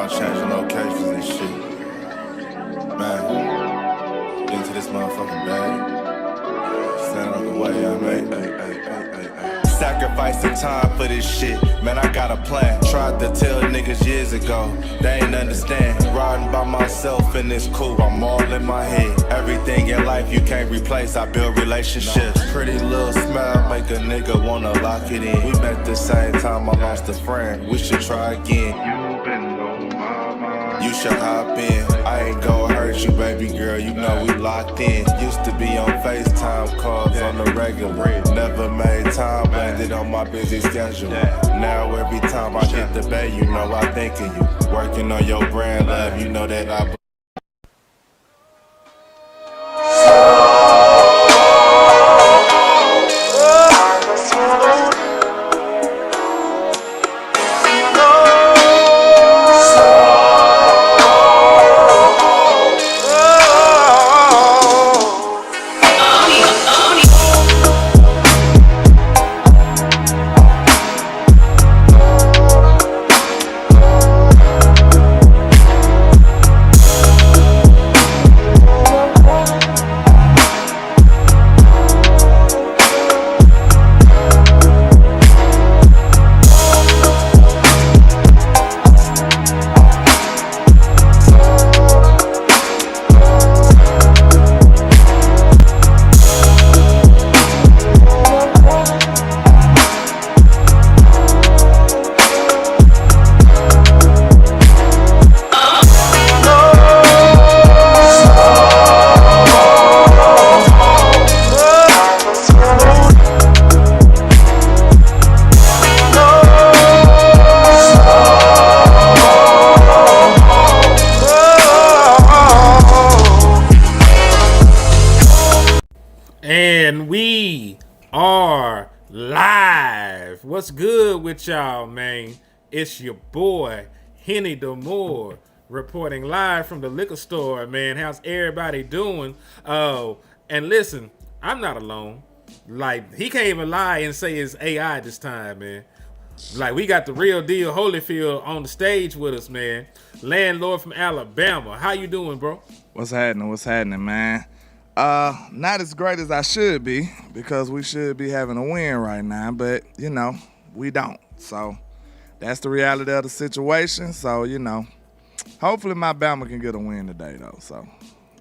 about changing locations and shit. Man, get into this motherfucking bag. Stand on the way I made. Sacrificing time for this shit. Man, I got a plan. Tried to tell niggas years ago. They ain't understand. Riding by myself and it's cool. I'm all in my head. Everything in life you can't replace. I build relationships. Pretty little smile make a nigga wanna lock it in. We met the same time I lost a friend. We should try again. You been on my mind. You should hop in. I ain't gon' hurt you, baby girl. You know we locked in. Used to be on FaceTime calls on the regular. Never made time, landed on my busy schedule. Now every time I hit the bay, you know I think of you. Working on your brand, love, you know that I And we are live. What's good with y'all, man? It's your boy, Henny Demore, reporting live from the liquor store, man. How's everybody doing? Oh, and listen, I'm not alone. Like, he can't even lie and say it's AI this time, man. Like, we got the real deal Holyfield on the stage with us, man. Landlord from Alabama. How you doing, bro? What's happening, man? Not as great as I should be, because we should be having a win right now, but, you know, we don't. So that's the reality of the situation. So, you know, hopefully my Bama can get a win today, though. So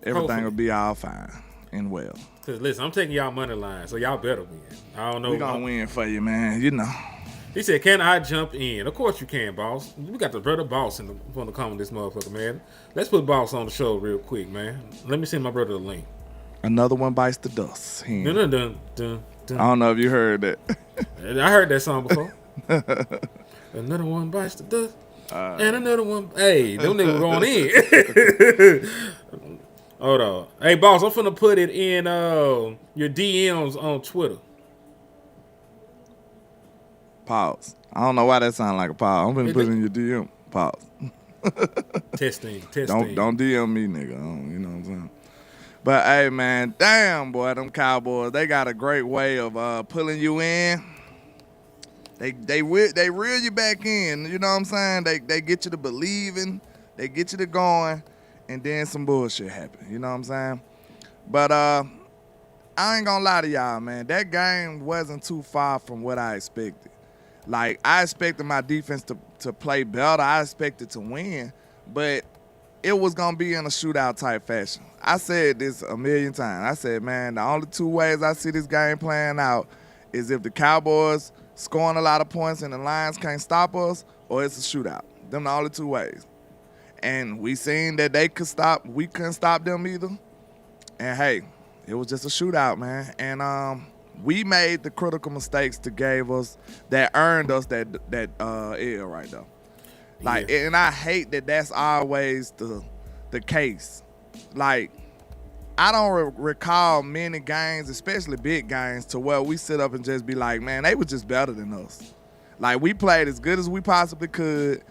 everything will be all fine and well. Because, listen, I'm taking y'all money line, so y'all better win. I don't know. We gonna win for you, man, you know. He said, can I jump in? Of course you can, boss. We got the brother Boss in the comment this motherfucker, man. Let's put Boss on the show real quick, man. Let me send my brother the link. Another one bites the dust. Dun, dun, dun, dun, dun. I don't know if you heard that. I heard that song before. Another one bites the dust. And another one. Hey, them niggas going in. Hold on. Hey, boss, I'm finna put it in your DMs on Twitter. Pause. I don't know why that sounds like a pause. I'm finna put it in your DM. Pause. Testing. Don't DM me, nigga. You know what I'm saying? But, hey, man, damn, boy, them Cowboys, they got a great way of pulling you in. They reel you back in, you know what I'm saying? They get you to believing, they get you to going, and then some bullshit happen, you know what I'm saying? But I ain't gonna lie to y'all, man. That game wasn't too far from what I expected. Like, I expected my defense to play better. I expected to win, but it was going to be in a shootout type fashion. I said this a million times. I said, man, the only two ways I see this game playing out is if the Cowboys scoring a lot of points and the Lions can't stop us, or it's a shootout. Them the only two ways. And we seen that we couldn't stop them either. And, hey, it was just a shootout, man. And we made the critical mistakes that earned us that L right there. Like, yeah. And I hate that that's always the case. Like, I don't recall many games, especially big games, to where we sit up and just be like, man, they were just better than us. Like, we played as good as we possibly could,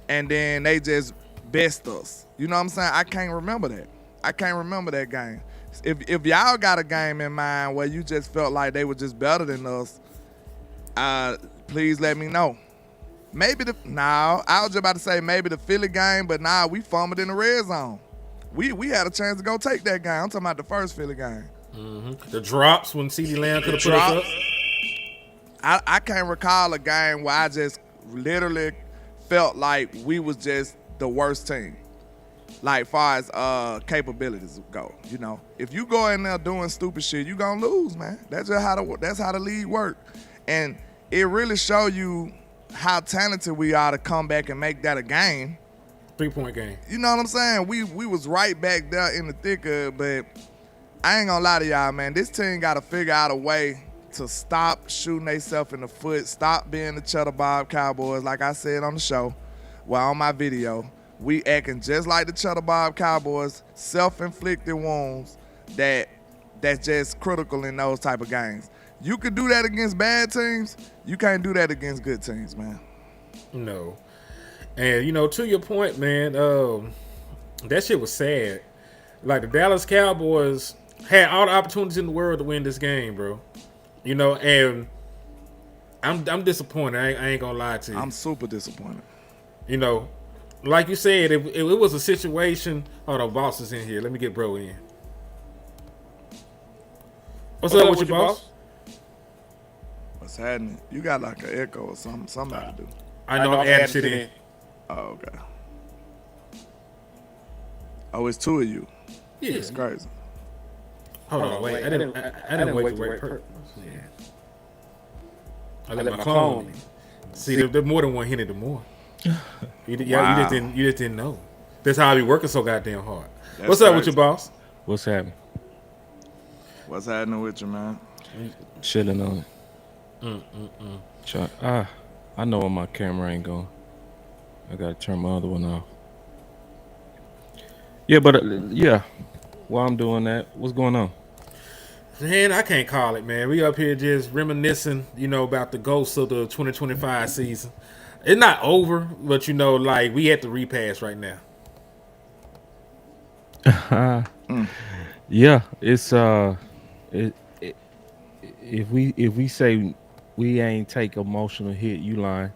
and then they just best us. You know what I'm saying? I can't remember that. I can't remember that game. If y'all got a game in mind where you just felt like they were just better than us, please let me know. I was just about to say maybe the Philly game, but we fumbled in the red zone. We had a chance to go take that game. I'm talking about the first Philly game. Mm-hmm. The drops when CeeDee Lamb could have put us up. I can't recall a game where I just literally felt like we was just the worst team. Like far as capabilities go, you know. If you go in there doing stupid shit, you gonna lose, man. That's just how the league work. And it really show you how talented we are to come back and make that a game. 3-point game. You know what I'm saying? We was right back there in the thick of it, but I ain't gonna lie to y'all, man. This team gotta figure out a way to stop shooting themselves in the foot, stop being the Cheddar Bob Cowboys, like I said on the show, on my video. We acting just like the Cheddar Bob Cowboys, self-inflicted wounds that's just critical in those type of games. You could do that against bad teams. You can't do that against good teams, man. No. And, to your point, man, that shit was sad. Like, the Dallas Cowboys had all the opportunities in the world to win this game, bro. And I'm disappointed. I ain't gonna lie to you. I'm super disappointed. Like you said, it was a situation. Hold on, boss is in here. Let me get bro in. What's up with you, boss? What's happening? You got like an echo or something. Somebody do. I know I'm adding shit in. Oh, okay. Oh, it's two of you. Yeah. It's crazy. Hold on, wait. I didn't wait to wait. Yeah. I let my clone. See, there's more than one Henny the more. You just didn't know. That's how I be working so goddamn hard. What's up with you, boss? What's happening? What's happening with you, man? Chilling on it. I know when my camera ain't going. I gotta turn my other one off. Yeah, but while I'm doing that, what's going on? Man, I can't call it, man. We up here just reminiscing, about the ghosts of the 2025 season. It's not over, but like we at the repass right now. Yeah, it's if we say we ain't take emotional hit, you lying.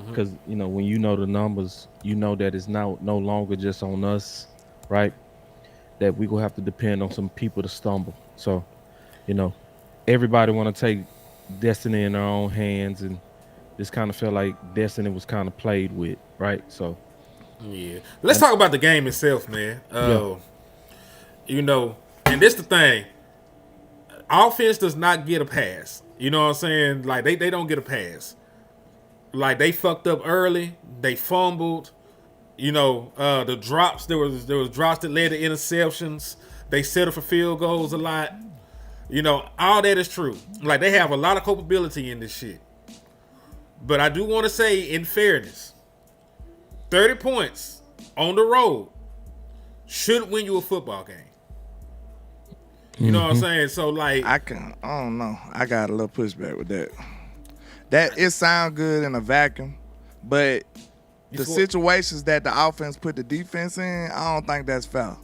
Because when you know the numbers, you know that it's no longer just on us, right? That we gonna have to depend on some people to stumble. So, everybody want to take destiny in their own hands, and this kind of felt like destiny was kind of played with, right? So, yeah. Let's talk about the game itself, man. And this the thing. Offense does not get a pass. You know what I'm saying? Like they don't get a pass. Like they fucked up early. They fumbled. The drops. There was drops that led to interceptions. They settled for field goals a lot. All that is true. Like they have a lot of culpability in this shit. But I do want to say, in fairness, 30 points on the road should win you a football game. You know what I'm saying? So like I don't know. I got a little pushback with that. That it sound good in a vacuum, but the situations that the offense put the defense in, I don't think that's fair.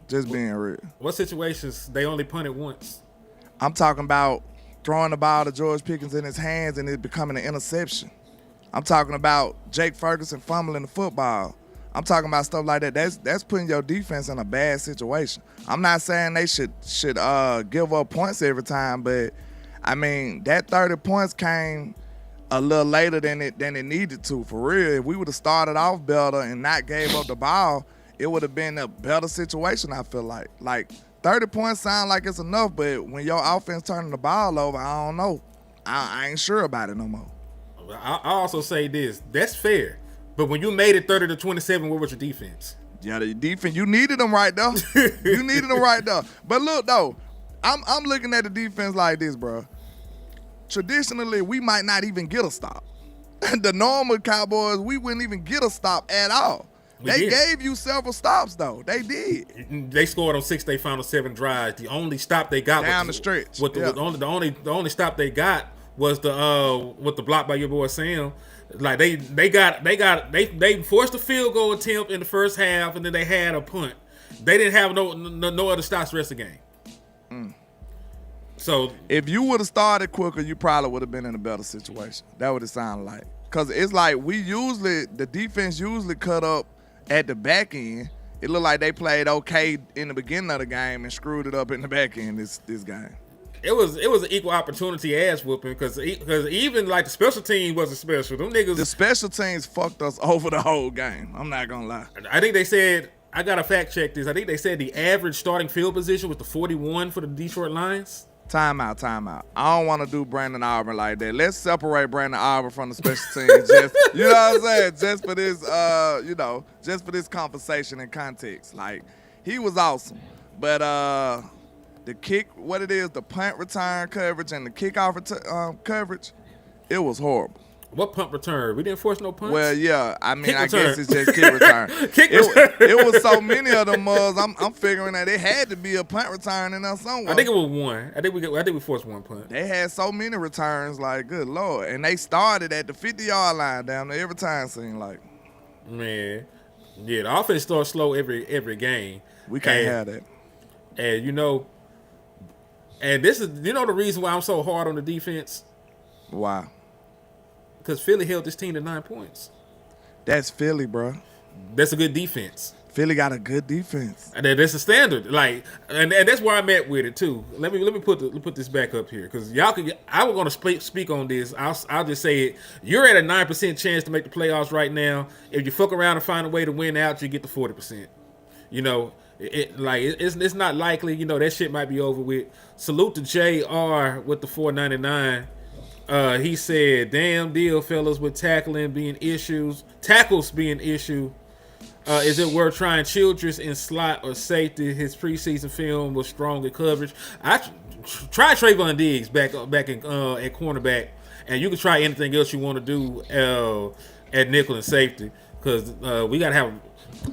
Just being real. What situations they only punted once? I'm talking about throwing the ball to George Pickens in his hands and it becoming an interception. I'm talking about Jake Ferguson fumbling the football. I'm talking about stuff like that. That's putting your defense in a bad situation. I'm not saying they should give up points every time, but I mean that 30 points came a little later than it needed to. For real, if we would have started off better and not gave up the ball, it would have been a better situation. I feel like 30 points sound like it's enough, but when your offense turning the ball over, I don't know. I ain't sure about it no more. I also say this. That's fair. But when you made it 30-27, where was your defense? Yeah, the defense, you needed them right there. You needed them right there. But look, though, I'm looking at the defense like this, bro. Traditionally, we might not even get a stop. The normal Cowboys, we wouldn't even get a stop at all. They gave you several stops, though. They did. They scored on 6 they final 7 drives. The only stop they got down the stretch. The only stop they got was with the block by your boy Sam. Like they forced a field goal attempt in the first half, and then they had a punt. They didn't have no other stops the rest of the game. So if you would have started quicker, you probably would have been in a better situation. That would have sounded like. Cause it's like the defense usually cut up at the back end. It looked like they played okay in the beginning of the game and screwed it up in the back end this game. It was an equal opportunity ass whooping because even like the special team wasn't special. Them niggas. The special teams fucked us over the whole game. I'm not gonna lie. I think they said, I gotta fact check this. I think they said the average starting field position was the 41 for the Detroit Lions. Time out. I don't want to do Brandon Auburn like that. Let's separate Brandon Auburn from the special teams. Just, you know what I'm saying? Just for this, just for this conversation and context. Like, he was awesome. But the kick, what it is, the punt return coverage and the kickoff coverage, it was horrible. What punt return? We didn't force no punts? Well, yeah. I mean, Kick I return. guess it's just kick return. Kick return. It was so many of them mugs. I'm figuring that it had to be a punt return in there somewhere. I think it was one. I think we forced one punt. They had so many returns, like, good Lord. And they started at the 50-yard line down there every time, seemed like. Man. Yeah, the offense starts slow every game. We can't have that. And and this is the reason why I'm so hard on the defense? Why? Because Philly held this team to 9 points. That's Philly, bro. That's a good defense. Philly got a good defense. And that's a standard. Like, and that's where I'm at with it too. Let me put this back up here because I was gonna speak on this. I'll just say it. You're at a 9% chance to make the playoffs right now. If you fuck around and find a way to win out, you get the 40%. It's not likely. That shit might be over with. Salute to JR with the 499. He said, "Damn deal, fellas, with tackles being issue. Is it worth trying Childress in slot or safety? His preseason film was strong in coverage. I tried Trayvon Diggs back in at cornerback, and you can try anything else you want to do at nickel and safety because we gotta have.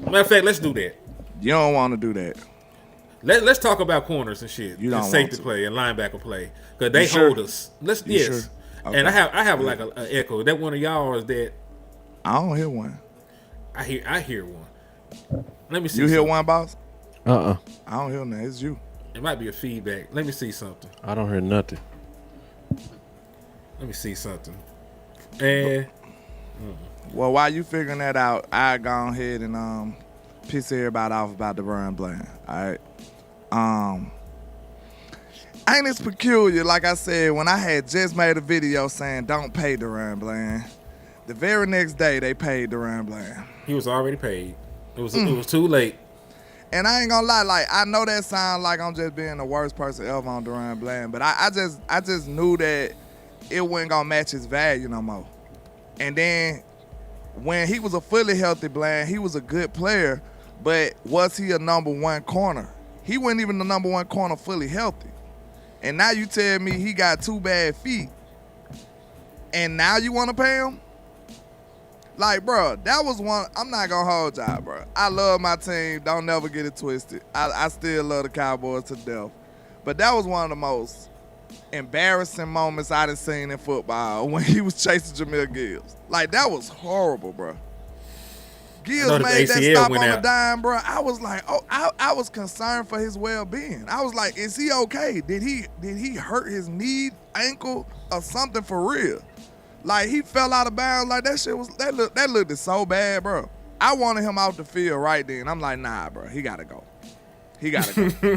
Matter of fact, let's do that. You don't want to do that. Let's talk about corners and shit. You don't and safety want to. play and linebacker play because they sure? hold us. Yes. Sure? Okay. And I have like an echo. That one of y'all or is that? I don't hear one. I hear one. Let me see. You hear something. one, boss? I I don't hear nothing. It's you. It might be a feedback. Let me see something. I don't hear nothing. Let me see something. And Well, while you figuring that out, I go ahead and piss everybody off about the run blame. All right. Ain't it's peculiar, like I said, when I had just made a video saying don't pay Deron Bland, the very next day they paid Deron Bland. he was already paid. It was too late. And I ain't gonna lie, like I know that sounds like I'm just being the worst person ever on Deron Bland, but I just knew that it wasn't gonna match his value no more. And then when he was a fully healthy Bland, he was a good player, but was he a number one corner? He wasn't even the number one corner fully healthy. And now you tell me he got 2 bad feet, and now you want to pay him? Like, bro, that was one. I'm not going to hold y'all, bro. I love my team. Don't never get it twisted. I still love the Cowboys to death. But that was one of the most embarrassing moments I done seen in football when he was chasing Jamil Gibbs. Like, that was horrible, bro. Gibbs made that stop on the dime, bro. I was like, I was concerned for his well-being. I was like, is he okay? Did he hurt his knee, ankle, or something for real? Like, he fell out of bounds. Like, that looked so bad, bro. I wanted him out the field right then. I'm like, nah, bro, he gotta go.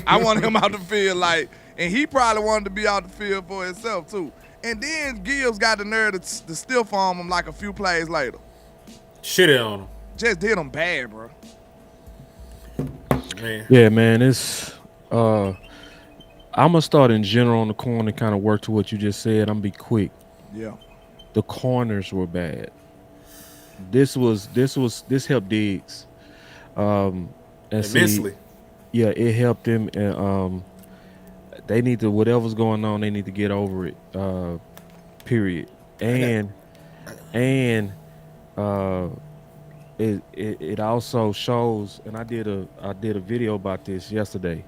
I wanted him out the field, like, and he probably wanted to be out the field for himself too. And then Gibbs got the nerve to stiff arm him like a few plays later. Shit on him. Just did him bad, bro. Man. Yeah, man. It's I'm gonna start in general on the corner, kind of work to what you just said. I'm gonna be quick. Yeah. The corners were bad. This helped Diggs. And Immensely. Yeah, it helped him, and they need to, whatever's going on, they need to get over it. Period. And it also shows, and I did a video about this yesterday.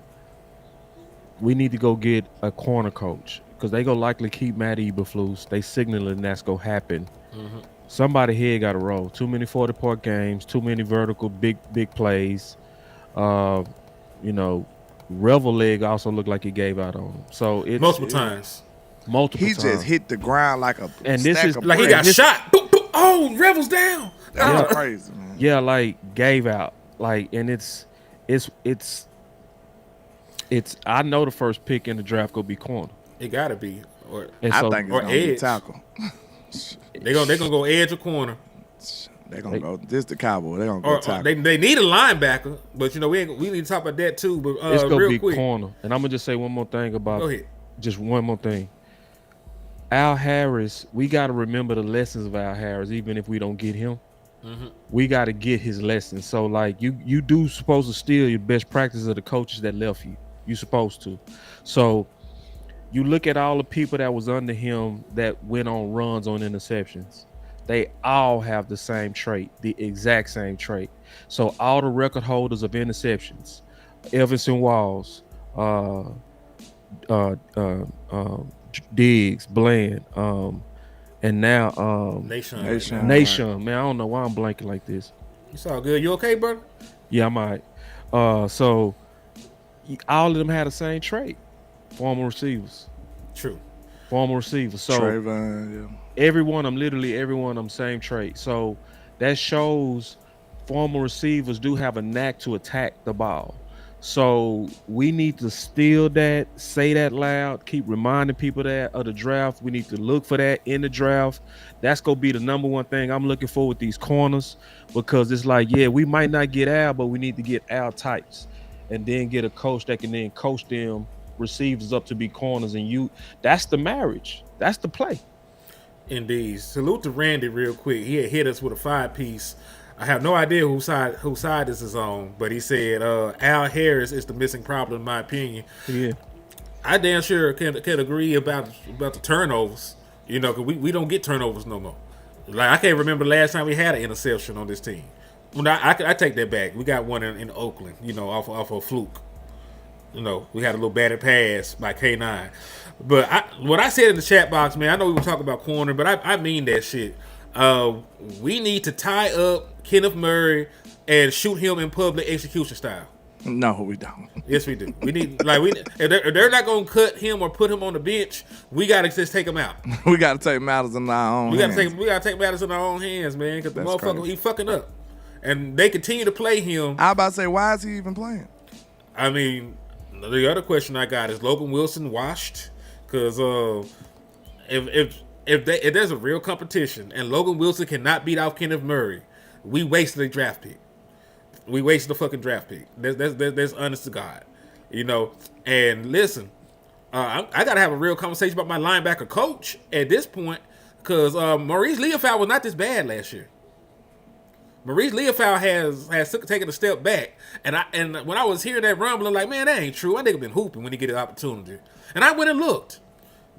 We need to go get a corner coach because they gonna likely keep Matt Eberflus. They signaling that's gonna happen. Mm-hmm. Somebody here got to roll. Too many 40-point games. Too many vertical big plays. Revel leg also looked like he gave out on him. So it's multiple times. Multiple He times. just hit the ground like a And this stack is of Like he bricks. got shot. Boop, boop. Oh, Rebels down. That was Yeah. crazy, man. Yeah, like gave out. Like, and it's I know the first pick in the draft gonna be corner. It gotta be. And I so think it's or gonna be edge. tackle. They gonna go edge or corner. They're gonna go. This the Cowboy. They're gonna go Or tackle. they need a linebacker, but you know we need to talk about that too. But it's gonna real be quick, corner. And I'm gonna just say one more thing about go ahead. just one more thing. Al Harris, we gotta remember the lessons of Al Harris, even if we don't get him. We gotta get his lessons. So like you do supposed to steal your best practice of the coaches that left you. You supposed to. So you look at all the people that was under him that went on runs on interceptions. They all have the same trait, the exact same trait. So all the record holders of interceptions, Everson Walls, Diggs, Bland, and now Nation. Nation. Man, I don't know why I'm blanking like this. It's all good. You okay, brother? Yeah, I'm all right. So all of them had the same trait. Former receivers. True. Former receivers. So Trayvon, yeah. every one of them, literally every one of them, same trait. So that shows former receivers do have a knack to attack the ball. So we need to steal that, say that loud, keep reminding people that of the draft. We need to look for that in the draft. That's gonna be the number one thing I'm looking for with these corners, because it's like, yeah, we might not get Al, but we need to get Al types, and then get a coach that can then coach them receivers up to be corners. And that's the marriage. That's the play. Indeed. Salute to Randy real quick. He had hit us with a 5-piece. I have no idea whose side this is on, but he said Al Harris is the missing problem in my opinion. Yeah. I damn sure can agree about the turnovers. You know, because we don't get turnovers no more. Like I can't remember the last time we had an interception on this team. Well, I take that back. We got one in Oakland, you know, off a fluke. You know, we had a little batted pass by K9. But what I said in the chat box, man, I know we were talking about corner, but I mean that shit. We need to tie up Kenneth Murray and shoot him in public execution style. No, we don't. Yes, we do. We need if they're not gonna cut him or put him on the bench, we gotta just take him out. We gotta take matters in our own hands. We gotta take matters in our own hands, man. Because the That's motherfucker crazy. he fucking up, and they continue to play him. I about to say, why is he even playing? I mean, the other question I got is Logan Wilson washed? Because if there's a real competition and Logan Wilson cannot beat out Kenneth Murray, we wasted a draft pick. We wasted a fucking draft pick. That's honest to God, you know. And listen, I gotta have a real conversation about my linebacker coach at this point, because Maurice Leofau was not this bad last year. Maurice Leofau has taken a step back, and when I was hearing that rumbling, like, man, that ain't true. That nigga been hooping when he get an opportunity, and I went and looked.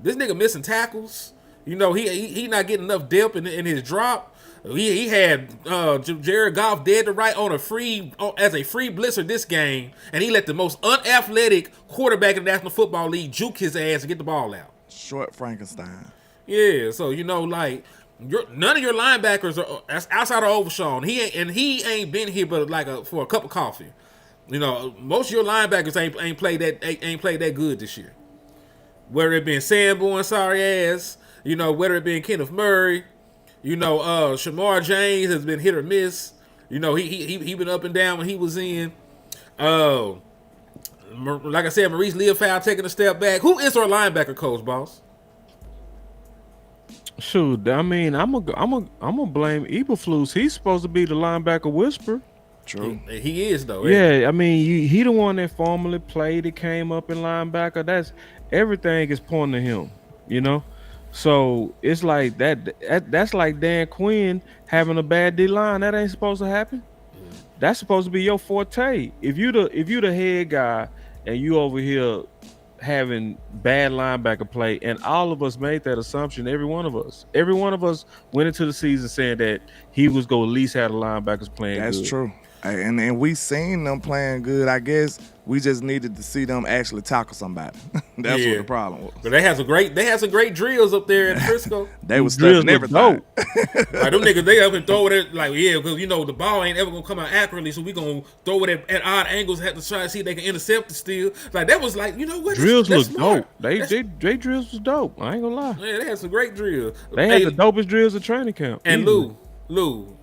This nigga missing tackles. You know, he not getting enough depth in his drop. He had Jared Goff dead to right as a free blitzer this game, and he let the most unathletic quarterback in the National Football League juke his ass and get the ball out. Short Frankenstein. Yeah, so you know, like none of your linebackers are outside of Overshawn. He ain't been here but for a cup of coffee. You know, most of your linebackers ain't played that good this year. Whether it been Sanborn, sorry ass, you know, whether it been Kenneth Murray, you know, Shamar James has been hit or miss. You know, he been up and down when he was in. Like I said, Maurice Leofau taking a step back. Who is our linebacker coach, boss? Shoot, I mean, I'm gonna blame Eberflus. He's supposed to be the linebacker whisperer. True. He is though. Yeah, I mean, he the one that formerly played. It came up in linebacker. That's everything is pointing to him. You know. So it's like that's like Dan Quinn having a bad D line. That ain't supposed to happen. That's supposed to be your forte. If you the head guy and you over here having bad linebacker play, and all of us made that assumption. Every one of us went into the season saying that he was going to at least have the linebackers playing. That's good. true. Hey, and we seen them playing good. I guess we just needed to see them actually tackle somebody. That's what the problem was. But they had some great drills up there in Frisco. They was drills stuffing look everything. Like them niggas, they up and throw it at, like, yeah, because the ball ain't ever gonna come out accurately, so we gonna throw it at odd angles, have to try to see if they can intercept it still. Like that was like, what? Drills that's look smart. dope. They drills was dope. I ain't gonna lie. Yeah, they had some great drills. They had the dopest drills at training camp. And easily. Lou,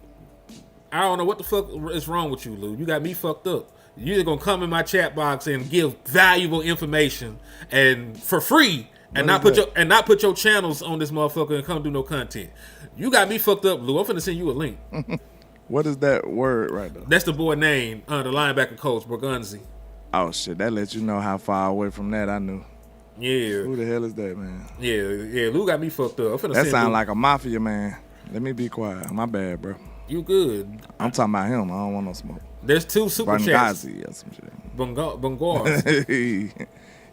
I don't know what the fuck is wrong with you, Lou. You got me fucked up. You're gonna come in my chat box and give valuable information and for free, and not put your channels on this motherfucker and come do no content. You got me fucked up, Lou. I'm finna send you a link. What is that word right there? That's the boy name, the linebacker coach, Burgunzi. Oh shit, that lets you know how far away from that I knew. Yeah. Who the hell is that, man? Yeah. Lou got me fucked up. That sound like a mafia man. Let me be quiet. My bad, bro. You good. I'm talking about him. I don't want no smoke. There's 2 super chats. Benghazi or some shit. Benghazi.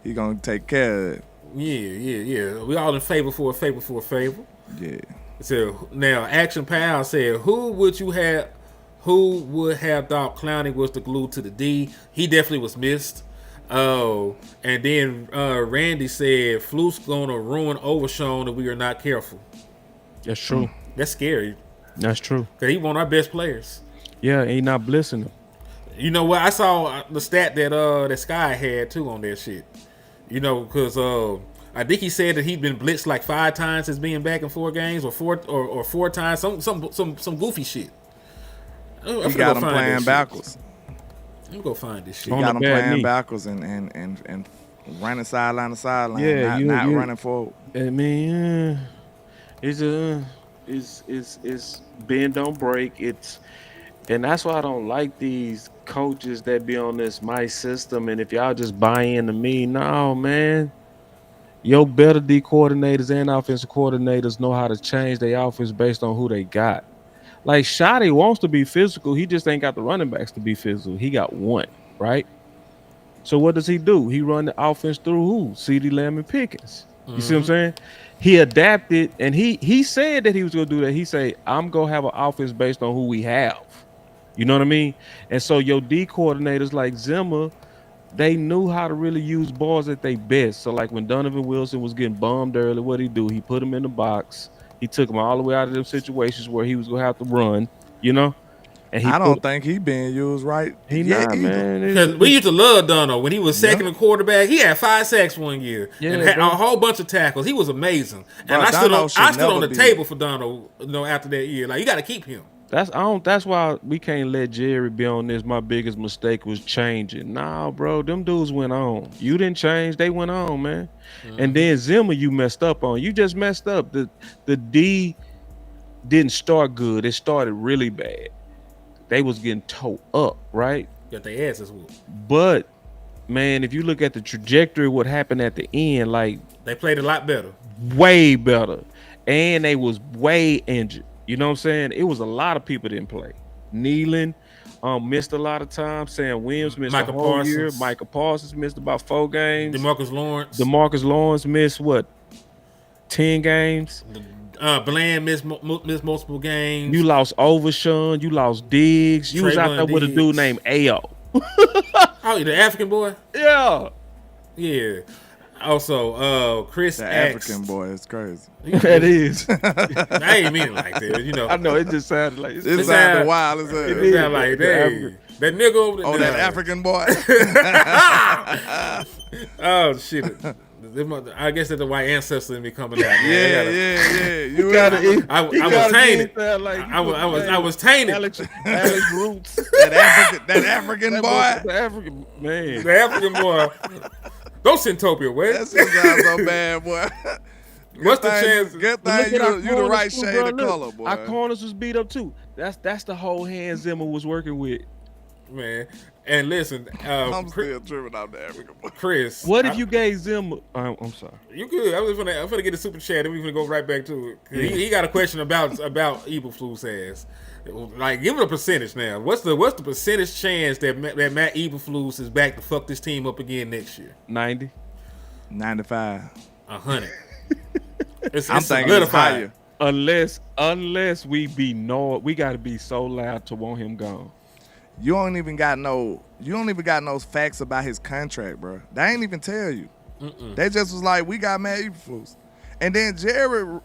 he gonna take care of it. Yeah. We all in favor for a favor. Yeah. So now Action Pal said, who would have thought Clowney was the glue to the D? He definitely was missed. Oh, and then Randy said Fluke's gonna ruin Overshown if we are not careful. That's true. That's scary. That's true. Cause he one of our best players. Yeah, he not blissing him. You know what? I saw the stat that Sky had too on that shit. Because I think he said that he'd been blitzed like 5 times since being back in 4 games, or 4 times, some goofy shit. He got him playing backwards. Let me go find this shit. He got him playing backwards and running sideline to sideline, not running forward. I mean, it's bend don't break. And that's why I don't like these coaches that be on this my system. And if y'all just buy into me, no, man. Your better D coordinators and offensive coordinators know how to change their offense based on who they got. Like Shotty wants to be physical. He just ain't got the running backs to be physical. He got one, right? So what does he do? He run the offense through who? CeeDee Lamb and Pickens. You see what I'm saying? He adapted, and he said that he was going to do that. He said, I'm going to have an offense based on who we have. You know what I mean? And so your D coordinators like Zimmer, they knew how to really use balls at their best. So like when Donovan Wilson was getting bummed early, what did he do? He put him in the box. He took him all the way out of them situations where he was going to have to run, And I don't think he being used right. He not, man. Because we used to love Dono when he was second quarterback. He had 5 sacks one year and had a whole bunch of tackles. He was amazing. And I stood on the table for Dono, after that year. Like, you got to keep him. That's why we can't let Jerry be on this. My biggest mistake was changing. Nah, bro, them dudes went on. You didn't change, they went on, man. And then Zimmer, you messed up on. You just messed up. The D didn't start good. It started really bad. They was getting towed up, right? Got their asses whooped. But man, if you look at the trajectory, what happened at the end, like they played a lot better, way better, and they was way injured. You know what I'm saying? It was a lot of people didn't play. Nealon missed a lot of time. Sam Williams missed the whole year. Micah Parsons missed about 4 games. DeMarcus Lawrence missed what? 10 games. Bland missed multiple games. You lost Overshown. You lost Diggs. You was out there with a dude named Ayo. Oh, the African boy? Yeah. Yeah. Also, Chris the asked, African boy is crazy. That is. I ain't mean it like that, I know, it just sounded like it sounded wild as hell. It sounded like that nigga over there. Oh, that African boy. Oh shit. I guess that the white ancestor in me coming out. Man. Yeah. I was tainted. I was tainted. Alex Roots. That African boy. The African man. The African boy. Don't Centopia, way. That shit sounds so bad, boy. What's the chance? Good thing you the right shade of color, boy. Our corners was beat up too. That's the whole hand Zimmer was working with. Man. And listen, I'm still tripping out the African boy. Chris. What if you gave Zimmer? I'm sorry. You good. I'm gonna get a super chat and we're gonna go right back to it. He got a question about Eberflus ass. Like, give it a percentage now. What's the percentage chance that Matt Eberflus is back to fuck this team up again next year? 90. 95. 100. I'm thinking it's higher. Unless we be we got to be so loud to want him gone. You don't even got no facts about his contract, bro. They ain't even tell you. They just was like, we got Matt Eberflus. And then Jared,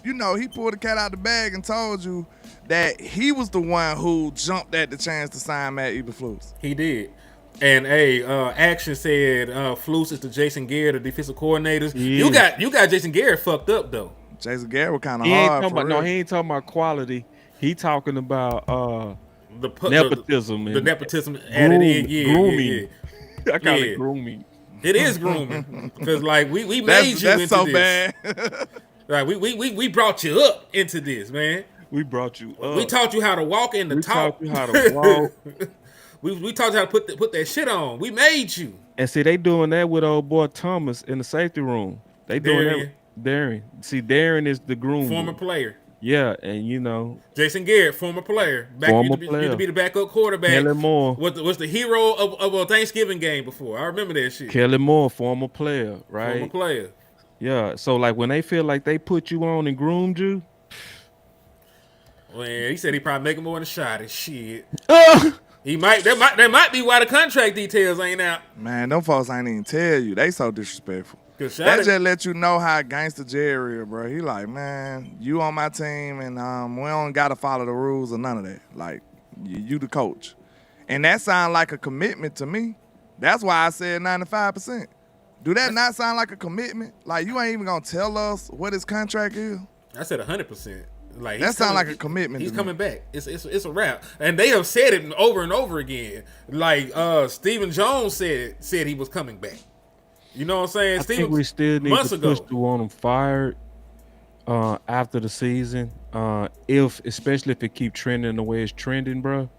you know, he pulled the cat out the bag and told you that he was the one who jumped at the chance to sign Matt Eberflus. He did. And Action said Flus is the Jason Garrett of defensive coordinators. Yeah. You got Jason Garrett fucked up though. Jason Garrett was kind of He ain't hard. talking about, no, he ain't talking about quality. He talking about nepotism. The nepotism added in. Yeah, grooming. Yeah. I call it grooming. It is grooming because like we made you into so this. bad. Like we brought you up into this, man. We brought you up. We taught you how to walk and to We talk. taught you how to walk. we taught you how to put that shit on. We made you. And see, they doing that with old boy Thomas in the safety room. They doing that with Darren. See, Darren is the groom. Former player. Yeah, and you know, Jason Garrett, former player. Used to be the backup quarterback. Kellen Moore was the hero of a Thanksgiving game before. I remember that shit. Kellen Moore, former player, right? Former player. Yeah. So like when they feel like they put you on and groomed you. Well, he said he probably making more than a shot and shit. He might. That might be why the contract details ain't out. Man, them folks ain't even tell you. They so disrespectful. That just let you know how gangster Jerry is, bro. He like, man, you on my team, and we don't gotta follow the rules or none of that. Like, you the coach, and that sound like a commitment to me. That's why I said 95%. Do that not sound like a commitment? Like you ain't even gonna tell us what his contract is? I said 100%. Like that sound like a commitment. He's coming back. It's a wrap, and they have said it over and over again. Like Stephen Jones said he was coming back. You know what I'm saying? I think we still need to push to want him fired after the season, especially if it keep trending the way it's trending, bro.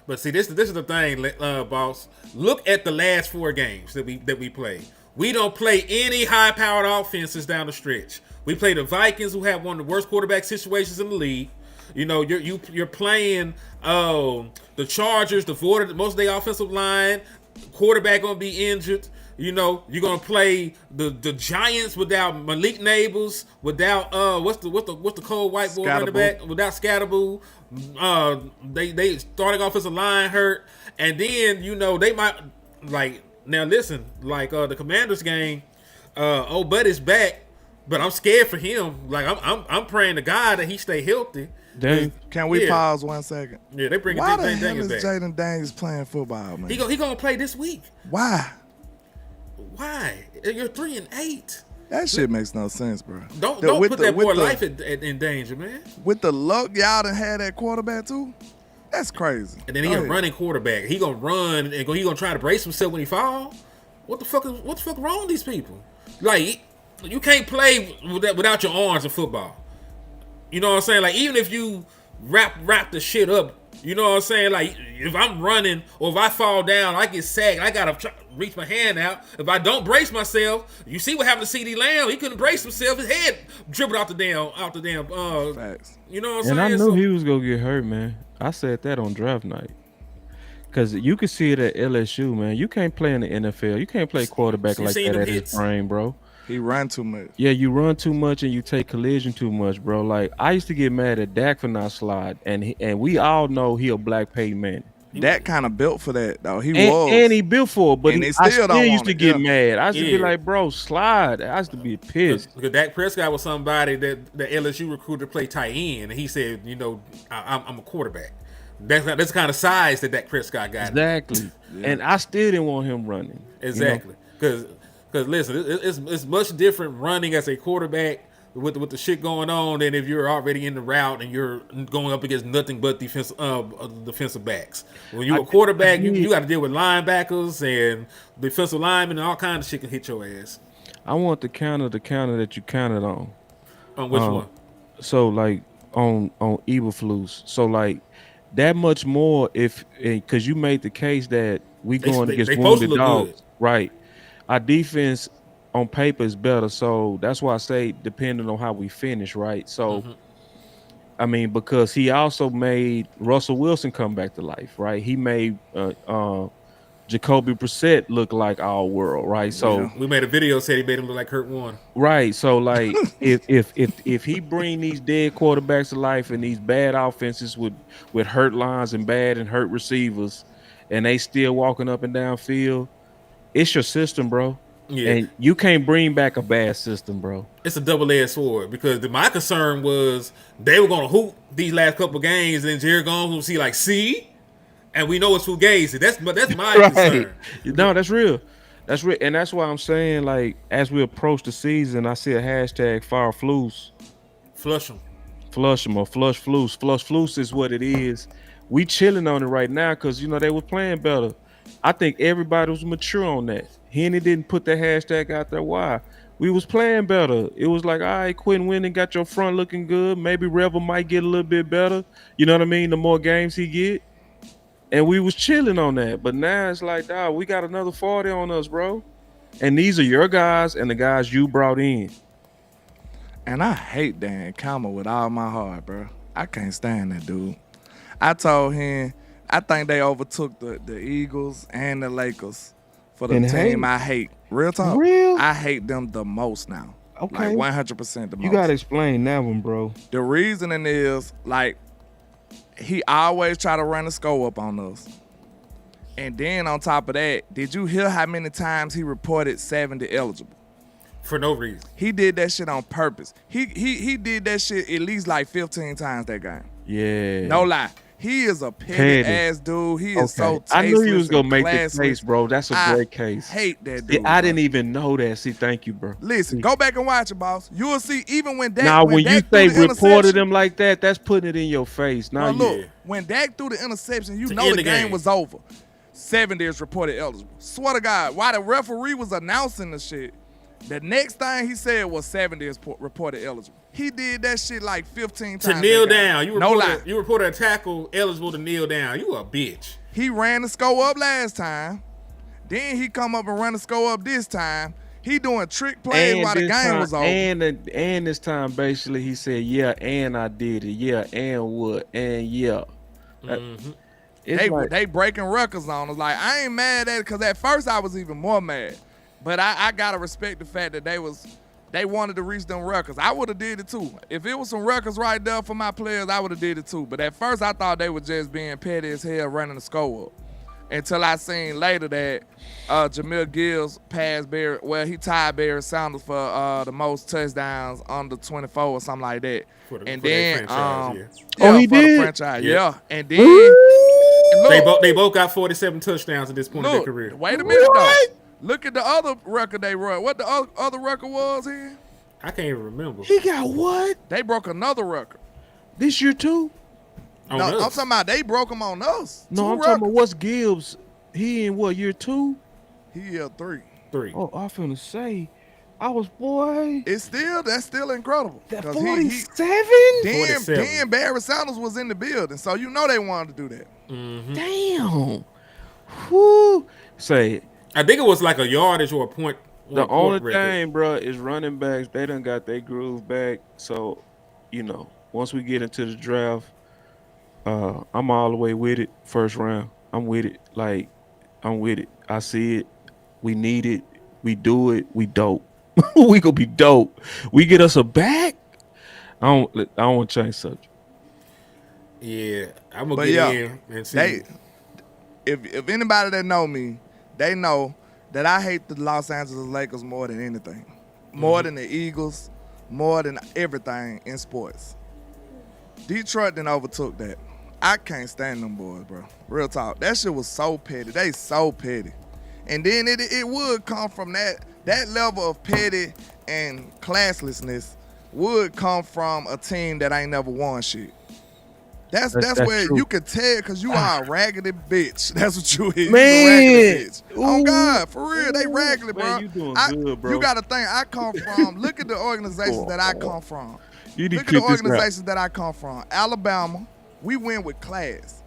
But see, this is the thing, boss. Look at the last 4 games that we play. We don't play any high-powered offenses down the stretch. We play the Vikings, who have one of the worst quarterback situations in the league. You know, you're playing the Chargers, devoid of most of their offensive line. Quarterback gonna be injured. You know, you're gonna play the Giants without Malik Nabels, without what's the cold white boy running back, without Scatterboo. They starting offensive line hurt, and then you know they might like now listen like the Commanders game. Old Buddy's back, but I'm scared for him. Like I'm praying to God that he stay healthy. Can we pause 1 second? Yeah, they bring Why Jaden the hell Daniels is back. Jaden Daniels playing football, man? He gonna play this week. Why? You're 3-8. That shit makes no sense, bro. Don't put that boy life in danger, man. With the luck y'all done had that quarterback too, that's crazy. And then he a running quarterback. He gonna run and he gonna try to brace himself when he fall. What the fuck wrong with these people? Like you can't play without your arms in football. You know what I'm saying? Like even if you wrap the shit up. You know what I'm saying? Like, if I'm running or if I fall down, I get sacked, I got to reach my hand out. If I don't brace myself, you see what happened to CeeDee Lamb. He couldn't brace himself. His head dribbled out the damn. Facts. You know what I'm saying? And I knew he was going to get hurt, man. I said that on draft night. Because you can see it at LSU, man. You can't play in the NFL. You can't play quarterback like that at his frame, bro. He run too much. Yeah, you run too much and you take collision too much, bro. Like I used to get mad at Dak for not slide, and we all know he a black Peyton Manning. Dak kind of built for that though. He he built for it, but I still used to get mad. I used to be like, bro, slide. I used to be pissed. Because Dak Prescott was somebody that the LSU recruiter played tight end, and he said, you know, I'm a quarterback. That's the kind of size that Dak Prescott got. Exactly. Yeah. And I still didn't want him running. Exactly. Because listen, it's much different running as a quarterback with the shit going on than if you're already in the route and you're going up against nothing but defensive backs. When you're a quarterback, you got to deal with linebackers and defensive linemen and all kinds of shit can hit your ass. I want the counter that you counted on. On which one? So like on Eberflus. So like that much more because you made the case that we going against wounded dogs, good. Right? Our defense on paper is better, so that's why I say depending on how we finish, right? So, I mean, because he also made Russell Wilson come back to life, right? He made Jacoby Brissett look like all world, right? So Yeah. We made a video said he made him look like Kurt Warner. right, so like if he bring these dead quarterbacks to life and these bad offenses with hurt lines and bad and hurt receivers, and they still walking up and down field, it's your system, bro. Yeah. And you can't bring back a bad system, bro. It's a double-edged sword because my concern was they were going to hoop these last couple games, and then Jerry Gomes will see like, see, and we know it's Fugazi. That's my Right. concern. No, that's real. That's real. And that's why I'm saying, like, as we approach the season, I see a hashtag fire flus. Flush them. Flush them or flush flus. Flush flus is what it is. We chilling on it right now because, you know, they were playing better. I think everybody was mature on that. Henny didn't put that hashtag out there. Why? We was playing better. It was like, all right, Quinn winning, got your front looking good. Maybe Rebel might get a little bit better. You know what I mean? The more games he get. And we was chilling on that. But now it's like, dog, we got another 40 on us, bro. And these are your guys and the guys you brought in. And I hate Dan Campbell with all my heart, bro. I can't stand that dude. I told him I think they overtook the Eagles and the Lakers for the And team hate? I hate. Real talk. Real? I hate them the most now. Okay. Like 100% the most. You got to explain that one, bro. The reasoning is, like, he always try to run the score up on us. And then on top of that, did you hear how many times he reported 70 eligible? For no reason. He did that shit on purpose. He did that shit at least like 15 times that game. Yeah. No lie. He is a petty ass dude. He is so tasteless. I knew you was gonna and make the classless. case, bro. That's a great case. Hate that See, dude. I bro. didn't even know that. See, thank you, bro. Listen. Go back and watch it, boss. You will see. Even when Dak. Now, when you Dak say threw the reported interception- him like that, that's putting it in your face. Now, Bro, you look, when Dak threw the interception, you To know end the the game game. was over. 70 is reported eligible. Swear to God, while the referee was announcing the shit, the next thing he said was 70 is reported eligible. He did that shit like 15 To times. kneel that game. down. You no lie. reported a tackle eligible to kneel down. You a bitch. He ran the score up last time. Then he come up and run the score up this time. He doing trick plays while the this game time- was over. And this time, basically, he said, "Yeah, and I did it. Yeah, and what? And yeah." It's like, They breaking records on us. Like, I ain't mad at it because at first I was even more mad. But I gotta respect the fact that they wanted to reach them records. I would have did it too. If it was some records right there for my players, I would have did it too. But at first I thought they were just being petty as hell running the score up. Until I seen later that Jamil Gibbs passed Barry, well, he tied Barry Sanders for the most touchdowns under 24 or something like that. For the- And for their then franchise, Oh, he for the did? franchise, Yeah. yeah. And then and look, They both got 47 touchdowns at this point in their look, career. wait a minute though. Look at the other record they run. What the other record was here? I can't even remember. he got what They broke another record. this year too? On No, us. I'm talking about they broke them on us. No, Two I'm talking about records. what's Gibbs. He in what year 2? He year 3. 3. Oh, I finna say, I was boy. That's still incredible. That 'Cause 47. then 47. Barry Sanders was in the building, so you know they wanted to do that. Damn. Whoo. Say I think it was like a yardage or a point. or the a point only record. thing, bro, is running backs. They done got their groove back. So, you know, once we get into the draft, I'm all the way with it. First round, I'm with it. Like, I'm with it. I see it. We need it. We do it. We dope. We gonna be dope. We get us a back. I don't want to change subject. Yeah, I'm gonna But get yeah, in and see. They, if anybody that know me, they know that I hate the Los Angeles Lakers more than anything, more than the Eagles, more than everything in sports. Detroit then overtook that. I can't stand them boys, bro. Real talk. That shit was so petty. They so petty. And then it would come from that level of petty and classlessness would come from a team that ain't never won shit. That's where true. you could tell because you are a raggedy bitch. That's what you is. Man. You a raggedy bitch. Oh Ooh. God, for real, they Ooh. raggedy, bro. Man, you doing good, bro. You got to think. I come from. Look at the organizations that I come from. You need Look to at the keep this rap. organizations that I come from. Alabama, we win with class.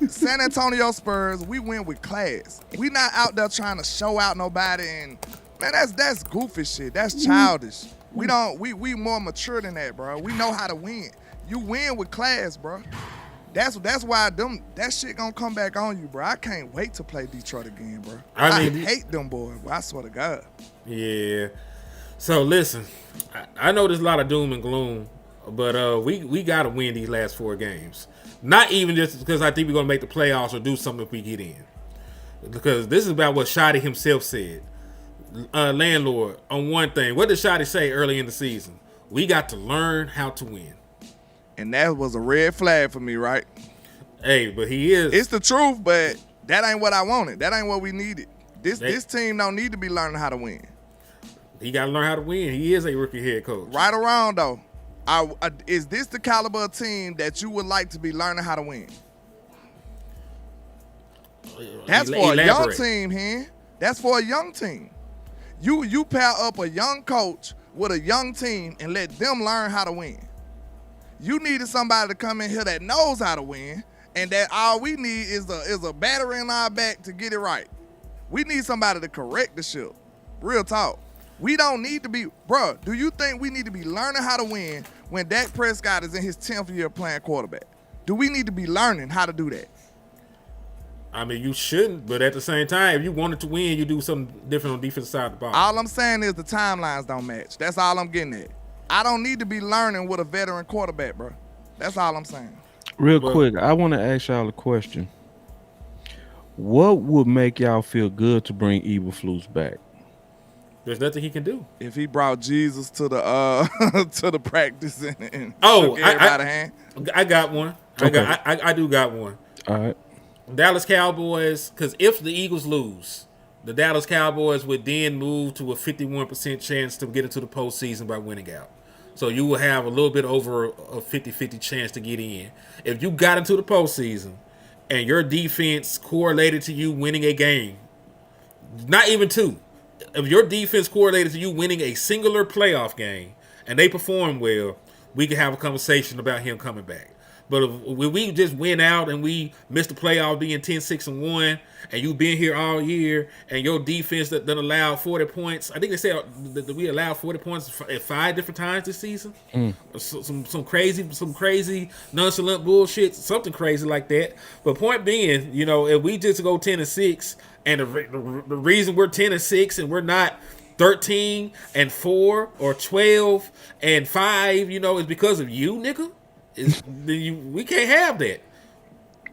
San Antonio Spurs, we win with class. We not out there trying to show out nobody and man, that's goofy shit. That's childish. We more mature than that, bro. We know how to win. You win with class, bro. That's why that shit gonna come back on you, bro. I can't wait to play Detroit again, bro. I mean, hate them boys, bro. I swear to God. Yeah. So listen, I know there's a lot of doom and gloom, but we gotta win these last 4 games. Not even just because I think we're gonna make the playoffs or do something if we get in. Because this is about what Shotty himself said. Landlord, on one thing. What did Shotty say early in the season? We got to learn how to win. And that was a red flag for me, right? Hey, but he is. It's the truth, but that ain't what I wanted. That ain't what we needed. This team don't need to be learning how to win. He got to learn how to win. He is a rookie head coach. Right or wrong, though, is this the caliber of team that you would like to be learning how to win? That's for a young team, man. That's for a young team. You pair up a young coach with a young team and let them learn how to win. You needed somebody to come in here that knows how to win, and that all we need is a battery in our back to get it right. We need somebody to correct the ship. Real talk. We don't need to be, bro. Do you think we need to be learning how to win when Dak Prescott is in his 10th year playing quarterback? Do we need to be learning how to do that? I mean, you shouldn't, but at the same time, if you wanted to win, you do something different on the defensive side of the ball. All I'm saying is the timelines don't match. That's all I'm getting at. I don't need to be learning with a veteran quarterback, bro. That's all I'm saying. Real quick, I want to ask y'all a question. What would make y'all feel good to bring Eberflus back? There's nothing he can do. If he brought Jesus to the to the practice and shook everybody hand. I got one. Okay. I do got one. All right. Dallas Cowboys, because if the Eagles lose, the Dallas Cowboys would then move to a 51% chance to get into the postseason by winning out. So you will have a little bit over a 50-50 chance to get in. If you got into the postseason and your defense correlated to you winning a game, not even 2, if your defense correlated to you winning a singular playoff game and they perform well, we could have a conversation about him coming back. But if we just went out and we missed the playoff being 10-6-1, and you've been here all year, and your defense that allowed 40 points, I think they said that we allowed 40 points at 5 different times this season. Some crazy nonchalant bullshit, something crazy like that. But point being, if we just go 10-6, and the reason we're 10-6 and we're not 13-4 or 12-5, is because of you, nigga. We can't have that.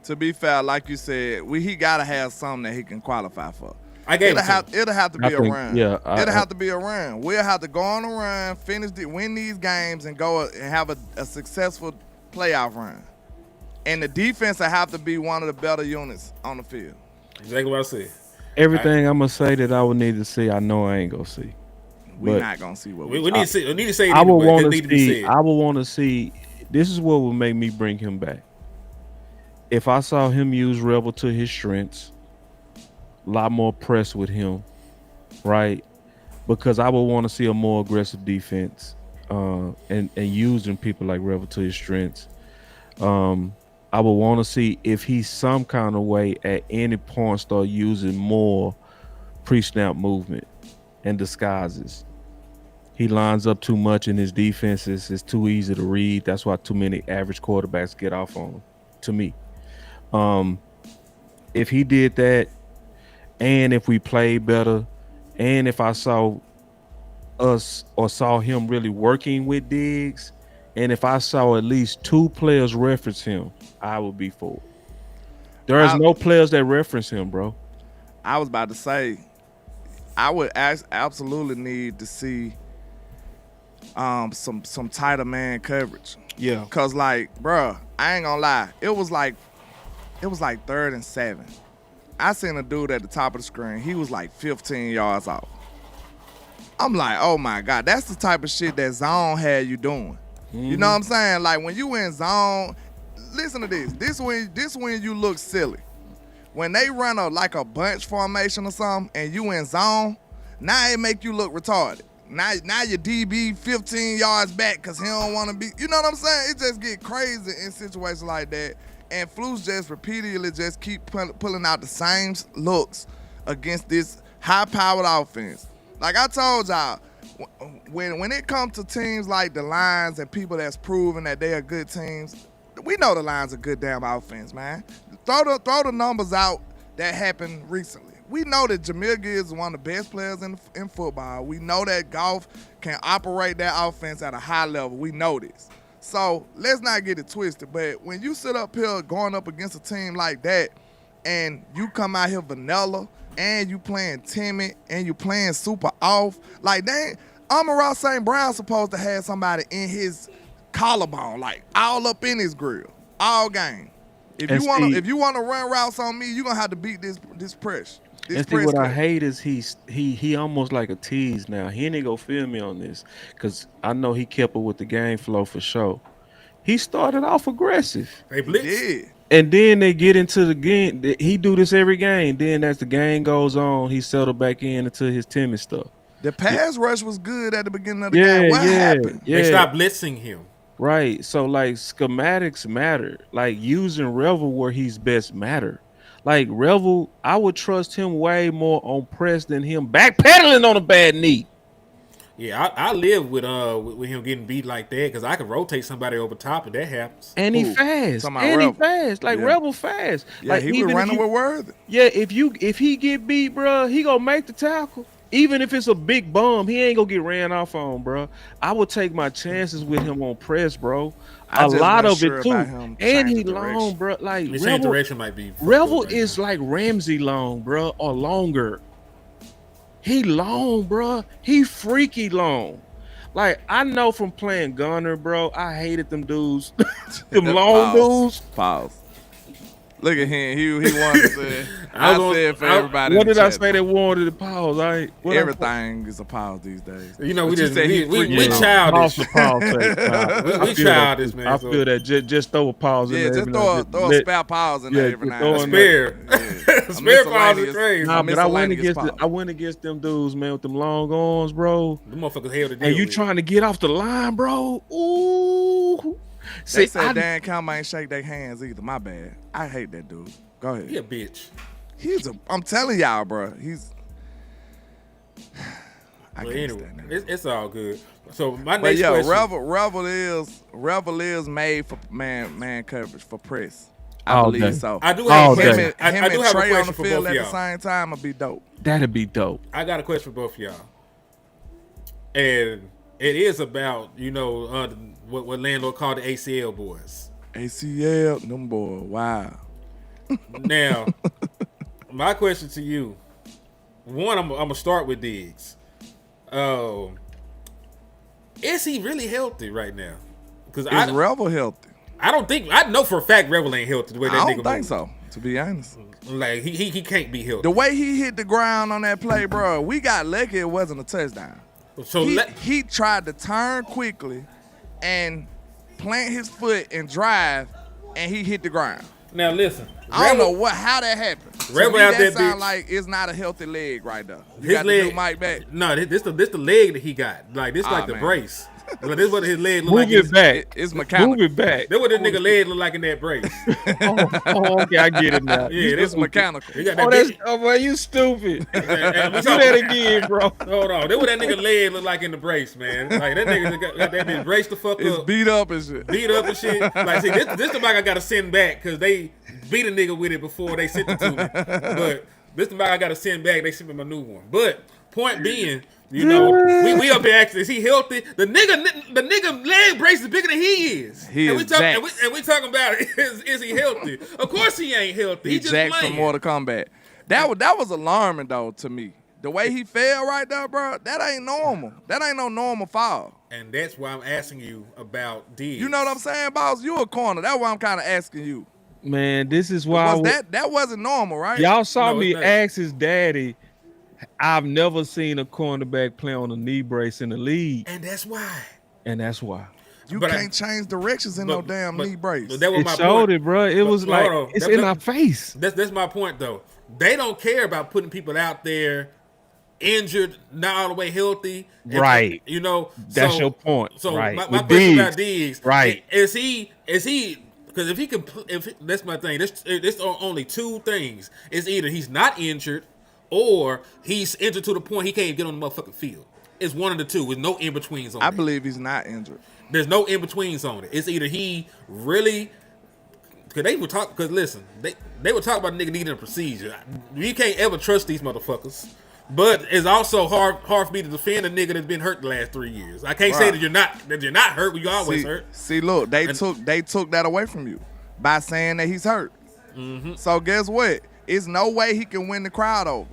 To be fair, like you said, he gotta have something that he can qualify for. It'll have to be a run. Yeah, it'll have to be a run. We'll have to go on a run, win these games, and go and have a successful playoff run. And the defense will have to be one of the better units on the field. Exactly what I said. Everything I'm gonna say that I would need to see, I know I ain't gonna see. We're not gonna see what we need to see. We need to say it I would anyway, want it to need to be see. said. I would want to see. This is what would make me bring him back. If I saw him use Rebel to his strengths, a lot more press with him, right? Because I would want to see a more aggressive defense, and using people like Rebel to his strengths. I would want to see if he some kind of way at any point start using more pre-snap movement and disguises. He lines up too much in his defenses. It's too easy to read. That's why too many average quarterbacks get off on him, to me. If he did that, and if we played better, and if I saw us or saw him really working with Diggs, and if I saw at least 2 players reference him, I would be for it. There is no players that reference him, bro. I was about to say, I would absolutely need to see some tighter man coverage. Yeah. Cause bruh, I ain't gonna lie. It was like 3rd and 7. I seen a dude at the top of the screen. He was like 15 yards off. I'm like, oh my God, that's the type of shit that zone had you doing. Mm-hmm. You know what I'm saying? Like when you in zone, listen to this. This when you look silly. When they run a bunch formation or something and you in zone, now it make you look retarded. Now your DB 15 yards back because he don't want to be, you know what I'm saying? It just get crazy in situations like that. And Flus just repeatedly just keep pulling out the same looks against this high-powered offense. Like I told y'all, when it comes to teams like the Lions and people that's proven that they are good teams, we know the line's a good damn offense, man. Throw the numbers out that happened recently. We know that Jahmyr Gibbs is one of the best players in football. We know that Goff can operate that offense at a high level. We know this. So let's not get it twisted. But when you sit up here going up against a team like that, and you come out here vanilla, and you playing timid, and you playing super off, like Amon-Ra St. Brown supposed to have somebody in his collarbone, like all up in his grill, all game. If you wanna run routes on me, you gonna have to beat this press. And see, what I hate is he almost like a tease now. He ain't gonna feel me on this because I know he kept it with the game flow for sure. He started off aggressive. They blitz. Yeah. And then they get into the game. He do this every game. Then as the game goes on, he settled back into his timid stuff. The pass rush was good at the beginning of the game. What happened? Yeah. They stopped blitzing him. Right. So like schematics matter. Like using Revel where he's best matter. Like Revel, I would trust him way more on press than him backpedaling on a bad knee. Yeah, I live with him getting beat like that because I could rotate somebody over top if that happens. And he fast. And he fast. Like Revel fast. Yeah, like he was running with Worthy. Yeah, if he get beat, bro, he gonna make the tackle. Even if it's a big bum, he ain't gonna get ran off on, bro. I would take my chances with him on press, bro. A lot of it too. And he long, bro. Like this direction might be. Revel is like Ramsey long, bro, or longer. He long, bro. He freaky long. Like I know from playing Gunner, bro. I hated them dudes, them long dudes. Pause. Look at him. He wanted to say. I said for everybody. What did I say that wanted to pause? Everything is a pause these days. You know, we childish. We childish, man. I feel that. Just throw a pause in there. Just throw a spare pause in there every now and then. Spare pause is crazy. Nah, but I went against them dudes, man, with them long arms, bro. Them motherfuckers held to deal And you with. trying to get off the line, bro. Ooh. They said Dan Campbell ain't shake their hands either. My bad. I hate that dude. Go ahead. He a bitch. I'm telling y'all, bro. It's all good. So my but next question. Revel is made for man coverage for press. I believe so. I do have him I and do have a Trey on question the for field both at y'all. the same time would be dope. That'd be dope. I got a question for both of y'all. And it is about, what landlord called the ACL boys. ACL, them boys, wow. Now, my question to you, one, I'm going to start with Diggs. Is he really healthy right now? Is Revel healthy? I know for a fact Revel ain't healthy the way that nigga I don't think so, to be honest. Like, he can't be healthy. The way he hit the ground on that play, bro, we got lucky it wasn't a touchdown. So he tried to turn quickly and plant his foot and drive, and he hit the ground. Now listen, I don't know how that happened. Revel out there, sound like it's not a healthy leg right there. You his got leg, to do Mike back. No, this the leg that he got. Like this, like the brace. Like, this what his leg look like. Move it back. It's mechanical. Move it back. That's what this nigga leg look like in that brace. Okay, I get it now. Yeah, it's mechanical. He got that boy, you stupid. Do that again, bro. Hold on. That's what that nigga leg look like in the brace, man. Like that nigga got that bitch braced the fuck it's up. Beat up and shit. Like, see, this the mic I gotta send back because they beat a nigga with it before they sent it to me. But this the mic I gotta send back. They sent me my new one. But point being, we up here asking, is he healthy? The nigga leg brace is bigger than he is. We talking about is he healthy? Of course he ain't healthy. He just jacked playing. for Mortal Kombat. That was alarming though to me. The way he fell right there, bro, that ain't normal. That ain't no normal fall. And that's why I'm asking you about Diggs. You know what I'm saying, boss? You a corner. That's why I'm kind of asking you. Man, this is why that wasn't normal, right? Y'all saw me ask his daddy. I've never seen a cornerback play on a knee brace in the league. And that's why. You can't change directions in no damn knee brace. But that was my showed point. it, bro. It was like, it's in our face. That's my point, though. They don't care about putting people out there injured, not all the way healthy. Right. That's your point. So right. my question about Diggs. Right. Is he, because if he can, that's my thing. There's only two things. It's either he's not injured or he's injured to the point he can't even get on the motherfucking field. It's one of the two with no in-betweens on it. I believe he's not injured. There's no in-betweens on it. It's either he really Cause they would talk. Cause listen, they would talk about a nigga needing a procedure. You can't ever trust these motherfuckers. But it's also hard for me to defend a nigga that's been hurt the last 3 years. I can't say that you're not hurt. You always hurt. See, look, they took that away from you by saying that he's hurt. So guess what? It's no way he can win the crowd over.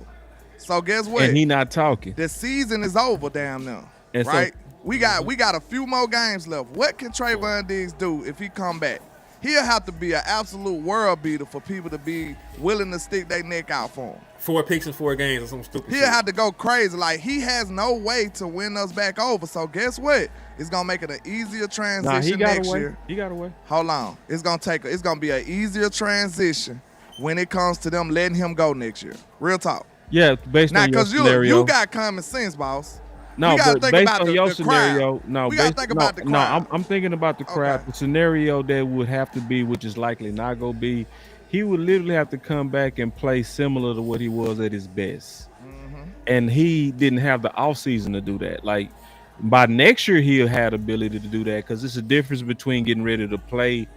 So guess what? And he not talking. The season is over, damn now. And right? so, we got a few more games left. What can Trayvon Diggs do if he come back? He'll have to be an absolute world beater for people to be willing to stick their neck out for him. 4 picks in 4 games or some stupid He'll have to go crazy. Like, he has no way to win us back over. So guess what? It's gonna make it an easier transition next year. He got away. Hold on. It's gonna be an easier transition when it comes to them letting him go next year. Real talk. Yeah, based Now, on your because scenario. you got common sense, boss. No, we gotta but think based about on the your crowd. scenario, no, we gotta think about the crowd. No, I'm thinking about the crowd. Okay. The scenario that would have to be, which is likely not gonna be, he would literally have to come back and play similar to what he was at his best. And he didn't have the offseason to do that. Like, by next year, he'll have the ability to do that, because it's a difference between getting ready to play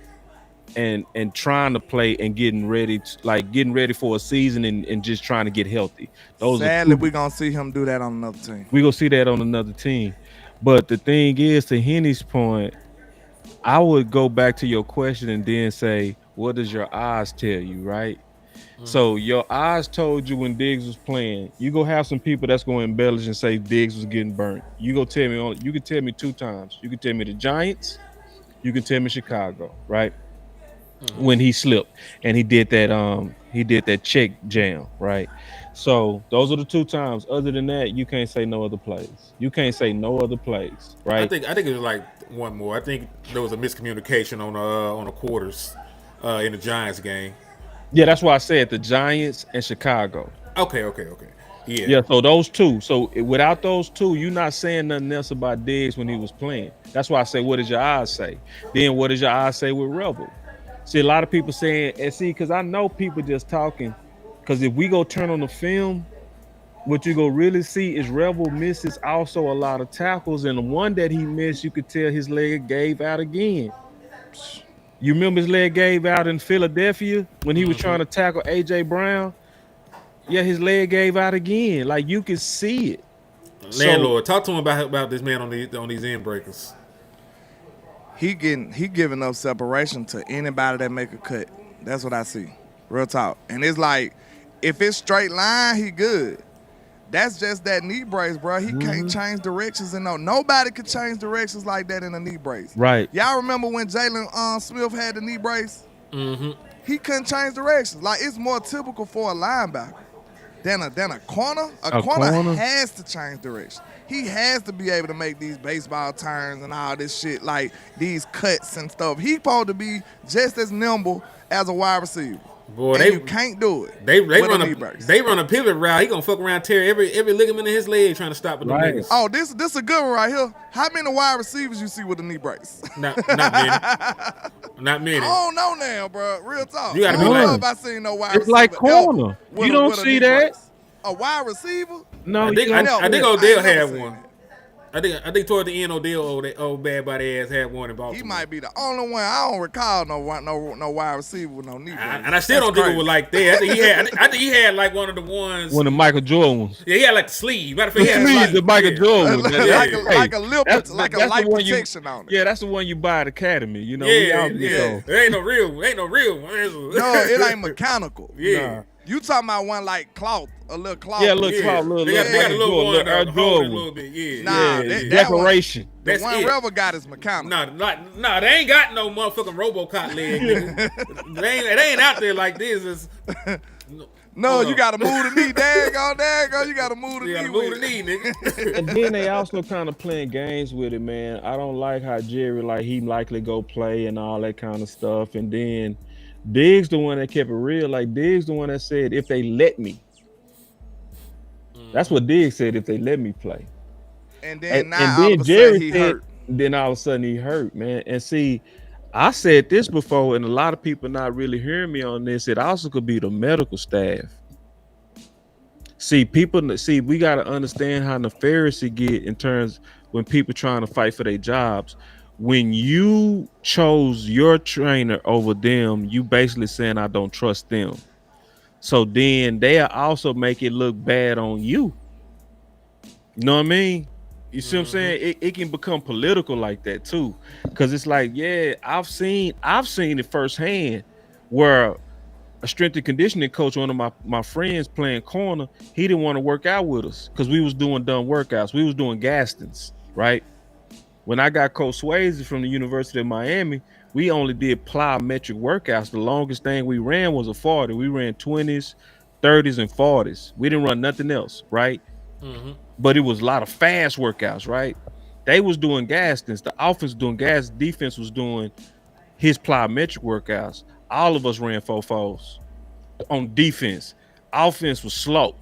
and trying to play and getting ready for a season and just trying to get healthy. Sadly, we're gonna see him do that on another team. We're gonna see that on another team. But the thing is, to Henny's point, I would go back to your question and then say, what does your eyes tell you, right? So your eyes told you when Diggs was playing. You go have some people that's going to embellish and say Diggs was getting burnt. You can tell me 2 times. You can tell me the Giants. You can tell me Chicago, right? When he slipped and he did that check jam, right? So those are the 2 times. Other than that, you can't say no other plays. You can't say no other plays, right? I think it was like one more. I think there was a miscommunication on the quarters in the Giants game. Yeah, that's why I said the Giants and Chicago. Okay. Yeah. Yeah, so those 2. So without those 2, you're not saying nothing else about Diggs when he was playing. That's why I say, what does your eyes say? Then what does your eyes say with Rebel? See, a lot of people saying, and see, because I know people just talking, because if we go turn on the film, what you go really see is Rebel misses also a lot of tackles, and the one that he missed, you could tell his leg gave out again. You remember his leg gave out in Philadelphia when he was trying to tackle A.J. Brown? Yeah, his leg gave out again. Like, you can see it. Landlord, talk to him about this man on these end breakers. He giving up separation to anybody that make a cut. That's what I see. Real talk. And it's like, if it's straight line, he good. That's just that knee brace, bro. He can't change directions, and nobody could change directions like that in a knee brace. Right. Y'all remember when Jalen Smith had the knee brace? He couldn't change directions. Like, it's more typical for a linebacker than a corner. A corner has to change direction. He has to be able to make these baseball turns and all this shit, like these cuts and stuff. He's supposed to be just as nimble as a wide receiver. Boy, you can't do it. They run a pivot route. He gonna fuck around, tear every ligament in his leg trying to stop with the niggas. Oh, this a good one right here. How many wide receivers you see with a knee brace? Not many. Not many. I don't know now, bro. Real talk. You gotta be I don't know like, if I seen no wide it's receiver. like corner. You don't see that. Brace. A wide receiver? No, I think Odell had one. It. I think toward the end, old bad body ass had one in Baltimore. He might be the only one. I don't recall no wide receiver with no knee brace. And I still don't think it was like that. I think he had like one of the ones. One of the Michael Jordan ones. Yeah, he had like the sleeve. Matter of fact, he had The Michael Jordan one. like a lip, like a light protection on it. Yeah, that's the one you buy at Academy. You know, Yeah. It ain't no real one. No, it ain't mechanical. Yeah. Nah. You talking about one like cloth, a little cloth. Yeah, a little cloth, They got a little one Air hold it a Jordan. little bit. Yeah. Nah, yeah. that Decoration. The That's one it. Rebel got is mechanical. Nah, they ain't got no motherfucking RoboCop leg, nigga. they ain't out there like this. No, you gotta move the knee. Daggone, you gotta move the knee. You gotta move the knee, nigga. And then they also kind of playing games with it, man. I don't like how Jerry, he likely go play and all that kind of stuff. And then Diggs the one that kept it real. Like, Diggs the one that said, if they let me. That's what Diggs said, if they let me play. And then all of a sudden he hurt. Then all of a sudden he hurt, man. And see, I said this before, and a lot of people not really hearing me on this. It also could be the medical staff. See, we got to understand how nefarious it get in terms when people trying to fight for their jobs. when you chose your trainer over them, you basically saying I don't trust them. So then they'll also make it look bad on you. You know what I mean? You see what I'm saying? It can become political like that too. Cause it's like, yeah, I've seen it firsthand where a strength and conditioning coach, one of my friends playing corner, he didn't want to work out with us because we was doing dumb workouts. We was doing Gastons, right? When I got Coach Swayze from the University of Miami, we only did plyometric workouts. The longest thing we ran was a 40. We ran 20s, 30s, and 40s. We didn't run nothing else, right? But it was a lot of fast workouts, right? They was doing Gastons. The offense was doing gas. Defense was doing his plyometric workouts. All of us ran 4-4s on defense. Offense was slow.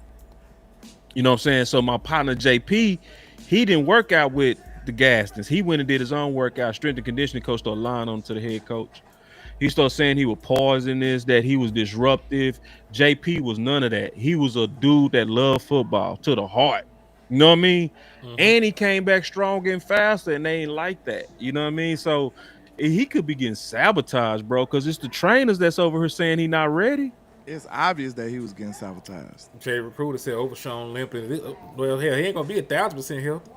You know what I'm saying? So my partner JP, he didn't work out with the Gastons. He went and did his own workout. Strength and conditioning coach started lying on to the head coach. He started saying he was poisonous, that he was disruptive. JP was none of that. He was a dude that loved football to the heart. You know what I mean? And he came back stronger and faster, and they ain't like that. You know what I mean? So he could be getting sabotaged, bro, because it's the trainers that's over here saying he not ready. It's obvious that he was getting sabotaged. Jay Recruiter said Overshawn limping. Well, hell, he ain't gonna be 1,000% healthy.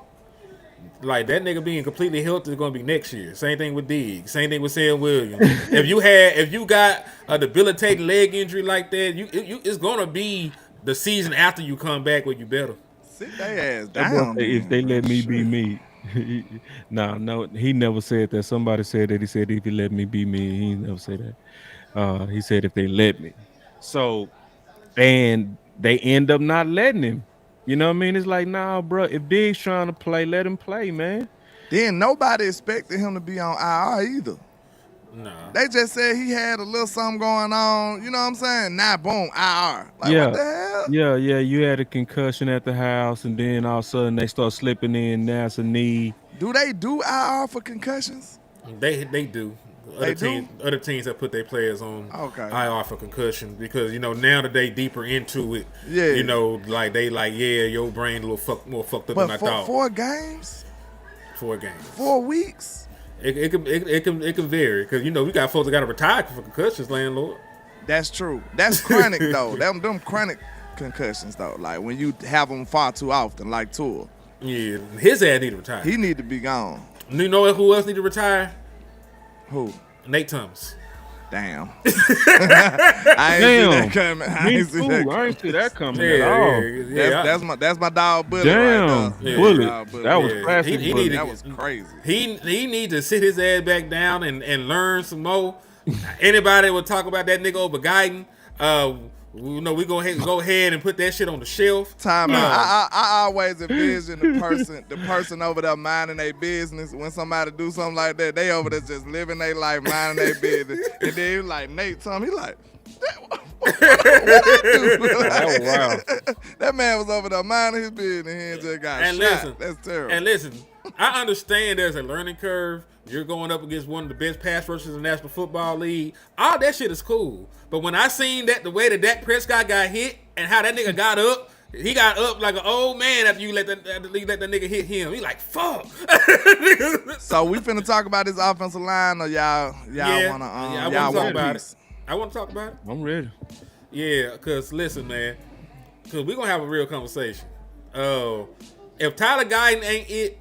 Like that nigga being completely healthy is gonna be next year. Same thing with Diggs. Same thing with Sam Williams. if you got a debilitating leg injury like that, it's gonna be the season after you come back where you better. Sit their ass That boy down. say, if they let me be me. No, he never said that. Somebody said that. He said if he let me be me. He never said that. He said if they let me. So, and they end up not letting him. You know what I mean? It's like, nah, bro. If Diggs trying to play, let him play, man. Then nobody expected him to be on IR either. Nah. They just said he had a little something going on. You know what I'm saying? Now, boom, IR. Like, Yeah. what the hell? Yeah. You had a concussion at the house, and then all of a sudden they start slipping in. Now it's a knee. Do they do IR for concussions? They do. Other teams that put their players on IR for concussion because now that they deeper into it, like they your brain a little more fucked up than I thought. 4 games, 4 games, 4 weeks. It can vary because we got folks that got to retire for concussions, landlord. That's true. That's chronic though. Them chronic concussions though. Like when you have them far too often, like Tua. Yeah, his ass need to retire. He need to be gone. You know who else need to retire? Who? Nate Thomas. Damn. I ain't see that coming. I ain't see that coming at all. Yeah. That's my dog Bullet. Damn, right there. Bullet. That was classic. That was crazy. He need to sit his ass back down and learn some more. Anybody would talk about that nigga over Guyton. We go ahead and put that shit on the shelf. Time out. I always envision the person over there minding their business. When somebody do something like that, they over there just living their life, minding their business. And then he like Nate Thomas, he like, what I do? Wow. That man was over there minding his business and just got shot. Listen, that's terrible. And listen, I understand there's a learning curve. You're going up against one of the best pass rushers in the National Football League. All that shit is cool. But when I seen that the way that Dak Prescott got hit and how that nigga got up, he got up like an old man after you let that nigga hit him. He like, fuck. So we finna talk about this offensive line, or y'all wanna I want to talk about it. I want to talk about it. I'm ready. Yeah, because listen, man, because we're going to have a real conversation. If Tyler Guyton ain't it,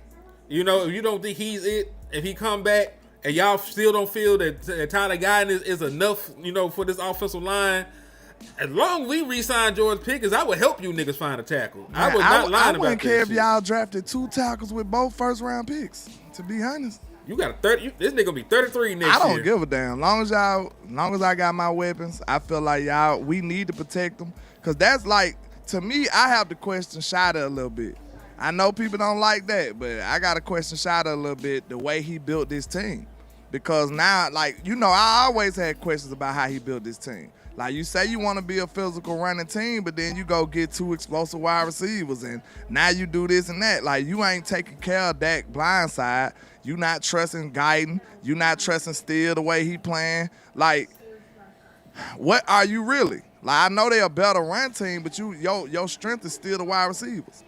if you don't think he's it, if he come back and y'all still don't feel that Tyler Guyton is enough, for this offensive line, as long as we re-sign George Pickens, I would help you niggas find a tackle. Man, I was not lying about that. I wouldn't care if y'all drafted 2 tackles with both first-round picks, to be honest. You got this nigga gonna be 33 next year. I don't give a damn. Long as I got my weapons, I feel like we need to protect them. Cause that's like, to me, I have to question Shida a little bit. I know people don't like that, but I got to question Shida a little bit, the way he built this team. Because now, I always had questions about how he built this team. Like, you say you want to be a physical running team, but then you go get 2 explosive wide receivers, and now you do this and that. Like, you ain't taking care of Dak blindside. You not trusting Guyton. You not trusting Steele the way he playing. Like, what are you really? Like, I know they're a better run team, but your strength is still the wide receivers.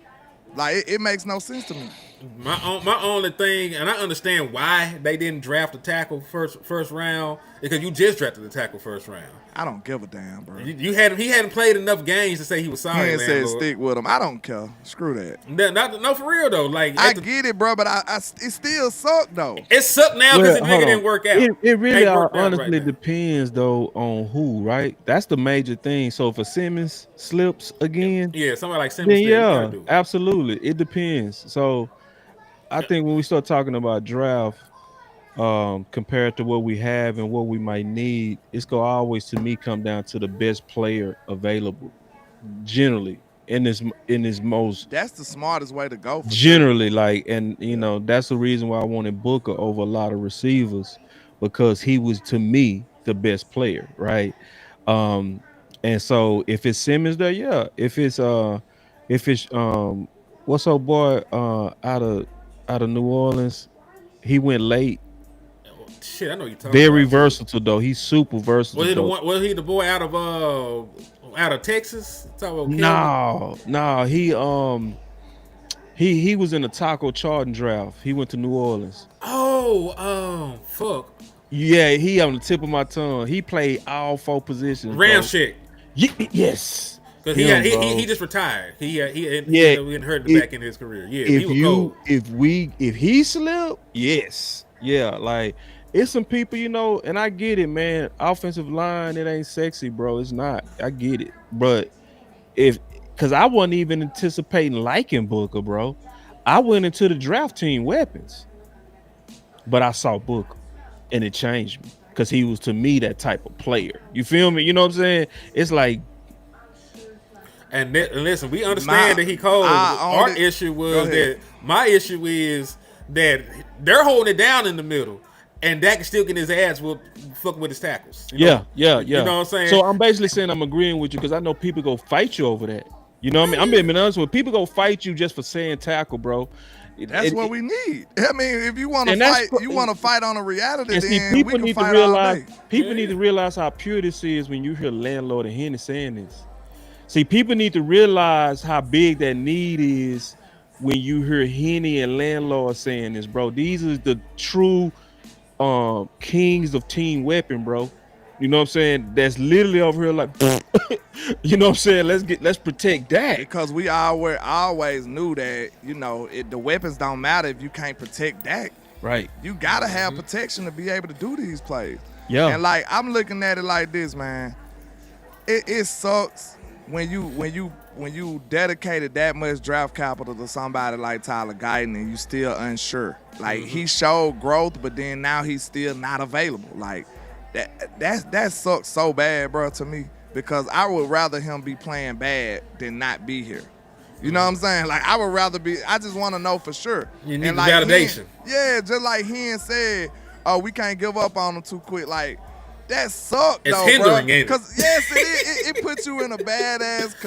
Like, it makes no sense to me. My only thing, and I understand why they didn't draft a tackle first round, because you just drafted the tackle first round. I don't give a damn, bro. He hadn't played enough games to say he was He sorry. ain't said landlord. stick with him. I don't care. Screw that. No, for real though. Like I get it, bro, but it still sucked though. it sucked now because the hold nigga on. didn't work out. It really Ain't worked out honestly right now. depends though on who, right? That's the major thing. So if a Simmons slips again, Yeah, somebody like Simmons. then You gotta yeah, do it. absolutely. It depends. So I think when we start talking about draft, compared to what we have and what we might need, it's gonna always to me come down to the best player available. Generally, in this most That's the smartest way to go. For generally like, and you know that's the reason why I wanted Booker over a lot of receivers, because he was to me the best player, right? And so if it's Simmons there, yeah. If it's what's up boy out of New Orleans, he went late. Shit, I know you talking Very about. versatile though. He's super versatile. Was he the though. one? Was he the boy out of Texas? Talking about No, he was in the Taco Charlton draft. He went to New Orleans. Fuck. Yeah, he on the tip of my tongue. He played all 4 positions. Ramchick. Yes. Because Him, he just retired. He hadn't hurt the back in his career. Yeah, If he was cold. if he slipped, yes. Yeah, like it's some people, you know, and I get it, man. Offensive line, it ain't sexy, bro. It's not. I get it. But because I wasn't even anticipating liking Booker, bro. I went into the draft team weapons, but I saw Booker and it changed me because he was to me that type of player. You feel me? You know what I'm saying? It's like, And listen, we understand that he cold. Our issue was that my issue is that they're holding it down in the middle, and Dak is still getting his ass fucking with his tackles. Yeah. You know what I'm saying? So I'm basically saying I'm agreeing with you because I know people go fight you over that. You know what I mean? I'm being honest with you. People go fight you just for saying tackle, bro. That's what we need. I mean, if you want to fight, you want to fight on a reality. And see, then people we can need to fight realize. all day. People need to realize how pure this is when you hear landlord and Henny saying this. See, people need to realize how big that need is when you hear Henny and landlord saying this, bro. These are the true kings of team weapon, bro. You know what I'm saying? That's literally over here like, you know what I'm saying? Let's protect that. Because we always knew that, you know, the weapons don't matter if you can't protect Dak. Right. You gotta have protection to be able to do these plays. Yeah. And like I'm looking at it like this, man. It sucks when you dedicated that much draft capital to somebody like Tyler Guyton and you still unsure. Like he showed growth, but then now he's still not available. Like that sucks so bad, bro, to me, because I would rather him be playing bad than not be here. You know what I'm saying? Like I would rather be. I just want to know for sure. You need and the like validation. Just like Hen said, oh, we can't give up on him too quick. Like that sucked, It's though, hindering, bro. ain't it? Because yes, it puts you in a badass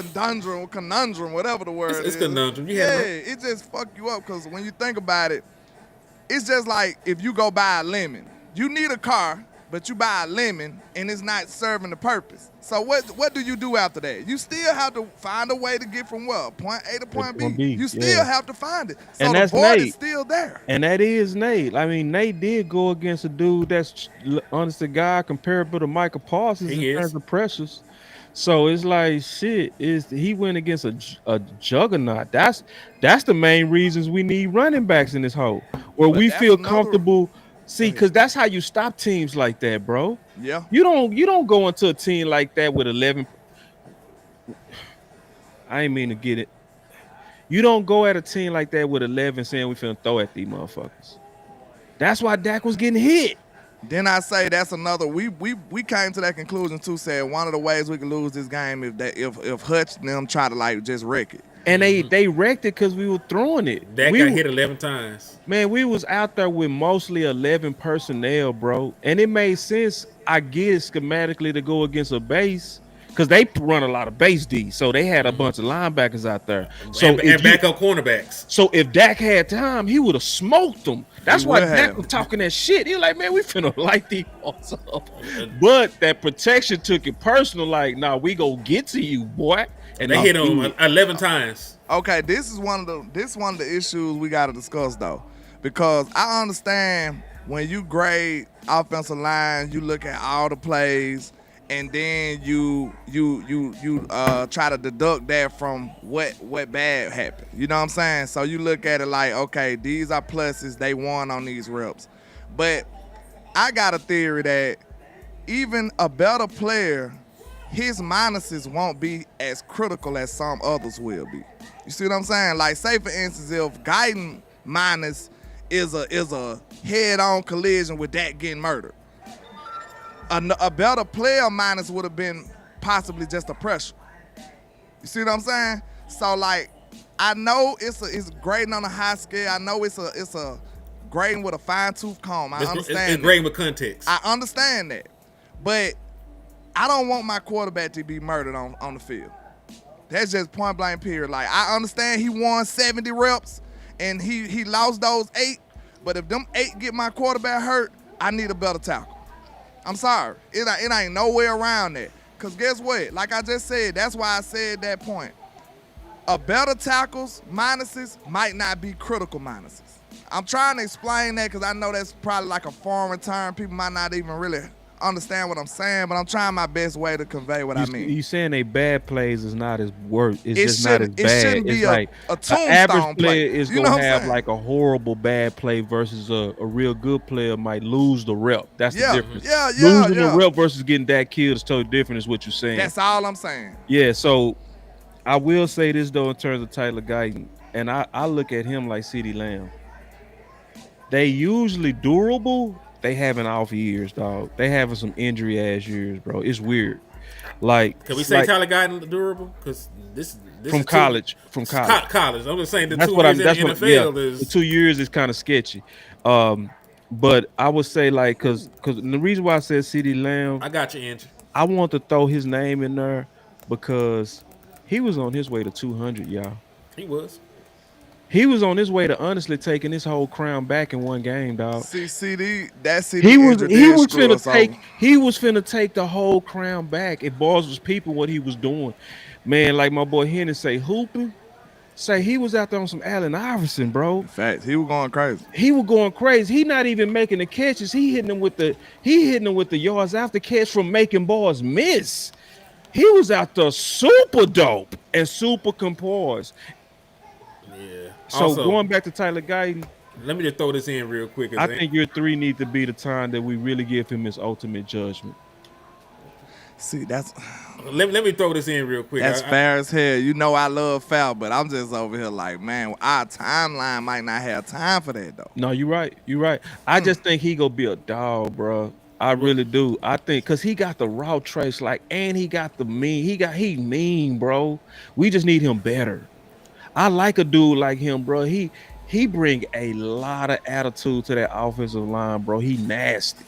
conundrum, whatever the word It's is. conundrum. It just fuck you up because when you think about it, it's just like if you go buy a lemon. You need a car, but you buy a lemon and it's not serving the purpose. So what do you do after that? You still have to find a way to get from what? Point A to point B. You still have to find it. So And the that's board Nate. is still there. And that is Nate. I mean, Nate did go against a dude that's honest to God comparable to Michael Parsons in terms of pressures. So it's like shit. He went against a juggernaut? That's the main reasons we need running backs in this hole, where we feel comfortable. See, because that's how you stop teams like that, bro. Yeah. You don't go into a team like that with 11. I ain't mean to get it. You don't go at a team like that with 11 saying we finna throw at these motherfuckers. That's why Dak was getting hit. Then I say that's another. We came to that conclusion too. Said one of the ways we could lose this game if Hutch and them try to like just wreck it. And they wrecked it because we were throwing it. Dak got hit 11 times. Man, we was out there with mostly 11 personnel, bro. And it made sense, I guess, schematically to go against a base because they run a lot of base D. So they had a bunch of linebackers out there. So and backup cornerbacks. So if Dak had time, he would have smoked them. That's why Dak was talking that shit. He was like, man, we finna light these balls up. But that protection took it personal. Like, nah, we go get to you, boy. And they hit him 11 times. Okay, this is one of the issues we got to discuss though, because I understand when you grade offensive line, you look at all the plays, and then you try to deduct that from what bad happened. You know what I'm saying? So you look at it like, okay, these are pluses, they won on these reps, but I got a theory that even a better player, his minuses won't be as critical as some others will be. You see what I'm saying? Like, say for instance, if Guyton minus is a head-on collision with Dak getting murdered, a better player minus would have been possibly just a pressure. You see what I'm saying? So like, I know it's grading on a high scale. I know it's a grading with a fine-tooth comb. I understand. It's grading with context. I understand that, but I don't want my quarterback to be murdered on the field. That's just point blank period. Like, I understand he won 70 reps and he lost those 8, but if them 8 get my quarterback hurt, I need a better tackle. I'm sorry. It ain't no way around that. Because guess what? Like I just said, that's why I said that point. A better tackles minuses might not be critical minuses. I'm trying to explain that because I know that's probably like a foreign term. People might not even really understand what I'm saying, but I'm trying my best way to convey what I mean. You saying they bad plays is not as worse. It's It just not as shouldn't- bad. it shouldn't be It's a- like a an tombstone average play. player is You know gonna what I'm have saying? like a horrible bad play versus a real good player might lose the rep. That's Yeah, the difference. yeah, Losing yeah. the rep versus getting that killed is totally different. Is what you're saying. That's all I'm saying. Yeah. So I will say this though in terms of Tyler Guyton, and I look at him like CeeDee Lamb. They usually durable. They having off years, dog. They having some injury ass years, bro. It's weird. Like, Can we say like, Tyler Guyton durable? Because this from is college? From college. college. I'm just saying the That's 2 what years I'm. That's in the what. NFL Yeah, is. the 2 years is kind of sketchy. But I would say like, cause the reason why I said CeeDee Lamb, I got you, Angie. I want to throw his name in there because he was on his way to 200, y'all. He was. He was on his way to honestly taking his whole crown back in one game, dog. CD, that CD He was injury did screw finna us take over. he was finna take the whole crown back if balls was peeping what he was doing. Man, like my boy Henry say, hooping. Say he was out there on some Allen Iverson, bro. In fact, he was going crazy. He was going crazy. He not even making the catches. He hitting them with the yards after catch from making balls miss. He was out there super dope and super composed. Yeah. So Also, going back to Tyler Guyton, let me just throw this in real quick. I think year 3 need to be the time that we really give him his ultimate judgment. See, that's Let me throw this in real quick. fair as hell. You know I love foul, but I'm just over here like, man, our timeline might not have time for that though. No, you're right. You're right. I just think he gonna be a dog, bro. I really do. I think because he got the raw trace, like, and he got the mean. He mean, bro. We just need him better. I like a dude like him, bro. He bring a lot of attitude to that offensive line, bro. He nasty.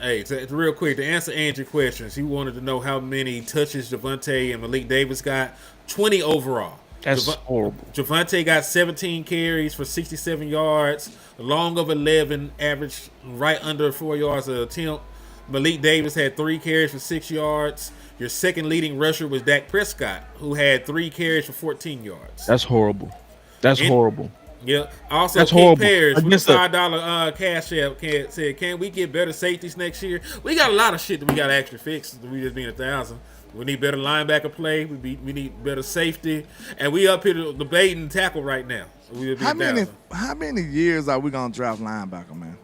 Hey, real quick, to answer Andrew's questions, he wanted to know how many touches Javonte and Malik Davis got. 20 overall. That's horrible. Javonte got 17 carries for 67 yards, long of 11, average right under 4 yards an attempt. Malik Davis had 3 carries for 6 yards. Your second leading rusher was Dak Prescott, who had 3 carries for 14 yards. That's horrible. That's horrible. Yeah. Also, That's Keith horrible. Parrish with the Against the- $5 cash app said, "Can we get better safeties next year? We got a lot of shit that we got to actually fix. We just being 1,000. We need better linebacker play. We need better safety, and we up here debating tackle right now. We just being 1,000. How many years are we gonna draft linebacker, man?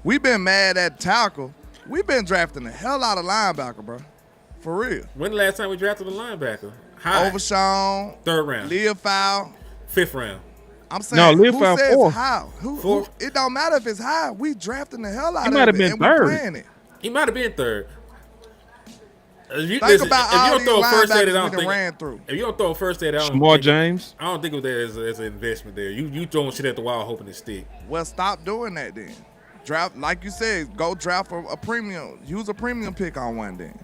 We've been mad at tackle. We've been drafting the hell out of linebacker, bro. For real. When the last time we drafted a linebacker? High. Overshawn, 3rd round, Lear Foul. 5th round. I'm saying, Lear who Foul says 4th. how? Who? Fourth. It don't matter if it's high. We drafting the hell out He of might it, have been and we 3rd. playing it. He might have been 3rd. If you, Think about all don't these throw a first aid, I linebackers don't we done think. ran through. If you don't throw a first aid, I don't Shamar think James. I don't think of that as an investment there. You throwing shit at the wall hoping it stick. Well, stop doing that then. Draft, like you said, go draft a premium. Use a premium pick on one then.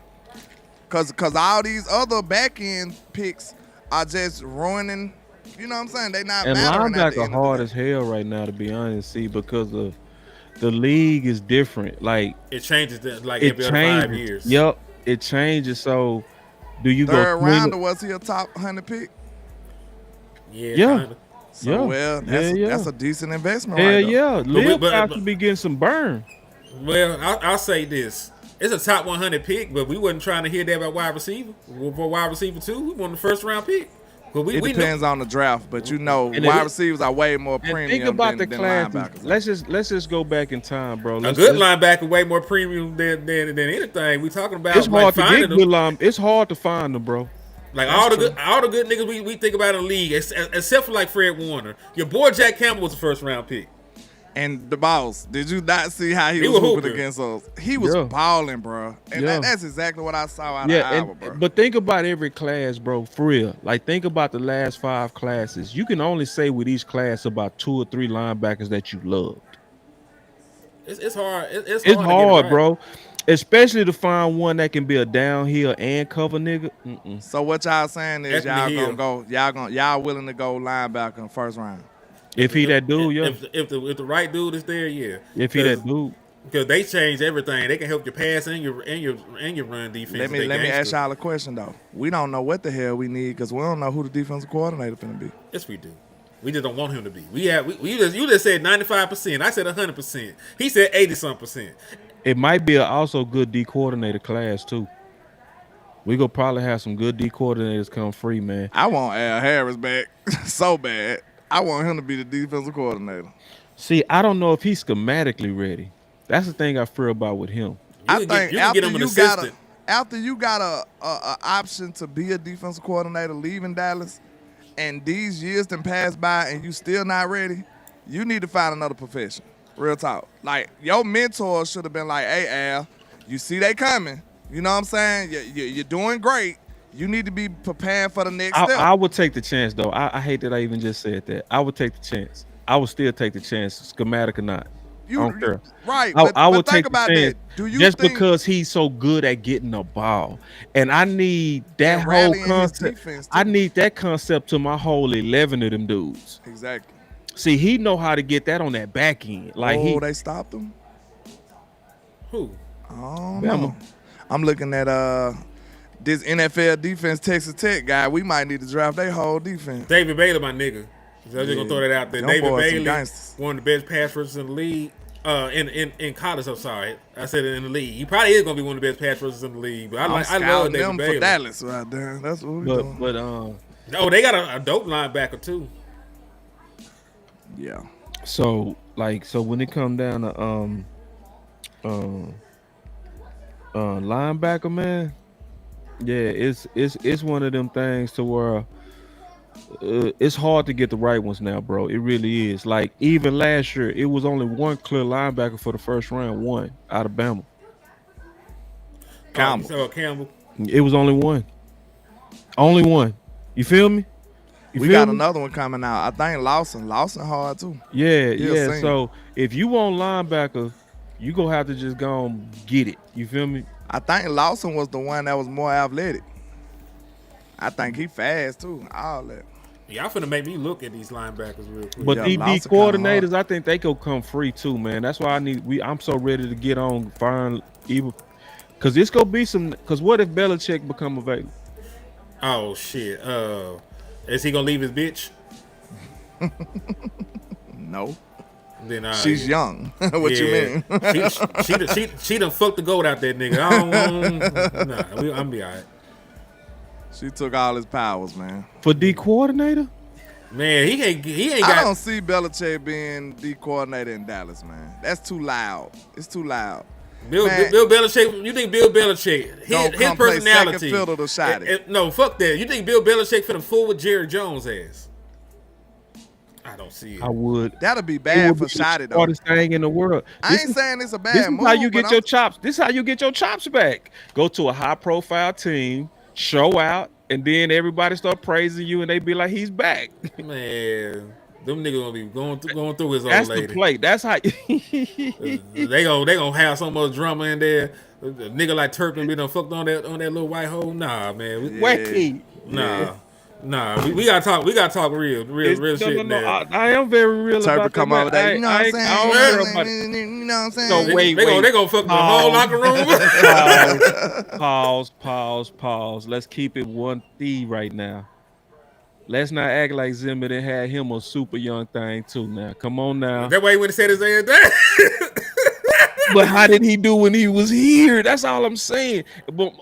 Cause all these other back end picks are just ruining. You know what I'm saying? They not And mattering at the linebacker end of hard the as hell right now, to be honest. See, because of the league is different. Like It changes like it every other 5 changes. years. Yep, it changes. So, do you Third go swing? rounder, was he a top 100 pick? Yeah, Yeah. kinda. So Yeah. well, that's a decent investment Hell right there. yeah. Live but- out to be getting some burn. Well, I'll say this. It's a top 100 pick, but we wasn't trying to hear that about wide receiver. For wide receiver 2, we won the first round pick. But It depends on the draft, but wide receivers are way more And premium think about than the classes. linebackers. Let's just go back in time, bro. A good linebacker way more premium than anything. We talking about It's hard to finding get them. good line. It's hard to find them, bro. Like all the good niggas we think about in the league, except for like Fred Warner. Your boy Jack Campbell was a first round pick. And the boss, did you not see how he He was was hooping hooping. against us? He was balling, bro. And that's exactly what I saw out of Iowa, bro. But think about every class, bro. For real. Like think about the last 5 classes. You can only say with each class about 2 or 3 linebackers that you loved. It's hard. It's It's hard, hard, right. bro. Especially to find one that can be a downhill and cover nigga. Mm-mm. So what y'all saying is Anthony y'all Hill. gonna go, y'all willing to go linebacker in the first round. If he that dude, yeah. If the right dude is there, yeah. If he that dude. Because they change everything. They can help your pass and your run defense. Let me ask y'all a question though. We don't know what the hell we need because we don't know who the defensive coordinator finna be. Yes, we do. We just don't want him to be. You just said 95%. I said 100%. He said 80-something%. It might be also good D coordinator class too. We gonna probably have some good D coordinators come free, man. I want Al Harris back so bad. I want him to be the defensive coordinator. See, I don't know if he's schematically ready. That's the thing I fear about with him. I think you can get him an assistant. after you got a option to be a defensive coordinator leaving Dallas, and these years done passed by and you still not ready, you need to find another profession. Real talk. Like your mentor should have been like, "Hey Al, you see they coming. You know what I'm saying? You're doing great. You need to be preparing for the next step." I would take the chance though. I hate that I even just said that. I would take the chance. I would still take the chance, schematic or not. I don't care. Right. I would but think take about the chance that. Do you just think because he's so good at getting the ball, and I need that And whole rallying his concept. defense, too. I need that concept to my whole 11 of them dudes. Exactly. See, he know how to get that on that back end. Like they stopped him? Who? Oh Bama. no. I'm looking at this NFL defense Texas Tech guy. We might need to draft their whole defense. David Bailey, my nigga. So I'm just gonna throw that out there. Them David boys some Bailey, gangsters. one of the best pass rushers in the league. In college, I'm sorry. I said it in the league. He probably is gonna be one of the best pass rushers in the league. But I love scouting David them Bailey. for Dallas right there. That's what we doing. but Oh, they got a dope linebacker too. Yeah. so when it come down to linebacker, man, yeah, it's one of them things to where it's hard to get the right ones now, bro. It really is. Like even last year, it was only one clear linebacker for the first round, one out of Bama. Campbell. Campbell. It was only one. Only one. You feel me? You We feel got me? another one coming out. I think Lawson hard too. Yeah, He a yeah. senior. So if you want linebacker, you gonna have to just go and get it. You feel me? I think Lawson was the one that was more athletic. I think he fast too. All that. Y'all finna make me look at these linebackers real quick. But Yeah, these D Lawson kinda coordinators, I think they could come free too, man. That's why I'm so ready to get on find even because it's gonna be some. Because what if Belichick become available? Oh shit. Is he gonna leave his bitch? No. Then She's young. What you mean? she done fucked the goat out that nigga. I'm be alright. She took all his powers, man. For D coordinator? Man, he ain't I got. don't see Belichick being the coordinator in Dallas, man. That's too loud. It's too loud. Bill Man. His you think Bill Belichick, Don't his come play personality. second fiddle to Shotty. No, fuck that. You think Bill Belichick finna fool with Jerry Jones' ass? I don't see it. I would. That'd be It bad would for be the Shotty though. smartest thing in the world. I ain't saying it's a bad This is move. how you but get your chops. This is how you get your chops back. Go to a high profile team, show out, and then everybody start praising you, and they be like, "He's back." Man, them niggas gonna be going through his old That's lady. the play. That's how. They gonna have some other drama in there. A nigga like Turpin be done fucked on that little white hole. Nah, man. Wait. Nah. We gotta talk. We gotta talk real shit. No, now. I am very real Turpin about come that. over there. You know what I'm saying? I don't care about it. You know what I'm saying? So wait. They gonna fuck the whole locker room. Pause. Let's keep it 1D right now. let's not act like Zimmer done had him a super young thing too. Now, come on now. That way he would have said his ass down. But how did he do when he was here? That's all I'm saying. But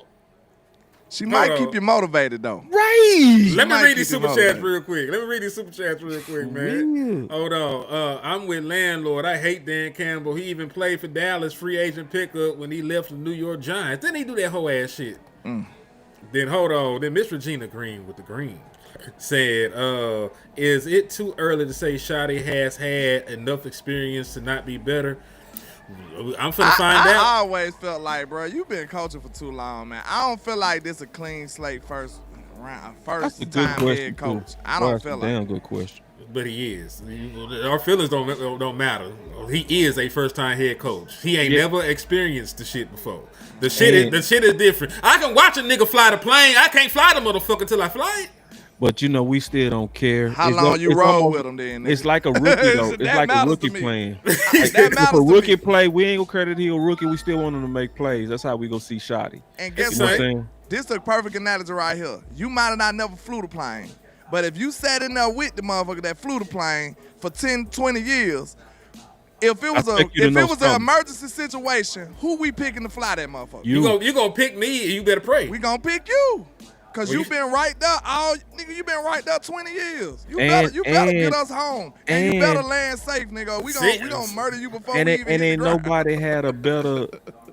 She might on. keep you motivated though. right. Let me might read these keep you super chats motivated. real quick. Man. Weird. Hold on. I'm with Landlord. I hate Dan Campbell. He even played for Dallas free agent pickup when he left the New York Giants. Didn't he do that whole ass shit? Then hold on. Then Miss Regina Green with the green said, is it too early to say Shotty has had enough experience to not be better? I'm finna find I out. always felt like, bro, you've been coaching for too long, man. I don't feel like this a clean slate first That's a good time question head too. coach. I don't That's feel a like. damn good question. But he is. Our feelings don't matter. He is a first time head coach. He ain't never experienced the shit before. The shit is different. I can watch a nigga fly the plane. I can't fly the motherfucker till I fly it. But we still don't care. How long you roll with him then? Nigga? It's like a rookie though. It's That like a matters rookie to me. playing. That If matters a to rookie me. play, we ain't gonna credit he a rookie. We still want him to make plays. That's how we go see Shotty. And guess You know what what? I'm saying? This is a perfect analogy right here. You might have not never flew the plane, but if you sat in there with the motherfucker that flew the plane for 10, 20 years, if it was expect you to know an something. emergency situation, who we picking to fly that motherfucker? You gonna pick me and you better pray. We gonna pick you. Cause Well, you've been right there you been right there 20 years. You And- better and- get us home. And you and- better land safe, nigga. We gonna murder you before And we it, even and hit ain't the ground. nobody had a better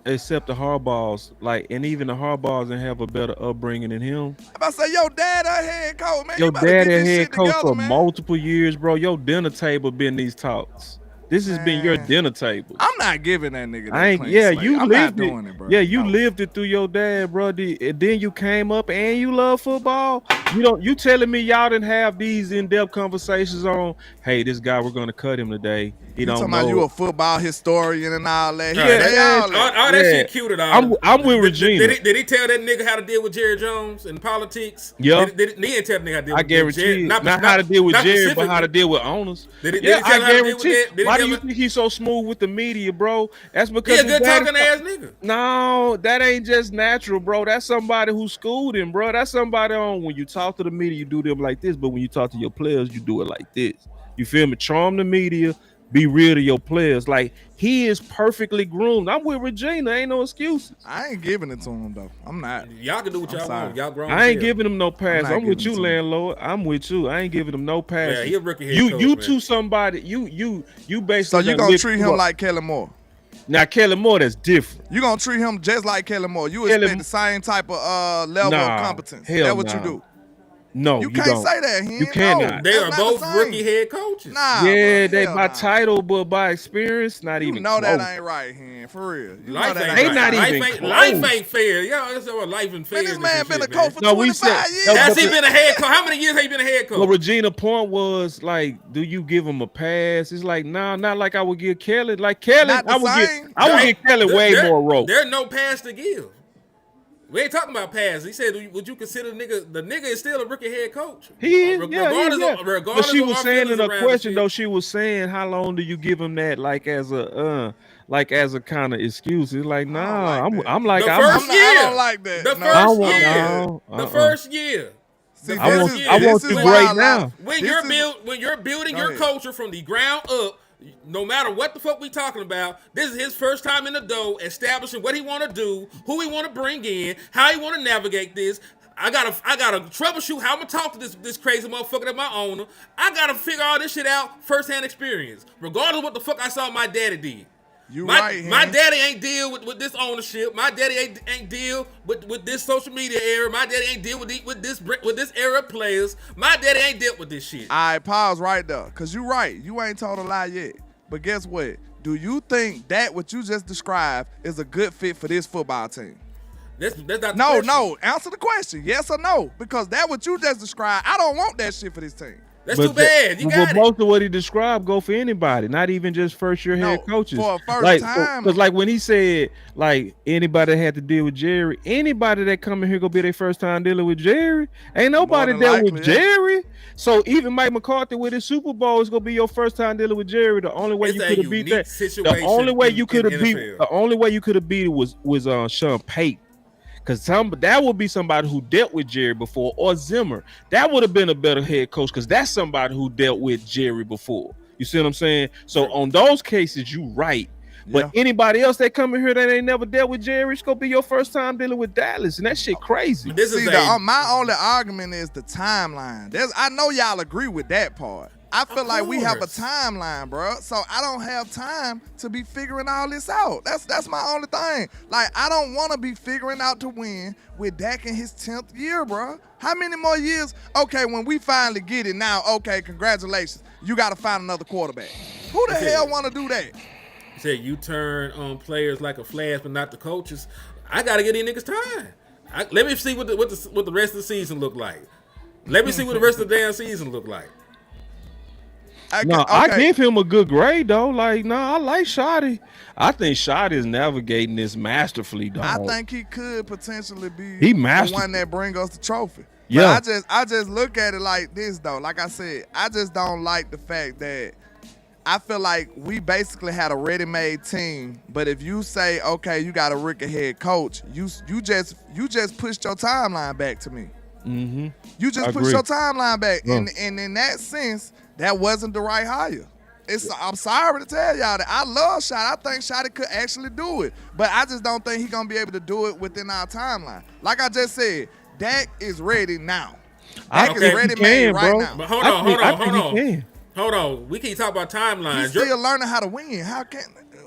except the Harbaughs. Like, and even the Harbaughs didn't have a better upbringing than him. I'm about to say, yo, dad, a head coach, man. Your you better get daddy this head shit coach together, for man. multiple years, bro. Your dinner table been these talks. This has been your Man. dinner table. I'm not giving that nigga that I ain't. clean Yeah, slate. you I'm lived not it. doing it, bro. Yeah, you No. lived it through your dad, bro. And then you came up and you love football. You telling me y'all didn't have these in-depth conversations on? Hey, this guy, we're gonna cut him today. He You don't talking know. about you a football historian and all that. Yeah, They all all that. that Yeah. shit cute at all. I'm with Regina. Did he tell that nigga how to deal with Jerry Jones in politics? Yeah. He didn't tell the nigga how to deal I with guarantee Jerry. you, not how to deal with not Jerry, but how to specifically. deal with owners. Did he Yeah, tell him I how to deal with guarantee. that? Did he Why tell do you him- think he's so smooth with the media, bro? That's He because a good talking ass nigga. No, that ain't just natural, bro. That's somebody who schooled him, bro. That's somebody on when you talk to the media, you do them like this, but when you talk to your players, you do it like this. You feel me? Charm the media, be real to your players. Like, he is perfectly groomed. I'm with Regina. Ain't no excuses. I ain't giving it to him though. I'm not. Y'all can do what I'm y'all sorry. want. Y'all grown. I ain't as hell. giving him no pass. not I'm with giving you, it to him. landlord. I'm with you. I ain't giving him no pass. Yeah, he a rookie head You coach, you man. two somebody. You basically. So you done gonna lit treat you him up. like Kellen Moore. Now Kelly Moore, that's different. You gonna treat him just like Kellen Moore. You Kelly- expect the same type of level Nah, of competence. hell That's what nah. you do. No, You you can't don't. say that. Hen. You cannot. No, They that's are not both the same. rookie head coaches. Nah, Yeah, bro, they hell by nah. title, but by experience, not You even know that close. ain't right, Hen. For real. You Life know that ain't They ain't not right. even life close. ain't fair. Y'all, that's what life and fair. Man, this is man and been shit, a coach man. for No, we 25 said- years. no, Has but he the- been a head coach? How many years has he been a head But coach? Regina point was like, do you give him a pass? It's like, nah, not like I would give Kelly. Like Kelly, Not the I would same. give Kelly way more rope. There's no pass to give. We ain't talking about pass. He said, "Would you consider the nigga is still a rookie head coach? He is, yeah, regardless of But she of was our saying in feelings a around question the though, shit. she was saying, how long do you give him that, like as a kind of excuse? It's like, nah, like that. I'm like, The I'm, first I year. don't like that. The No. I first want- year. no, The first year. See, I this want- is- I this want is you why great I now. like- When this you're is- when you're building Go your ahead. culture from the ground up, no matter what the fuck we talking about, this is his first time in the dough, establishing what he want to do, who he want to bring in, how he want to navigate this. I gotta troubleshoot how I'm gonna talk to this crazy motherfucker that my owner. I gotta figure all this shit out firsthand experience, regardless of what the fuck I saw my daddy did. You my, right, my Hen. daddy ain't deal with this ownership. My daddy ain't deal with this social media era. My daddy ain't deal with this era of players. My daddy ain't dealt with this shit. All right, pause right there. Because you right. You ain't told a lie yet. But guess what? Do you think that what you just described is a good fit for this football team? That's not the No, question. no. Answer the question. Yes or no? Because that what you just described, I don't want that shit for this team. That's too bad. You got but it. most of what he described go for anybody, not even just first year head No, coaches. for a first like, time. because like when he said like anybody that had to deal with Jerry, anybody that come in here gonna be their first time dealing with Jerry. Ain't nobody than dealt with likely, yeah. Jerry. So even Mike McCarthy with his Super Bowl is gonna be your first time dealing with Jerry. The only way It's you a could have beat unique that, situation the only way in- you could in have beat, NFL. the only way you could have beat it was Sean Payton. because that would be somebody who dealt with Jerry before, or Zimmer. That would have been a better head coach because that's somebody who dealt with Jerry before. You see what I'm saying? So on those cases, you right. But anybody else that come in here that ain't never dealt with Jerry, it's gonna be your first time dealing with Dallas, and that shit crazy. My only argument is the timeline. I know y'all agree with that part. I feel like we have a timeline, bro. So I don't have time to be figuring all this out. That's my only thing. Like, I don't want to be figuring out to win with Dak in his 10th year, bro. How many more years? Okay, when we finally get it now, okay, congratulations. You got to find another quarterback. Who the hell want to do that? You said you turn on players like a flash, but not the coaches. I got to get these niggas time. Let me see what the rest of the season look like. Let me see what the rest of the damn season look like. I give him a good grade though. Like, I like Shotty. I think Shotty is navigating this masterfully, dog. I think he could potentially be the one that bring us the trophy. Yeah. But I just look at it like this though. Like I said, I just don't like the fact that I feel like we basically had a ready-made team. But if you say, okay, you got a rookie head coach, you just pushed your timeline back to me. Mm-hmm. You just pushed your timeline back, and in that sense, that wasn't the right hire. I'm sorry to tell y'all that I love Shotty. I think Shotty could actually do it, but I just don't think he's gonna be able to do it within our timeline. Like I just said, Dak is ready now. Dak is ready made right now. But hold on. We can't talk about timelines. He's still learning how to win.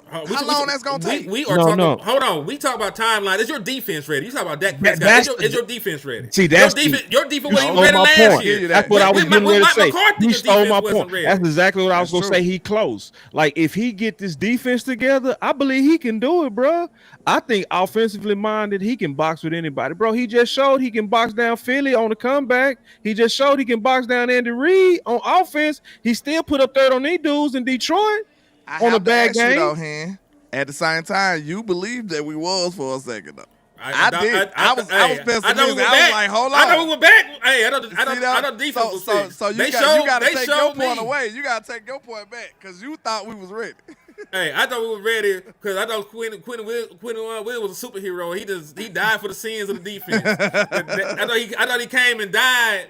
How long that's gonna take? We are talking. Hold on. We talk about timeline. Is your defense ready? You talk about Dak Prescott. Is your defense ready? See, that's your defense wasn't ready last year. That's what I was getting ready to say. He stole my point. Ready. That's exactly what I was gonna say. He close. Like, if he get this defense together, I believe he can do it, bro. I think offensively minded, he can box with anybody, bro. He just showed he can box down Philly on the comeback. He just showed he can box down Andy Reid on offense. He still put up third on these dudes in Detroit. On a bad game. Though, at the same time, you believed that we was for a second though. I did. I was pessimistic. I was like, hold on. I know we were back. Hey, I know the defense was fit. So you got to take your point away. You got to take your point back because you thought we was ready. Hey, I thought we were ready because I thought Quentin Will was a superhero. He died for the sins of the defense. I thought he came and died,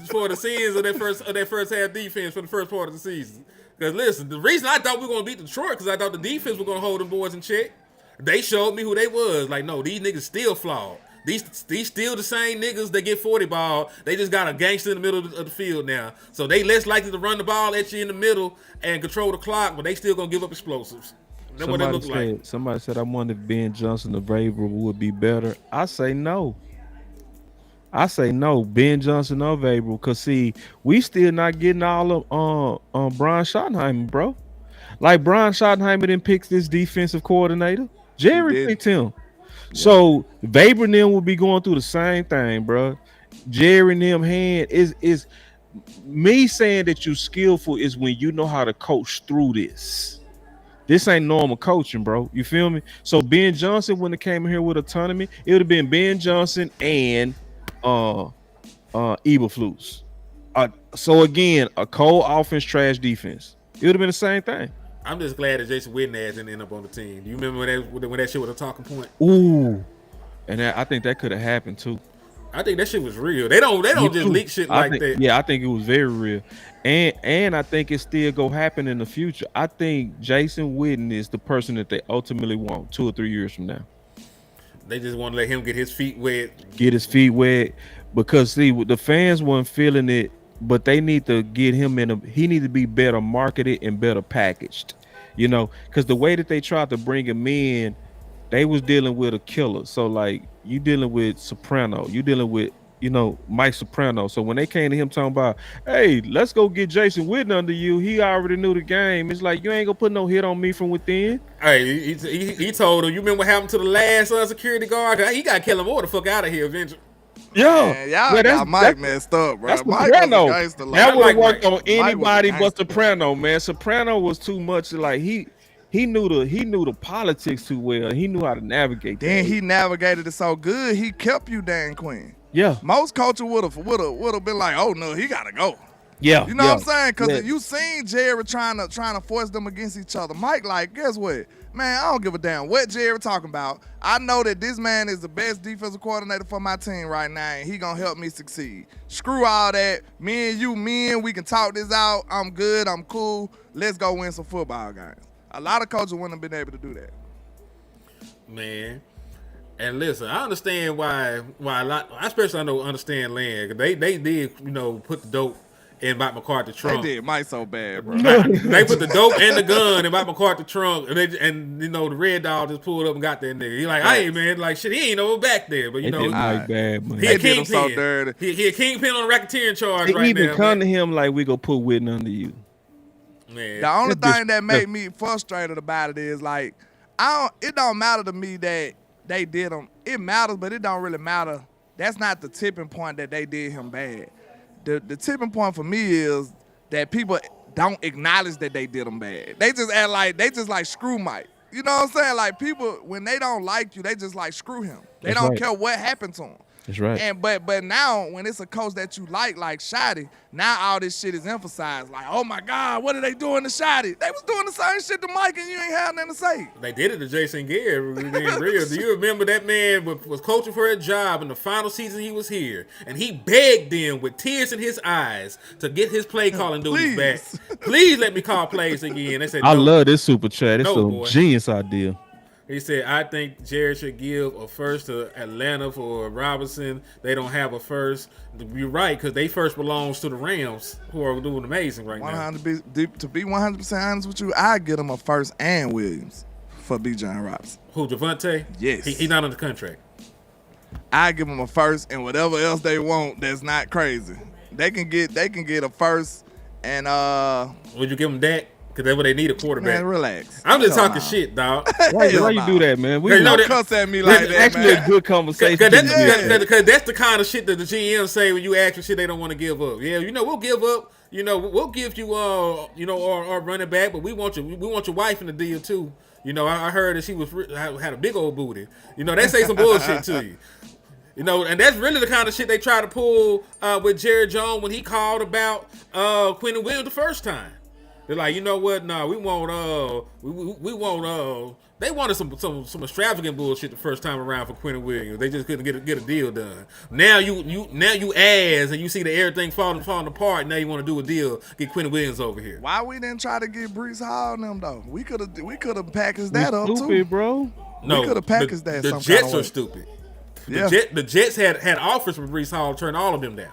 for the sins of that first half defense for the first part of the season. Because listen, the reason I thought we were going to beat Detroit because I thought the defense was going to hold them boys in check. They showed me who they was. Like, no, these niggas still flawed. These still the same niggas that get 40 ball. They just got a gangster in the middle of the field now. So they less likely to run the ball at you in the middle and control the clock, but they still going to give up explosives. That's what they look like. Somebody said, I wonder if Ben Johnson or Vrabel would be better. I say no. Ben Johnson or Vrabel, because see, we still not getting all of Brian Schottenheimer, bro. Like, Brian Schottenheimer didn't pick this defensive coordinator. Jerry picked him. Yeah. So Vrabel and them will be going through the same thing, bro. Jerry and them hand is me saying that you skillful is when you know how to coach through this. This ain't normal coaching, bro. You feel me? So Ben Johnson, when it came in here with autonomy, it would have been Ben Johnson and Eberflus. So again, a cold offense, trash defense. It would have been the same thing. I'm just glad that Jason Witten didn't end up on the team. Do you remember when that shit was a talking point? Ooh, and I think that could have happened too. I think that shit was real. They don't just leak shit that. Yeah, I think it was very real, and I think it still go happen in the future. I think Jason Witten is the person that they ultimately want 2 or 3 years from now. They just want to let him get his feet wet. Because see, the fans weren't feeling it, but they need to get him he need to be better marketed and better packaged, because the way that they tried to bring him in, they was dealing with a killer. So like, you dealing with Soprano, you dealing with, Mike Soprano. So when they came to him talking about, hey, let's go get Jason Witten under you, he already knew the game. It's like, you ain't gonna put no hit on me from within. Hey, he told him, you remember what happened to the last security guard? He got Kellen Moore the fuck out of here eventually. Yeah, man, y'all got Mike messed up, bro. That's Mike Soprano. was a gangster. That would have worked on anybody but Soprano, man. Soprano was too much. Like, he knew the politics too well. He knew how to navigate. Then he navigated it so good. He kept you, Dan Quinn. Yeah. Most coaches would have been like, oh no, he gotta go. Yeah. You know what I'm saying? Because Yeah. you seen Jerry trying to force them against each other. Mike, like, guess what? Man, I don't give a damn what Jerry talking about. I know that this man is the best defensive coordinator for my team right now, and he gonna help me succeed. Screw all that. Me and you, we can talk this out. I'm good. I'm cool. Let's go win some football games. A lot of coaches wouldn't have been able to do that. Man. And listen, I understand why a lot, especially I know understand Land. They did, put the dope in Mike McCarthy trunk. They did Mike so bad, bro. They put the dope and the gun in Mike McCarthy trunk, and the Red Dog just pulled up and got that nigga. He like, hey man, like shit, he ain't no back there, but They did Mike bad, man. he a did him so kingpin. dirty. He a kingpin on the racketeering charge They right even now. come to him like we gonna put Whitney under you. Man. The only That thing that made me frustrated about it is like, it don't matter to me that they did him. It matters, but it don't really matter. That's not the tipping point that they did him bad. The tipping point for me is that people don't acknowledge that they did him bad. They just act like screw Mike. You know what I'm saying? Like people, when they don't like you, they just like screw him. They That's don't right. care what happened to him. That's right. And but now when it's a coach that you like Shotty, now all this shit is emphasized. Like, oh my God, what are they doing to Shotty? They was doing the same shit to Mike, and you ain't had nothing to say. They did it to Jason Garrett. Being real. Do you remember that man was coaching for a job in the final season he was here, and he begged them with tears in his eyes to get his play calling duties back. Please let me call plays again. They said, I no. love this super chat. It's No, a boy. genius idea. He said, I think Jared should give a first to Atlanta for Robinson. They don't have a first. You're right, because they first belongs to the Rams, who are doing amazing right now. To be 100% honest with you, I get him a first and Williams for Bijan Robinson. Who, Javonte? Yes. He's not under contract. I give them a first and whatever else they want that's not crazy. They can get a first and Would you give him that? Because that's what they need, a quarterback. man, relax. I'm just Hell talking no. shit, dog. Why Hell you no. do that, man? We Hey, no, Don't that- cuss at me like It's that, actually man. a good conversation. Because that's the kind of shit that the GM say when you ask for shit they don't want to give up. Yeah, we'll give up. We'll give you, our running back, but we want your wife in the deal too. I heard that she had a big old booty. They say some bullshit to you. And that's really the kind of shit they try to pull with Jerry Jones when he called about Quentin Williams the first time. They're like, you know what? Nah, we want we want they wanted some extravagant bullshit the first time around for Quentin Williams. They just couldn't get a deal done. Now you ask and you see that everything falling apart. Now you want to do a deal, get Quentin Williams over here. Why we didn't try to get Brees Hall and them though? We could have packaged that up Stupid, too. bro. No, we could have packaged that. The some Jets kind of are way. stupid. Yeah. The Jets had offers from Brees Hall, turned all of them down.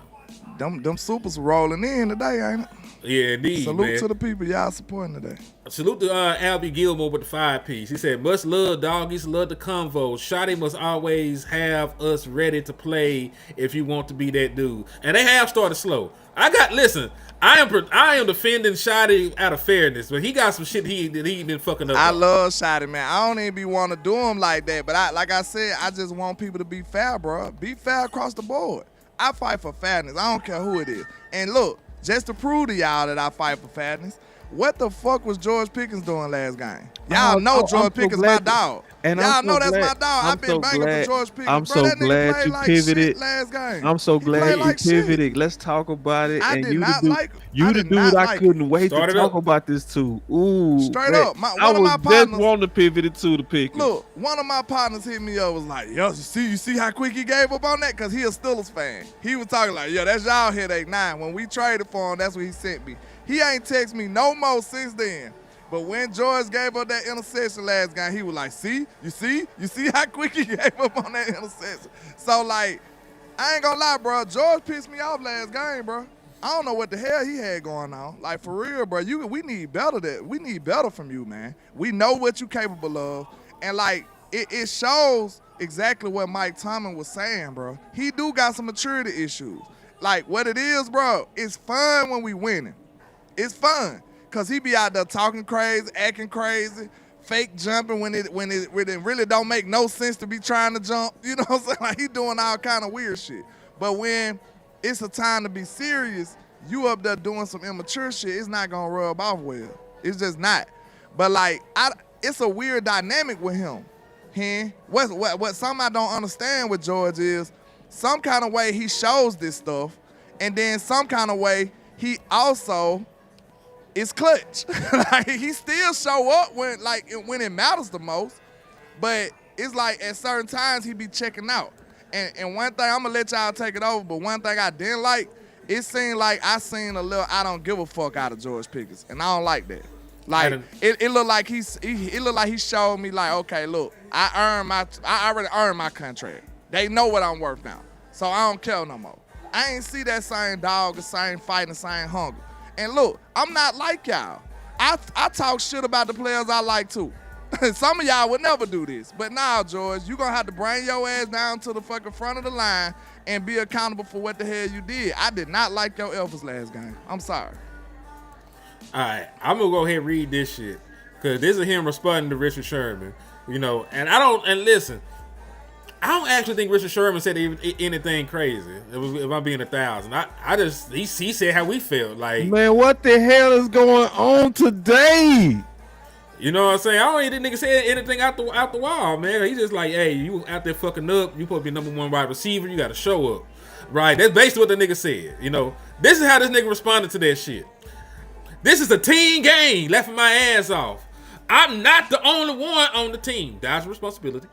Them supers rolling in today, ain't it? Yeah, indeed, Salute man. to the people y'all supporting today. Salute to Albie Gilmore with the 5-piece. He said, much love, doggies. Love the convo. Shotty must always have us ready to play if you want to be that dude. And they have started slow. I am defending Shotty out of fairness, but he got some shit he been fucking up. I on. love Shotty, man. I don't even be want to do him like that, but like I said, I just want people to be fair, bro. Be fair across the board. I fight for fairness. I don't care who it is. And look, just to prove to y'all that I fight for fairness, what the fuck was George Pickens doing last game? Y'all know George Pickens my dog. And y'all I'm so know that's glad- my dog. I'm I've been so banging glad- for George Pickens. I'm Bro, so that nigga glad played you like pivoted. shit last game. I'm so He glad played you like shit. pivoted. Let's talk about it. I and did you not the dude, like- you I the did dude not I like couldn't wait Start to it talk up. about this too. Ooh, Straight man. up. I One of was my just partners- wanting to pivot it to the pick. Look, one of my partners hit me up, was like, yo, you see how quick he gave up on that? Because he a Steelers fan. He was talking like, yo, that's y'all headache 9. When we traded for him, that's what he sent me. He ain't text me no more since then. But when George gave up that interception last game, he was like, you see how quick he gave up on that interception. So, like, I ain't gonna lie, bro. George pissed me off last game, bro. I don't know what the hell he had going on. Like, for real, bro, we need better. We need better from you, man. We know what you capable of. And, like, it shows exactly what Mike Tomlin was saying, bro. He do got some maturity issues. Like, what it is, bro, it's fun when we winning. It's fun. Because he be out there talking crazy, acting crazy, fake jumping when it really don't make no sense to be trying to jump. You know what I'm saying? Like, he doing all kind of weird shit. But when it's a time to be serious, you up there doing some immature shit, it's not going to rub off well. It's just not. But, like, it's a weird dynamic with him. What something I don't understand with George is some kind of way he shows this stuff, and then some kind of way he also is clutch. Like he still show up when it matters the most, but it's like at certain times he be checking out. And one thing, I'm gonna let y'all take it over, but one thing I didn't like, it seemed like I seen a little I don't give a fuck out of George Pickens, and I don't like that. Like it looked like he showed me like, okay, look, I already earned my contract. They know what I'm worth now, so I don't care no more. I ain't see that same dog, the same fight, the same hunger. And look, I'm not like y'all. I talk shit about the players I like too. Some of y'all would never do this. But now, George, you gonna have to bring your ass down to the fucking front of the line and be accountable for what the hell you did. I did not like your efforts last game. I'm sorry. All right, I'm gonna go ahead and read this shit because this is him responding to Richard Sherman. And listen, I don't actually think Richard Sherman said anything crazy. If I'm being 1,000, he said how we felt. Like, man, what the hell is going on today? You know what I'm saying? I don't even think nigga say anything out the wall, man. He just like, hey, you out there fucking up. You supposed to be number one wide receiver. You got to show up, right? That's basically what the nigga said. This is how this nigga responded to that shit. This is a team game. Laughing my ass off. I'm not the only one on the team. That's responsibility.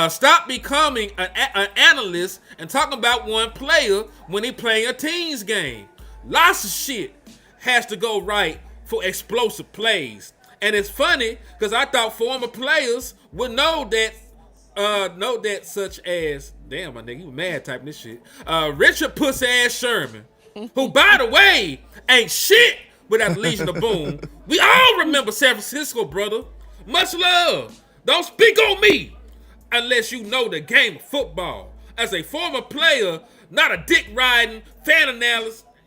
Stop becoming an analyst and talking about one player when he playing a team's game. Lots of shit has to go right for explosive plays. And it's funny because I thought former players would know that such as, damn, my nigga, you mad typing this shit. Richard Pussy Ass Sherman, who, by the way, ain't shit without the Legion of Boom. We all remember San Francisco, brother. Much love. Don't speak on me unless you know the game of football. As a former player, not a dick riding fan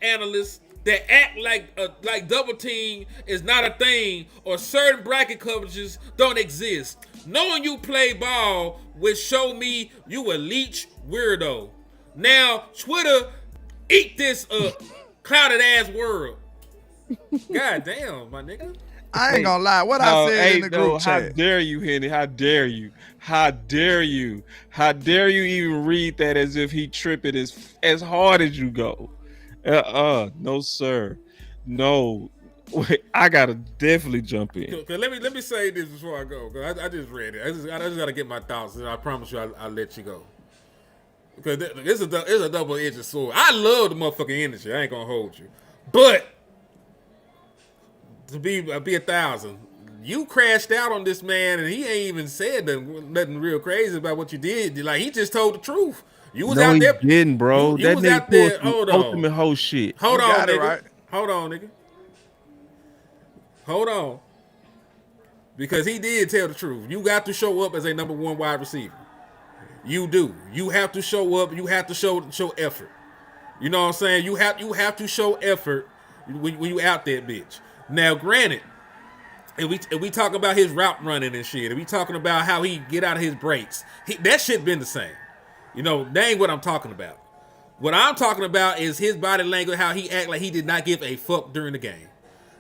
analyst that act like double team is not a thing or certain bracket coverages don't exist. Knowing you play ball would show me you a leech weirdo. Now, Twitter, eat this clouded ass world. God damn, my nigga. I ain't gonna lie. What I said in the group chat. How dare you, Henny? How dare you? How dare you? How dare you even read that as if he tripping as hard as you go? No, sir. No. Wait, I gotta definitely jump in. Let me say this before I go. Cause I just read it. I just gotta get my thoughts, and I promise you I'll let you go. Because it's a double-edged sword. I love the motherfucking energy. I ain't gonna hold you, but to be 1,000, you crashed out on this man, and he ain't even said nothing real crazy about what you did. Like, he just told the truth. You was out there. He didn't, bro. You that was nigga out there. pulled some ultimate whole shit. Hold on, nigga. Right. Hold on, nigga. Hold on. Because he did tell the truth. You got to show up as a number one wide receiver. You do. You have to show up. You have to show effort. You know what I'm saying? You have to show effort when you out there, bitch. Now, granted, if we talk about his route running and shit, if we talking about how he get out of his breaks, that shit been the same. That ain't what I'm talking about. What I'm talking about is his body language, how he act like he did not give a fuck during the game.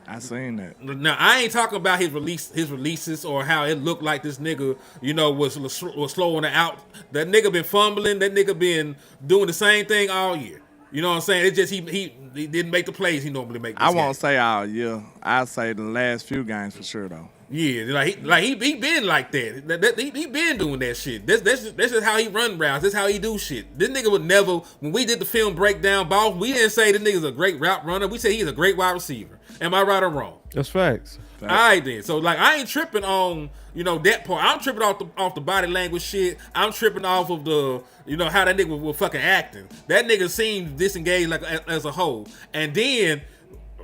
I seen that. Now, I ain't talking about his releases or how it looked like this nigga, was slowing it out. That nigga been fumbling. That nigga been doing the same thing all year. You know what I'm saying? It's just he didn't make the plays he normally make. I won't say all year. I'll say the last few games for sure though. Yeah, he been like that. He been doing that shit. That's just how he run routes. That's how he do shit. This nigga would never. When we did the film breakdown, boss, we didn't say this nigga's a great route runner. We said he's a great wide receiver. Am I right or wrong? That's facts. All right then. So I ain't tripping on that part. I'm tripping off the body language shit. I'm tripping off of the how that nigga was fucking acting. That nigga seemed disengaged as a whole. And then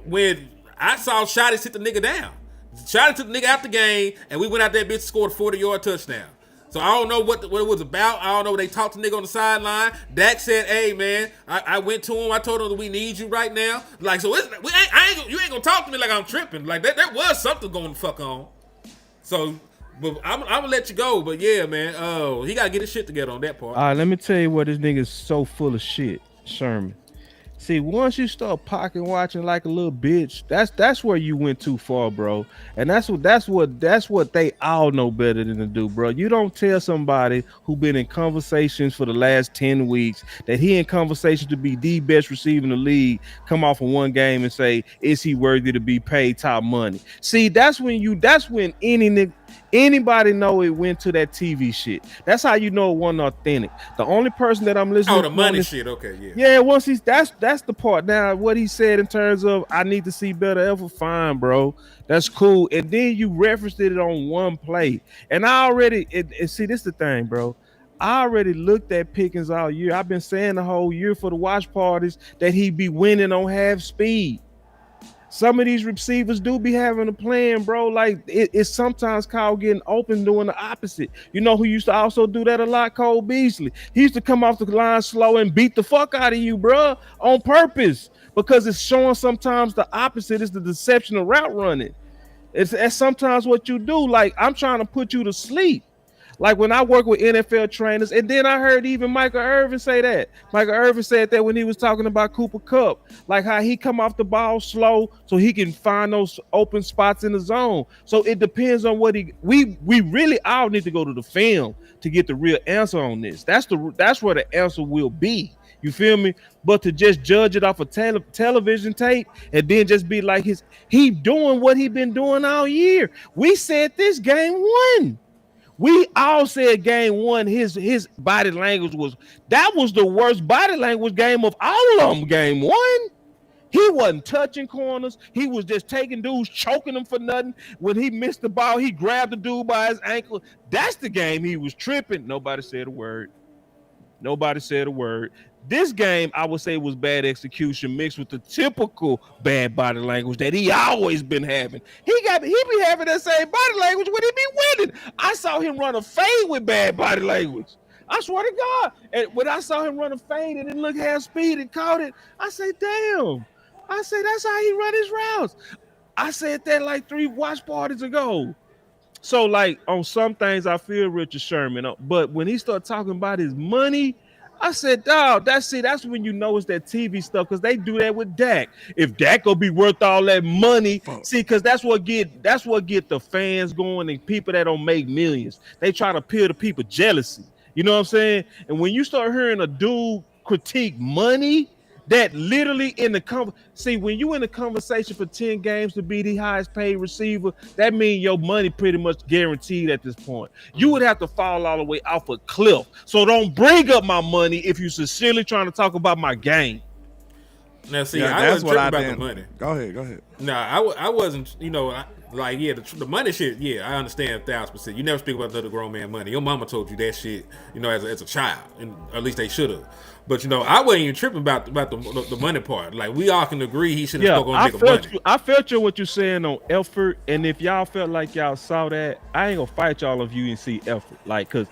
when I saw Shotty sit the nigga down, Shotty took the nigga out the game, and we went out there, bitch, scored a 40-yard touchdown. So I don't know what it was about. I don't know. They talked to nigga on the sideline. Dak said, "Hey man, I went to him. I told him that we need you right now." Like, so you ain't gonna talk to me like I'm tripping. Like that was something going the fuck on. So, but I'm gonna let you go. But yeah, man, he gotta get his shit together on that part. All right, let me tell you what this nigga is so full of shit, Sherman. See, once you start pocket watching like a little bitch, that's where you went too far, bro. And that's what they all know better than to do, bro. You don't tell somebody who been in conversations for the last 10 weeks that he in conversations to be the best receiver in the league, come off of one game and say, is he worthy to be paid top money? See, that's when anybody know it went to that TV shit. That's how you know it wasn't authentic. The only person that I'm Oh, listening the to on money this. shit. Okay, yeah. Yeah, once he's that's the part. Now, what he said in terms of I need to see better ever, fine, bro. That's cool. And then you referenced it on one play. And I already see this the thing, bro. I already looked at Pickens all year. I've been saying the whole year for the watch parties that he be winning on half speed. Some of these receivers do be having a plan, bro. Like it's sometimes Kyle getting open doing the opposite. You know who used to also do that a lot? Cole Beasley. He used to come off the line slow and beat the fuck out of you, bro, on purpose because it's showing sometimes the opposite is the deception of route running. It's sometimes what you do. Like I'm trying to put you to sleep. Like when I work with NFL trainers, and then I heard even Michael Irvin say that. Michael Irvin said that when he was talking about Cooper Kupp, like how he come off the ball slow so he can find those open spots in the zone. So it depends on what we really all need to go to the film to get the real answer on this. That's where the answer will be. You feel me? But to just judge it off of television tape and then just be like he doing what he been doing all year. We said this game one. We all said game one, his body language was the worst body language game of all of them. Game one, he wasn't touching corners. He was just taking dudes, choking them for nothing. When he missed the ball, he grabbed the dude by his ankle. That's the game he was tripping. Nobody said a word. Nobody said a word. This game, I would say, was bad execution mixed with the typical bad body language that he always been having. He be having that same body language when he be winning. I saw him run a fade with bad body language. I swear to God. And when I saw him run a fade and then look half speed and caught it, I said, damn. I said, that's how he run his routes. I said that like 3 watch parties ago. So, like, on some things, I feel Richard Sherman. But when he started talking about his money, I said, dog, that's when you know it's that TV stuff, because they do that with Dak. If Dak gonna be worth all that money, see, because that's what get the fans going and people that don't make millions. They try to appeal to people jealousy. You know what I'm saying? And when you start hearing a dude critique money, that literally in the see, when you in a conversation for 10 games to be the highest paid receiver, that means your money pretty much guaranteed at this point. You would have to fall all the way off a cliff. So don't bring up my money if you're sincerely trying to talk about my game. Now, see, Yeah, I that's wasn't what tripping I about did. the money. Go ahead. No, I wasn't, like, yeah, the money shit, yeah, I understand 1,000%. You never speak about another grown man money. Your mama told you that shit, as a child, and at least they should have. But, I wasn't even tripping about the money part. Like, we all can agree he shouldn't have spoken on nigga money. I felt you what you're saying on effort, and if y'all felt like y'all saw that, I ain't gonna fight y'all if you didn't see effort. Like, cause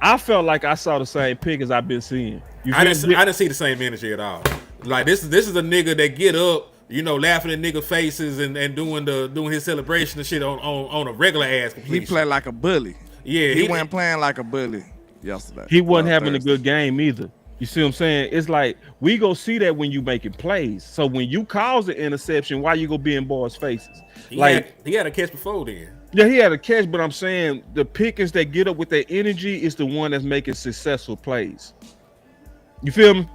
I felt like I saw the same pick as I've been seeing. I didn't see the same energy at all. Like, this is a nigga that get up, laughing at nigga faces and doing his celebration and shit on a regular ass completion. He played like a bully. Yeah, he wasn't playing like a bully yesterday. He wasn't having a good game either. You see what I'm saying? It's like we go see that when you making plays. So when you cause an interception, why you go be in boys' faces? He had a catch before then. Yeah, he had a catch, but I'm saying the Pickens that get up with that energy is the one that's making successful plays. You feel me?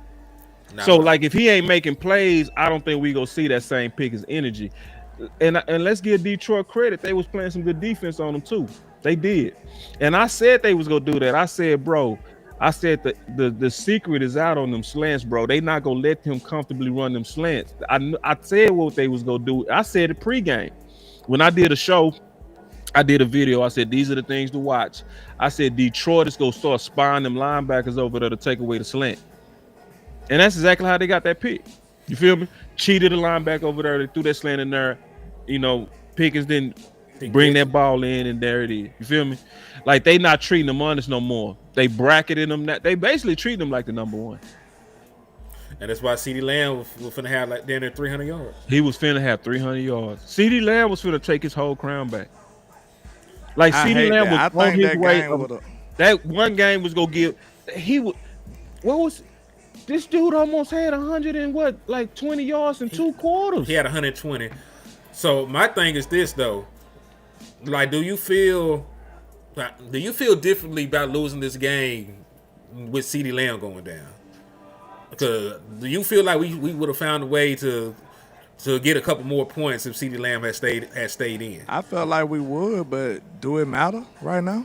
Nah, so like if he ain't making plays, I don't think we go see that same Pickens energy. And let's give Detroit credit. They was playing some good defense on them too. They did. And I said they was gonna do that. I said, bro, the secret is out on them slants, bro. They not gonna let him comfortably run them slants. I said what they was gonna do. I said it pregame. When I did a show, I did a video. I said, these are the things to watch. I said, Detroit is going to start spying them linebackers over there to take away the slant. And that's exactly how they got that pick. You feel me? Cheated the linebacker over there. They threw that slant in there. Pickens didn't bring that ball in, and there it is. You feel me? Like, they not treating them honest no more. They bracketing them. They basically treat them like the number one. And that's why CeeDee Lamb was finna have like down there 300 yards. He was finna have 300 yards. CeeDee Lamb was finna take his whole crown back. Like CeeDee Lamb was on his way. That one game was gonna give. What was This dude almost had 100 and what, like 20 yards in 2 quarters. He had 120. So my thing is this though, like, do you feel differently about losing this game with CeeDee Lamb going down? Because do you feel like we would have found a way to get a couple more points if CeeDee Lamb had stayed in? I felt like we would, but do it matter right now?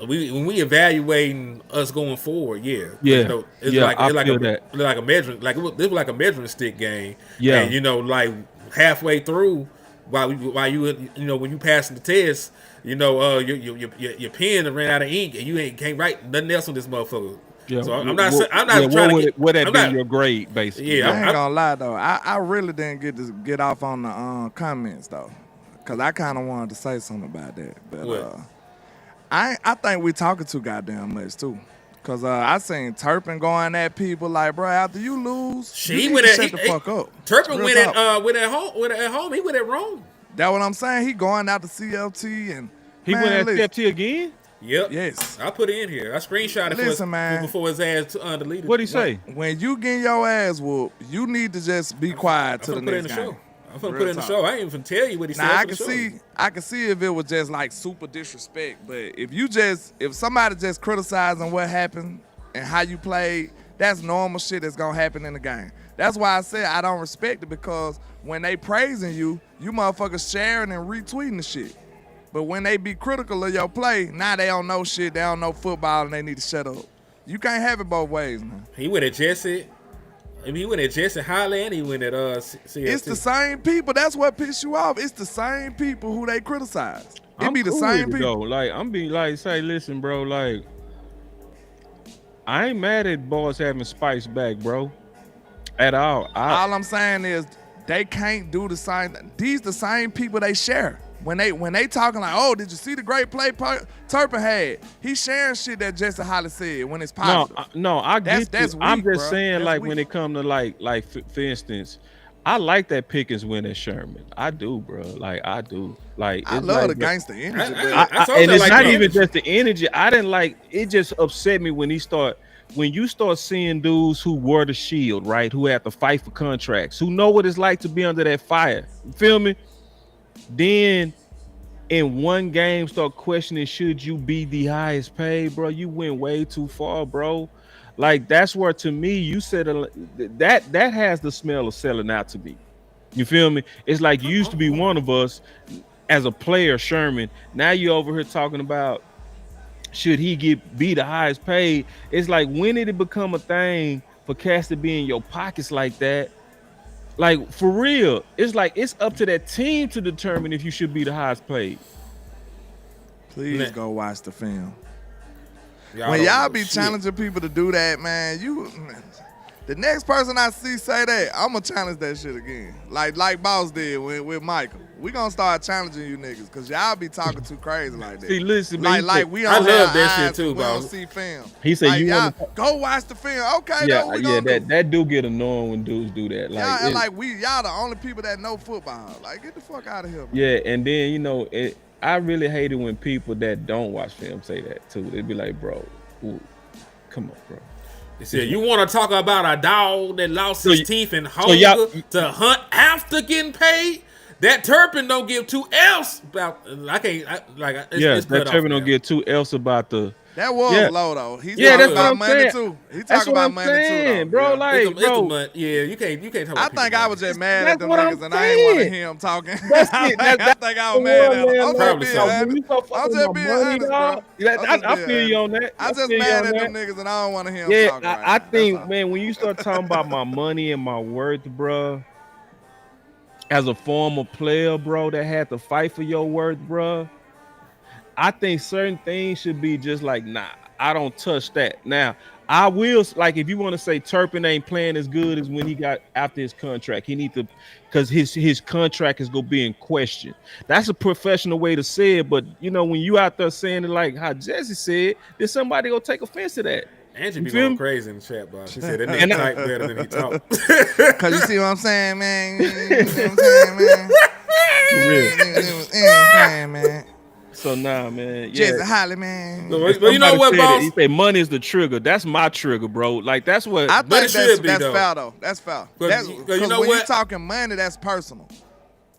When we evaluating us going forward, yeah. Yeah. You know, it's Yeah, like I it's like feel a that. like a measuring this was like a measuring stick game. Yeah. And like halfway through, while you when you passing the test, your pen ran out of ink and you can't write nothing else on this motherfucker. Yeah, So I'm not trying to would that I'm been not- your grade, basically? Yeah, I ain't gonna lie though. I really didn't get off on the comments though, cause I kind of wanted to say something about that. But What? I think we talking too goddamn much too. Cause I seen Turpin going at people like, bro, after you lose, you need to shut the fuck up. Turpin Real went talk. at home. He went at Rome. That what I'm saying. He going out to CLT and He man, went at listen, CFT again? Yep. Yes. I put it in here. I screenshot it Listen, man. before his ass deleted. What'd he say? When you get your ass whooped, you need to just be quiet to the I'm gonna put it in next the game. show. I'm gonna Real put it in the talk. show. I ain't even tell you what he said. Now for the show. I can see if it was just like super disrespect, but if somebody just criticizing what happened and how you played, that's normal shit that's gonna happen in the game. That's why I said I don't respect it, because when they praising you, you motherfuckers sharing and retweeting the shit. But when they be critical of your play, now they don't know shit, they don't know football, and they need to shut up. You can't have it both ways, man. He went at Jesse. I mean, he went at Jesse Holly and he went at CST. It's the same people. That's what pissed you off. It's the same people who they criticize. It be the cool same with it, people. though. Like, I'm being like, say, listen, bro, like, I ain't mad at boys having Spice back, bro, at all. All I'm saying is they can't do the same. These the same people they share. When they talking like, oh, did you see the great play Turpin had? He's sharing shit that Jesse Holly said when it's positive. I get That's you. I'm weak, just bro. saying, That's like, weak. when it come to like for instance, I like that Pickens win at Sherman. I do, bro. Like, I do. Like, I it's love like, the gangster energy. I but told and you, it's like, not the even energy. just the energy. I didn't like it. Just upset me when you start seeing dudes who wore the shield, right? Who have to fight for contracts, who know what it's like to be under that fire. You feel me? Then in one game start questioning, should you be the highest paid, bro? You went way too far, bro. Like, that's where, to me, you said that has the smell of selling out to me. You feel me? It's like you used to be one of us as a player, Sherman. Now you over here talking about should he be the highest paid. It's like, when did it become a thing for cats to be in your pockets like that? Like, for real, it's like it's up to that team to determine if you should be the highest paid. please go watch the film. Y'all When don't y'all know be shit. challenging people to do that, man, the next person I see say that, I'm gonna challenge that shit again. Like Boss did with Michael. We gonna start challenging you niggas, cause y'all be talking too crazy like that. See, listen, man, like we I don't love have that shit eyes too, and we don't Boss. see film. He said, Like, you y'all want go watch the film. Okay, that's what we gonna do. that do get annoying when dudes do that. Like, Y'all act like y'all the only people that know football. Like, get the fuck out of here, man. yeah, and then I really hate it when people that don't watch film say that too. They'd be like, bro, ooh, come on, bro. He said, you want to talk about a dog that lost So his y- teeth and so y'all- hunger to hunt after getting paid? That Turpin don't give two L's about. It's That cut off Trevor now. don't get too else about the. That was Yeah. low though. He's Yeah, talking that's about what I'm money saying. too. He That's talking what about I'm money saying, too, bro. though. Like, It's the bro, money. Yeah, you can't talk about. I think I was just mad at That's them what I'm niggas and I ain't want to saying. hear him talking. That's I it. That's think I the was mad at one, him. man, I'm Probably just so. being When honest. you start I'm fucking just with being my money, honest, dog, bro. I feel you on that. I'm just feel you mad on at them that. niggas and I don't want to hear him Yeah, talking I right now. That's think, all. man, when you start talking about my money and my worth, bro, as a former player, bro, that had to fight for your worth, bro, I think certain things should be just like, nah, I don't touch that. Now, I will, like, if you want to say Turpin ain't playing as good as when he got after his contract, he need to, because his contract is gonna be in question. That's a professional way to say it, but when you out there saying it like how Jesse said, then somebody gonna take offense to that. Angie You be feel going me? crazy in the chat box. She said that And nigga I- type better than he talk. Cause you see what I'm saying, man. You know what I'm saying, man. For real. You know what I'm saying, man. So nah, man. Jesse Yeah. Holly, man. But you know Somebody what, said boss? it. He said money is the trigger. That's my trigger, bro. Like that's what. I But think it should be, that's though. foul, though. That's foul. But That's, you because know when what? you talking money, that's personal.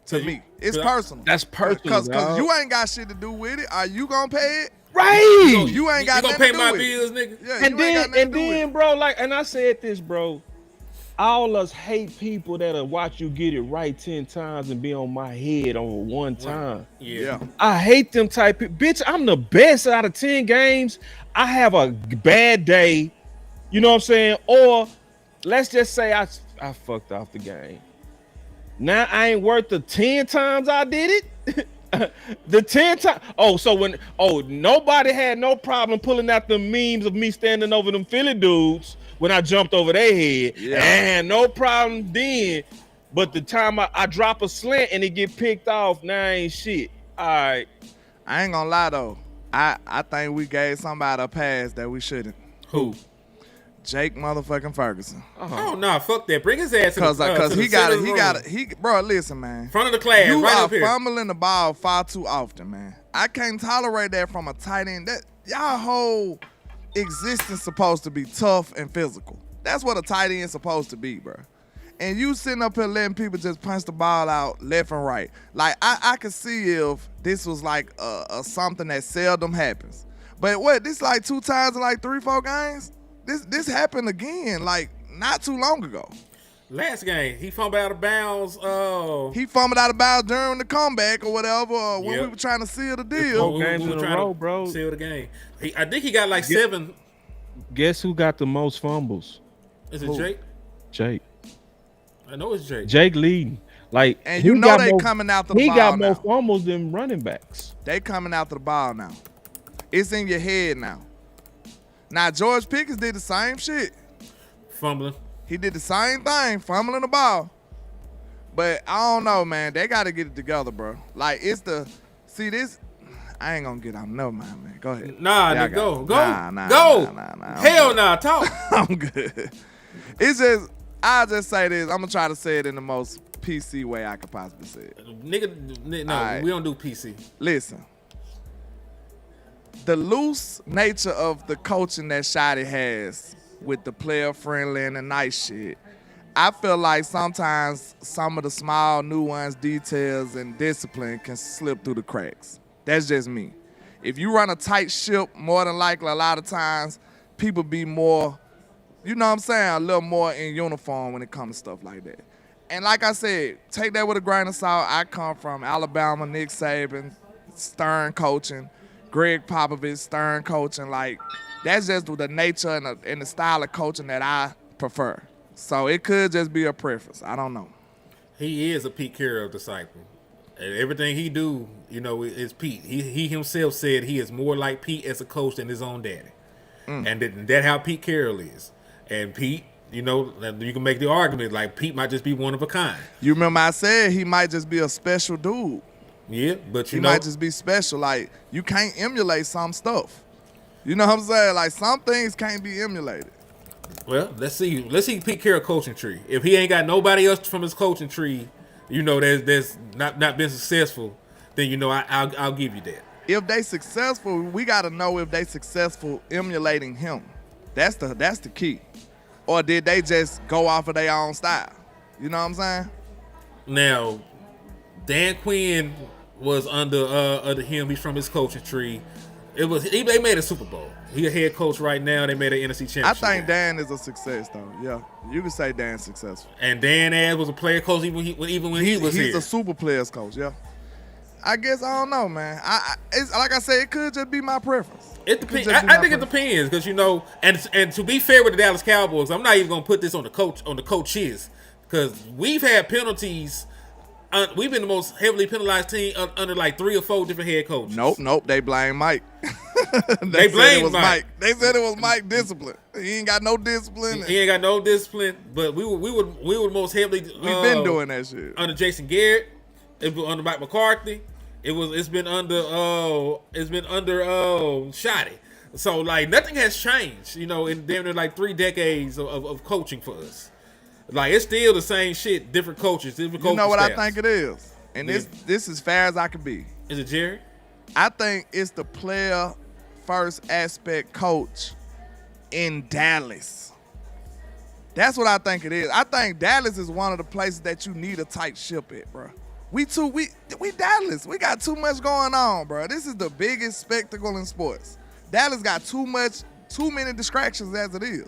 To me, it's personal. That's personal. Because dog. you ain't got shit to do with it. Are you gonna pay it? right. You ain't got you gonna nothing pay to do my with it. bills, nigga? Yeah, and you ain't got then nothing and to do with then, it. bro, like, and I said this, bro. All us hate people that'll watch you get it right 10 times and be on my head on one time. Yeah. I hate them type of bitch. I'm the best out of 10 games. I have a bad day, you know what I'm saying? Or let's just say I fucked off the game. Now I ain't worth the 10 times I did it. The 10 times. Nobody had no problem pulling out the memes of me standing over them Philly dudes when I jumped over their head. Yeah. And no problem then. But the time I drop a slant and it get picked off, now ain't shit. All right. I ain't gonna lie though. I think we gave somebody a pass that we shouldn't. Who? Jake motherfucking Ferguson. Oh no, fuck that. Bring his ass to Cause the bro, listen, man. front of the class, You right are up here. fumbling the ball far too often, man. I can't tolerate that from a tight end. That y'all whole existence supposed to be tough and physical. That's what a tight end supposed to be, bro. And you sitting up here letting people just punch the ball out left and right. Like I could see if this was like a something that seldom happens. But what, this like 2 times in like 3-4 games? This happened again, like not too long ago. Last game, he fumbled out of bounds. Oh, He fumbled out of bounds during the comeback or whatever, or when Yep. we were trying to seal the Four deal. games were in a trying row, to bro. seal the game. I think he got like 7. Guess who got the most fumbles? Is it Who? Jake? Jake. I know it's Jake. Jake leading. Like, And he you know got they more- coming after the He ball got now. more fumbles than running backs. They coming after the ball now. It's in your head now. Now George Pickens did the same shit. Fumbling. He did the same thing, fumbling the ball. But I don't know, man. They got to get it together, bro. Like, this. I ain't gonna get on. Never mind, man. Go ahead. Nah, Yeah, I nigga, got go. it. Nah, Go. Nah. Hell nah, talk. I'm good. It's just, I'll just say this. I'm gonna try to say it in the most PC way I could possibly say it. Nigga, no, Alright. we don't do PC. Listen. The loose nature of the coaching that Shotty has with the player friendly and the nice shit, I feel like sometimes some of the small nuanced details and discipline can slip through the cracks. That's just me. If you run a tight ship, more than likely a lot of times people be more, you know what I'm saying, a little more in uniform when it comes to stuff like that. And like I said, take that with a grain of salt. I come from Alabama, Nick Saban, stern coaching, Greg Popovich, stern coaching. Like, that's just the nature and the style of coaching that I prefer. So it could just be a preference. I don't know. He is a Pete Carroll disciple. And everything he do, you know, is Pete. He himself said he is more like Pete as a coach than his own daddy. And that's how Pete Carroll is. And Pete, you know, you can make the argument like Pete might just be one of a kind. You remember I said he might just be a special dude. Yeah, but He you know, might just be special. Like, you can't emulate some stuff. You know what I'm saying? Like, some things can't be emulated. well, let's see Pete Carroll coaching tree. If he ain't got nobody else from his coaching tree, you know, that's not been successful, then you know I'll give you that. If they successful, we got to know if they successful emulating him. That's the key. Or did they just go off of their own style? You know what I'm saying? Now, Dan Quinn was under him. He's from his coaching tree. They made a Super Bowl. He a head coach right now. They made an NFC championship. I think game. Dan is a success, though. Yeah, you can say Dan's successful. And Dan Ash was a player coach even when he was He's here. a super players coach. Yeah. I guess I don't know, man. It's like I said, it could just be my preference. It depends. I think it depends because you know, and to be fair with the Dallas Cowboys, I'm not even gonna put this on the coaches because we've had penalties. We've been the most heavily penalized team under like 3 or 4 different head coaches. Nope. They blame Mike. They said blame it was Mike. They said it was Mike discipline. He ain't got no discipline. He ain't got no discipline, but we were most heavily. We've been doing that shit. Under Jason Garrett. It was under Mike McCarthy. It's been under Shotty. So like nothing has changed, you know, in damn near like 3 decades of coaching for us. Like it's still the same shit, different coaches, different coaching You know what staffs. I think it is, and this is fair as I can be. Is it Jerry? I think it's the player first aspect coach in Dallas. That's what I think it is. I think Dallas is one of the places that you need a tight ship at, bro. We Dallas. We got too much going on, bro. This is the biggest spectacle in sports. Dallas got too many distractions as it is.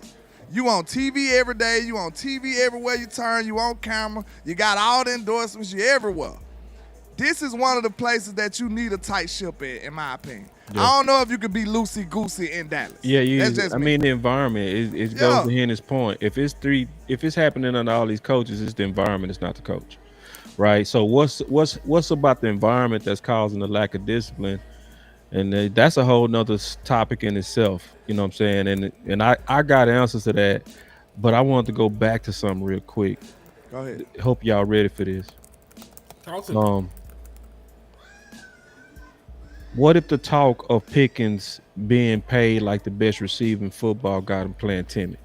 You on TV every day. You on TV everywhere you turn. You on camera. You got all the endorsements. You everywhere. This is one of the places that you need a tight ship at, in my opinion. Yeah. I don't know if you could be loosey-goosey in Dallas. Yeah, I mean, the environment, it goes to Henry's point. If it's happening under all these coaches, it's the environment, it's not the coach, right? So what's about the environment that's causing the lack of discipline? And that's a whole nother topic in itself, you know what I'm saying? And I got answers to that, but I wanted to go back to something real quick. Go ahead. Hope y'all ready for this. What if the talk of Pickens being paid like the best receiver in football got him playing timid?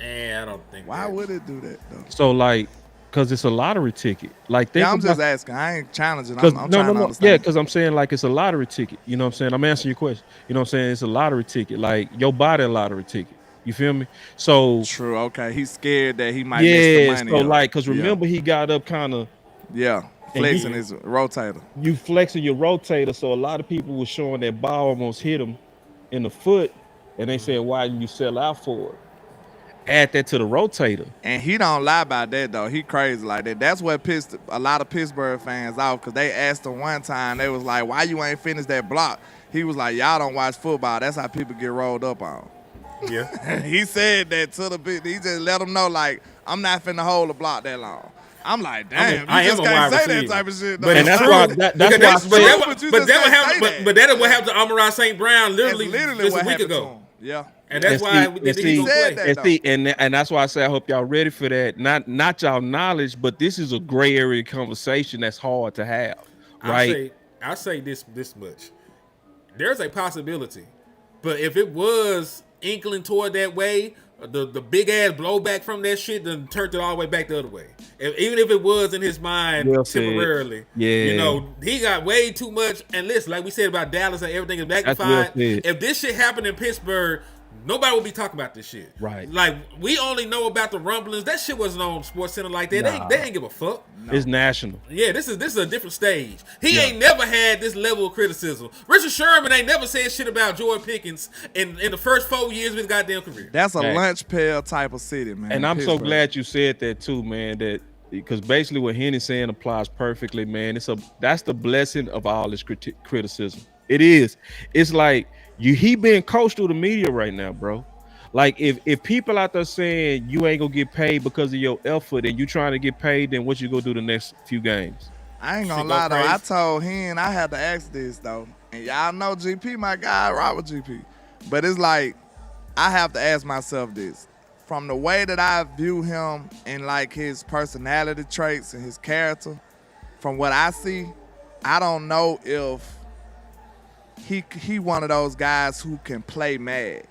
I don't think. Why would it do that though? So like, cause it's a lottery ticket. Like, I'm just asking. I ain't challenging. I'm trying to understand. Yeah, cause I'm saying like it's a lottery ticket. You know what I'm saying? I'm answering your question. You know what I'm saying? It's a lottery ticket. Like your body a lottery ticket. You feel me? So true. Okay, he's scared that he might miss the money. So like, cause remember he got up kind of. Yeah. Flexing his rotator. You flexing your rotator, so a lot of people were showing that ball almost hit him in the foot, and they said, "Why didn't you sell out for it?" Add that to the rotator. And he don't lie about that though. He crazy like that. That's what pissed a lot of Pittsburgh fans off because they asked him one time. They was like, "Why you ain't finished that block?" He was like, "Y'all don't watch football. That's how people get rolled up on." Yeah. He said that to the bit. He just let them know like, "I'm not finna hold the block that long." I'm like, damn, I you just can't say receiver. that type of shit. But and that's why that would happen to Amon-Ra St. Brown literally just a week ago. Yeah. And that's why he said that. And that's why I say I hope y'all ready for that. Not y'all knowledge, but this is a gray area conversation that's hard to have. Right? I say this much. There's a possibility. But if it was inkling toward that way, the big ass blowback from that shit then turned it all the way back the other way. Even if it was in his mind temporarily, you know, he got way too much. And listen, like we said about Dallas and everything is magnified. If this shit happened in Pittsburgh, nobody would be talking about this shit. Right. Like, we only know about the rumblings. That shit wasn't on SportsCenter like that. Nah. They ain't give a fuck. No. It's national. Yeah, this is a different stage. He ain't never had this level of criticism. Richard Sherman ain't never said shit about Jordan Pickens in the first 4 years of his goddamn career. That's a lunch pail type of city, man. And I'm so glad you said that too, man, that because basically what Henny's saying applies perfectly, man. That's the blessing of all this criticism. It is. It's like he being coached through the media right now, bro. Like if people out there saying you ain't gonna get paid because of your effort and you trying to get paid, then what you gonna do the next few games? I ain't gonna lie though. I told him I had to ask this though, and y'all know GP, my guy, Robert GP. But it's like I have to ask myself this. From the way that I view him and like his personality traits and his character, from what I see, I don't know if he one of those guys who can play mad.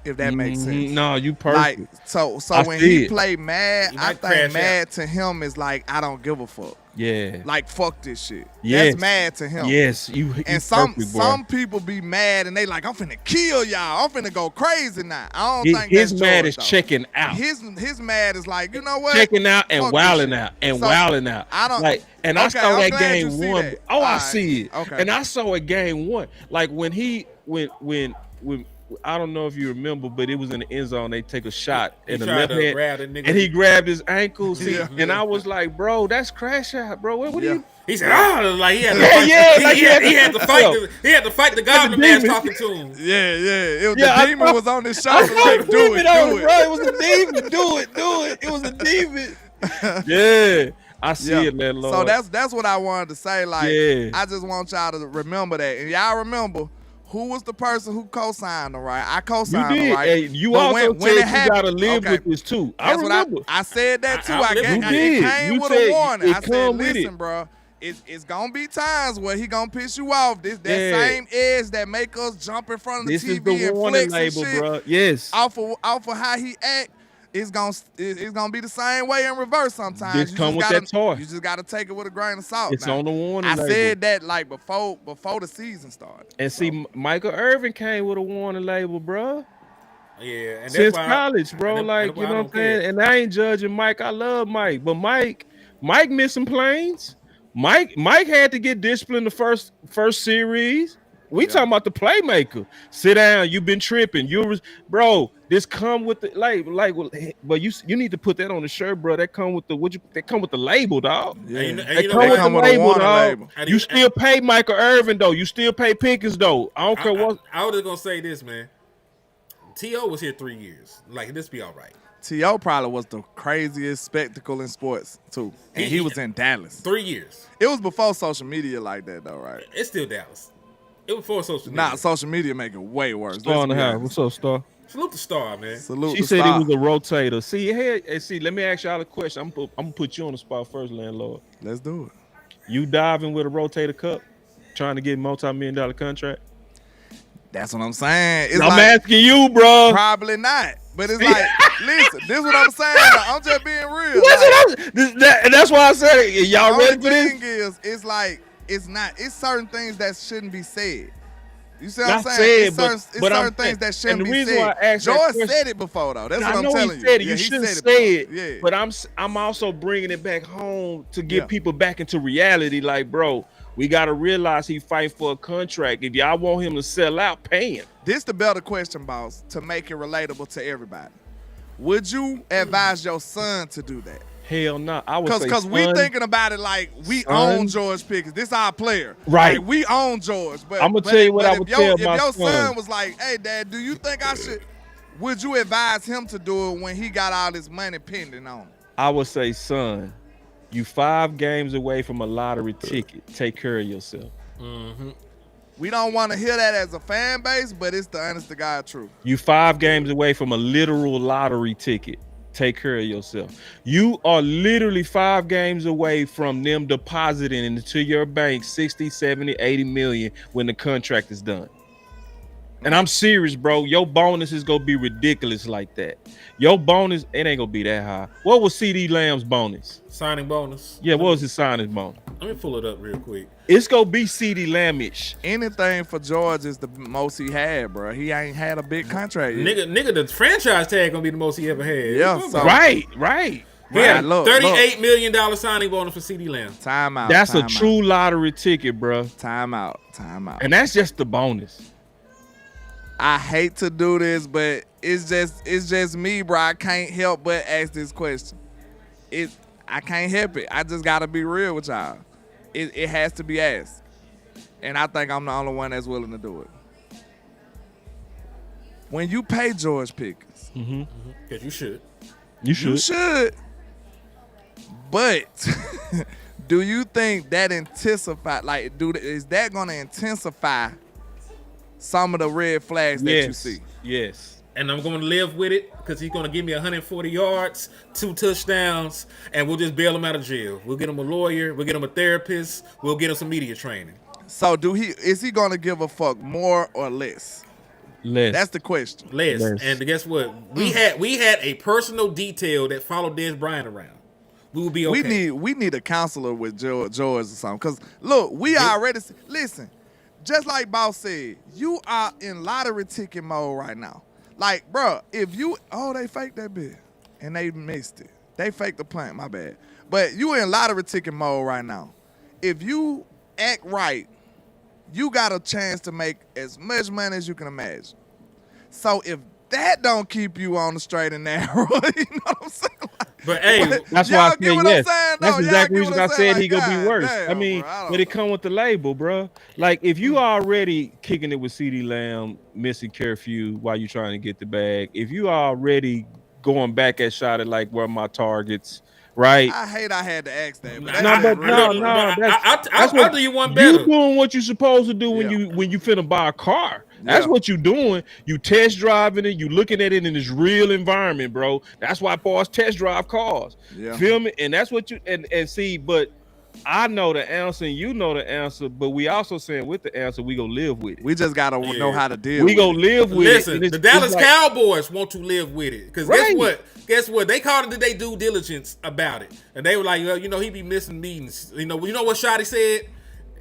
If that makes sense. No, you perfect. Like so when he play mad, I think mad to him is like I don't give a fuck. Yeah. Like fuck this shit. Yes. That's mad to him. Yes, and some people be mad and they like I'm finna kill y'all. I'm finna go crazy now. I don't think his that's mad George, is though. checking out. His mad is like, you know what? Checking out and wilding out and wilding out. I don't like and I saw that game one. That. Oh, I see it. Okay. And I saw it game one. Like when I don't know if you remember, but it was in the end zone. They take a shot in the left hand, and he grabbed his ankle. And I was like, "Bro, that's crash out, bro. What do you?" He said, "Oh, like he had to fight. He had to fight. He had to fight the goblin man talking to him." Yeah. The demon was on his shoulder. Like, do it. Bro. It was a demon. Do it. It was a demon. Yeah. I see it, man. Lord. So that's what I wanted to say. Like, I just want y'all to remember that, and y'all remember. Who was the person who co-signed them, right? I co-signed them, right? Hey, you but also when said you gotta live with this too. I remember. I said that too. It came with a warning. I said, listen, bro, it's gonna be times where he gonna piss you off. That same edge that make us jump in front of the TV is the and warning flex label, and shit. Bro. Yes. Off of how he act. it's gonna be the same way in reverse sometimes. This come with that toy. You just gotta take it with a grain of salt. It's now. on the warning I label. said that like before the season started. And see, Michael Irvin came with a warning label, bro. Yeah, and Since that's why college, bro. and Like, why you I know don't what I'm saying? care. And I ain't judging Mike. I love Mike. But Mike missing planes. Mike had to get disciplined the first series. We talking about the playmaker. Sit down. You've been tripping. Bro. This come with the but you need to put that on the shirt, bro. That come with the that come with the label, dog. Yeah, And They you know come what? with the with a label, warning dog. label. And You you- still pay Michael Irvin though. You still pay Pickens though. I don't care what. I was just gonna say this, man. T.O. was here 3 years. Like, this be all right. T.O. probably was the craziest spectacle in sports too, and he was in Dallas. 3 years. It was before social media like that though, right? It's still Dallas. It was before social media. Nah, social media make it way worse. Star in the Let's be house. honest. What's up, Star? Salute the star, man. Salute She the said star. it was a rotator. See, let me ask y'all a question. I'm gonna put you on the spot first, landlord. Let's do it. You diving with a rotator cup, trying to get multi-million-dollar contract? That's what I'm saying. It's I'm like, asking you, bro. probably not. But it's like, listen, this is what I'm saying. Though. I'm just being real. That's why I said it. Y'all Only ready for this? thing is, it's like, it's certain things that shouldn't be said. You see what Not I'm saying? said, It's but I'm certain things that saying- shouldn't and the be reason said. why I asked that George question- said it before, though. That's I what I'm know telling he you. said it. Yeah, You he shouldn't said say it. before. Yeah. But I'm also bringing it back home to get Yeah. people back into reality. Like, bro, we got to realize he fight for a contract. If y'all want him to sell out, pay him. This the better question, boss, to make it relatable to everybody. Would you advise your son to do that? Hell no. I would say Because we son, thinking about it like we son. own George Pickens. This our player. Right. Like, we own George. But I'ma but tell you what but I if would your- tell if my your son. was like, hey, Dad, do you think I should? Would you advise him to do it when he got all this money pending on him? I would say, son, you 5 games away from a lottery ticket. Take care of yourself. We don't want to hear that as a fan base, but it's the honest to God truth. You 5 games away from a literal lottery ticket. Take care of yourself. You are literally 5 games away from them depositing into your bank 60, 70, 80 million when the contract is done. And I'm serious, bro. Your bonus is gonna be ridiculous like that. Your bonus, it ain't gonna be that high. What was CD Lamb's bonus? Signing bonus. Yeah, what was his signing bonus? Let me pull it up real quick. It's gonna be CD Lamb-ish. Anything for George is the most he had, bro. He ain't had a big contract yet. Nigga, the franchise tag gonna be the most he ever had. Yeah, What so- about- Right. He had Look, $38 million signing bonus for CD Lamb. Time out. That's a time true lottery ticket, bro. out. Time out. Time out. And that's just the bonus. I hate to do this, but it's just me, bro. I can't help but ask this question. I can't help it. I just gotta be real with y'all. It has to be asked. And I think I'm the only one that's willing to do it. When you pay George Pickens, Because you should. You should. you should. But do you think that is that gonna intensify some of the red flags that you see? Yes. And I'm going to live with it because he's going to give me 140 yards, 2 touchdowns, and we'll just bail him out of jail. We'll get him a lawyer. We'll get him a therapist. We'll get him some media training. So is he gonna give a fuck more or less? Less. That's the question. Less. Less. And guess what? We had a personal detail that followed Dez Bryant around. We will be okay. We need a counselor with George or something. Cause look, we already listen. Just like Boss said, you are in lottery ticket mode right now. Like, bro, if you they faked that bit and they missed it. They faked the punt, my bad. But you in lottery ticket mode right now. If you act right, you got a chance to make as much money as you can imagine. So if that don't keep you on the straight and narrow, you know what I'm saying? Like, But hey, That's y'all why I get said what I'm yes. saying, though? That's Y'all exactly get the reason what I I'm said saying? he gonna Like, be worse. damn, I mean, bro, I don't but it know. come with the label, bro. Like if you already kicking it with CD Lamb, missing curfew while you trying to get the bag, if you already going back at shot at like where are my targets, right? I hate I had to ask that. But Nah, that's No, just but real. no. I'll do you one better. You doing what you supposed to do when Yeah. you finna buy a car. That's Yeah. what you doing. You test driving it. You looking at it in this real environment, bro. That's why boys test drive cars. Yeah. Feel me? And that's what you and see. But I know the answer and you know the answer, but we also saying with the answer we gonna live with it. We just gotta know how to deal. We with gonna live with Listen, it. the Dallas Cowboys want to live with it because Right. Guess what? They called it their due diligence about it, and they were like, well, you know, he be missing meetings. You know what Shotty said?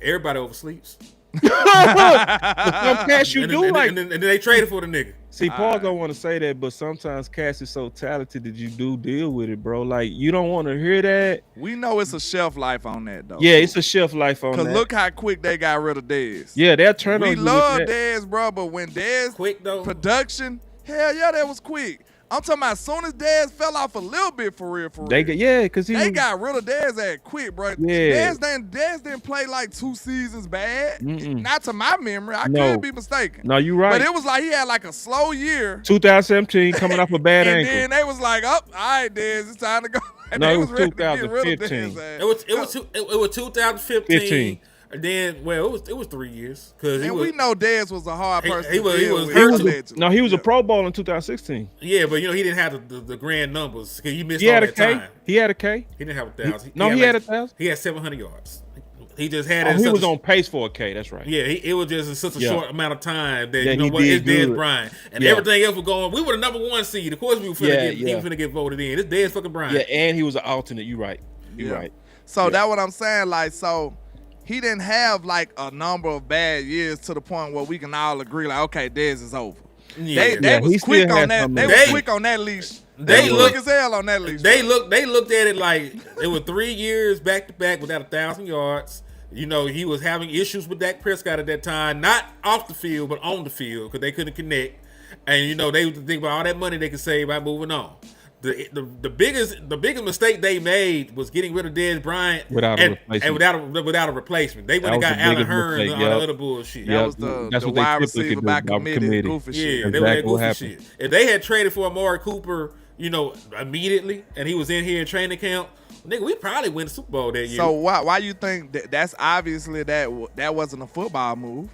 Everybody oversleeps. Some cats you and do then, like. and then they traded for the nigga. See, Paul don't want to say that, but sometimes Cass is so talented that you do deal with it, bro. Like you don't want to hear that. We know it's a shelf life on that though. Yeah, it's a shelf life on that. Cause look how quick they got rid of Dez. Yeah, they'll turn on We you love with that. Dez, bro, but when Dez Quick though. production, hell yeah, that was quick. I'm talking about as soon as Dez fell off a little bit for real. Because They got rid of Dez at quick, bro. Yeah. Dez didn't play like 2 seasons bad. Mm-mm. Not to my memory. I No. could be mistaken. No, you right. But it was like he had like a slow year. 2017 coming off a bad and ankle. then they was like, all right, Dez, it's time to go. And No, they it was ready to get rid of 2015. Dez. It was 2015. 15. And then, well, it was 3 years because And we know Dez was a hard person. he to was deal hurt. with, He was allegedly. No, he was a Yeah. Pro Bowl in 2016. Yeah, but you know he didn't have the grand numbers because he missed He all had a that K. time. He had a K. He didn't have 1,000. No, he had 1,000. He had 700 yards. He just had Oh, it. he such was a- on pace for a K. That's right. Yeah, it was just in such a Yeah. short amount of time that That you know he what, did it's Dez good. Bryant and Yeah. everything else was going. We were the number 1 seed. Of course, we were finna Yeah, he yeah. was finna get voted in. It's Dez fucking Bryant. Yeah, and he was an alternate. You right. You Yeah. right. So Yeah. that's what I'm saying. Like, so he didn't have like a number of bad years to the point where we can all agree, like, okay, Dez is over. Yeah. They Yeah, was he quick still on had that. some They of was that. quick on that leash. They They was look- quick as hell on that leash. They looked at it like it was 3 years back to back without 1,000 yards. You know, he was having issues with Dak Prescott at that time, not off the field, but on the field because they couldn't connect. And you know, they was thinking about all that money they could save by moving on. The biggest mistake they made was getting rid of Dez Bryant Without a and replacement. without a replacement. They would have That was got the Alan biggest Hearns mistake, and all yup. the other bullshit. That Yeah, was the that's what they wide typically receiver do, by by committee, committee. goofy Yeah, shit. they were that Exactly what goofy shit. If they had traded for Amari Cooper, you know, immediately, and he was in here in training camp, nigga, we probably win the Super Bowl that year. So why you think that's obviously that wasn't a football move?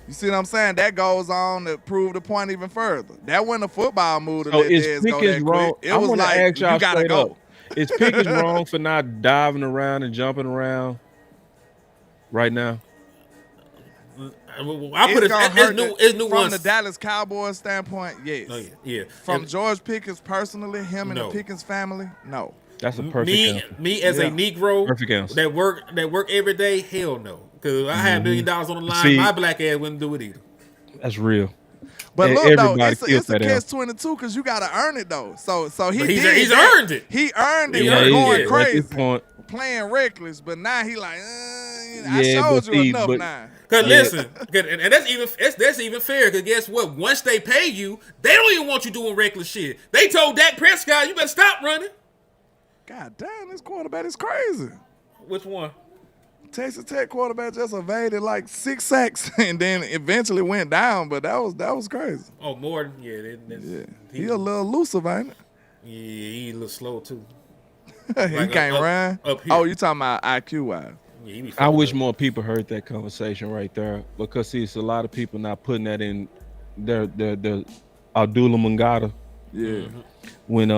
You see what I'm saying? That goes on to prove the point even further. That wasn't a football move to So let is Dez go Pickens that wrong? quick. It I was want to like, ask y'all you gotta straight go. up. Is Pickens wrong for not diving around and jumping around right now? I put It's gonna hurt it's new from ones. the Dallas Cowboys standpoint, yes. Oh, yeah. From And George Pickens personally, him and No. the Pickens family, no. That's a perfect answer. me as a Yeah. Negro Perfect answer. that work every day, hell no. Because I had $1 million on the line, See- my black ass wouldn't do it either. That's real. But And look though, everybody it's feels a that catch-22 because you gotta earn it though. So he But did. he's that. earned it. He earned it. Yeah, We're he going did. At crazy, this point, playing reckless. But now he like, I Yeah, showed but you see, enough but- now. Cause Yeah. listen, and that's even fair. Cause guess what? Once they pay you, they don't even want you doing reckless shit. They told Dak Prescott, "You better stop running." God damn, this quarterback is crazy. Which one? Texas Tech quarterback just evaded like 6 sacks and then eventually went down. But that was crazy. Oh, more than Yeah, He, he a little elusive, ain't yeah, he a little slow too. it? He Like can't up- run. up here. Oh, you talking about IQ wise? Yeah, he be I fucking wish up. more people heard that conversation right there because see, it's a lot of people not putting that in their Abdullah Mangata Yeah. when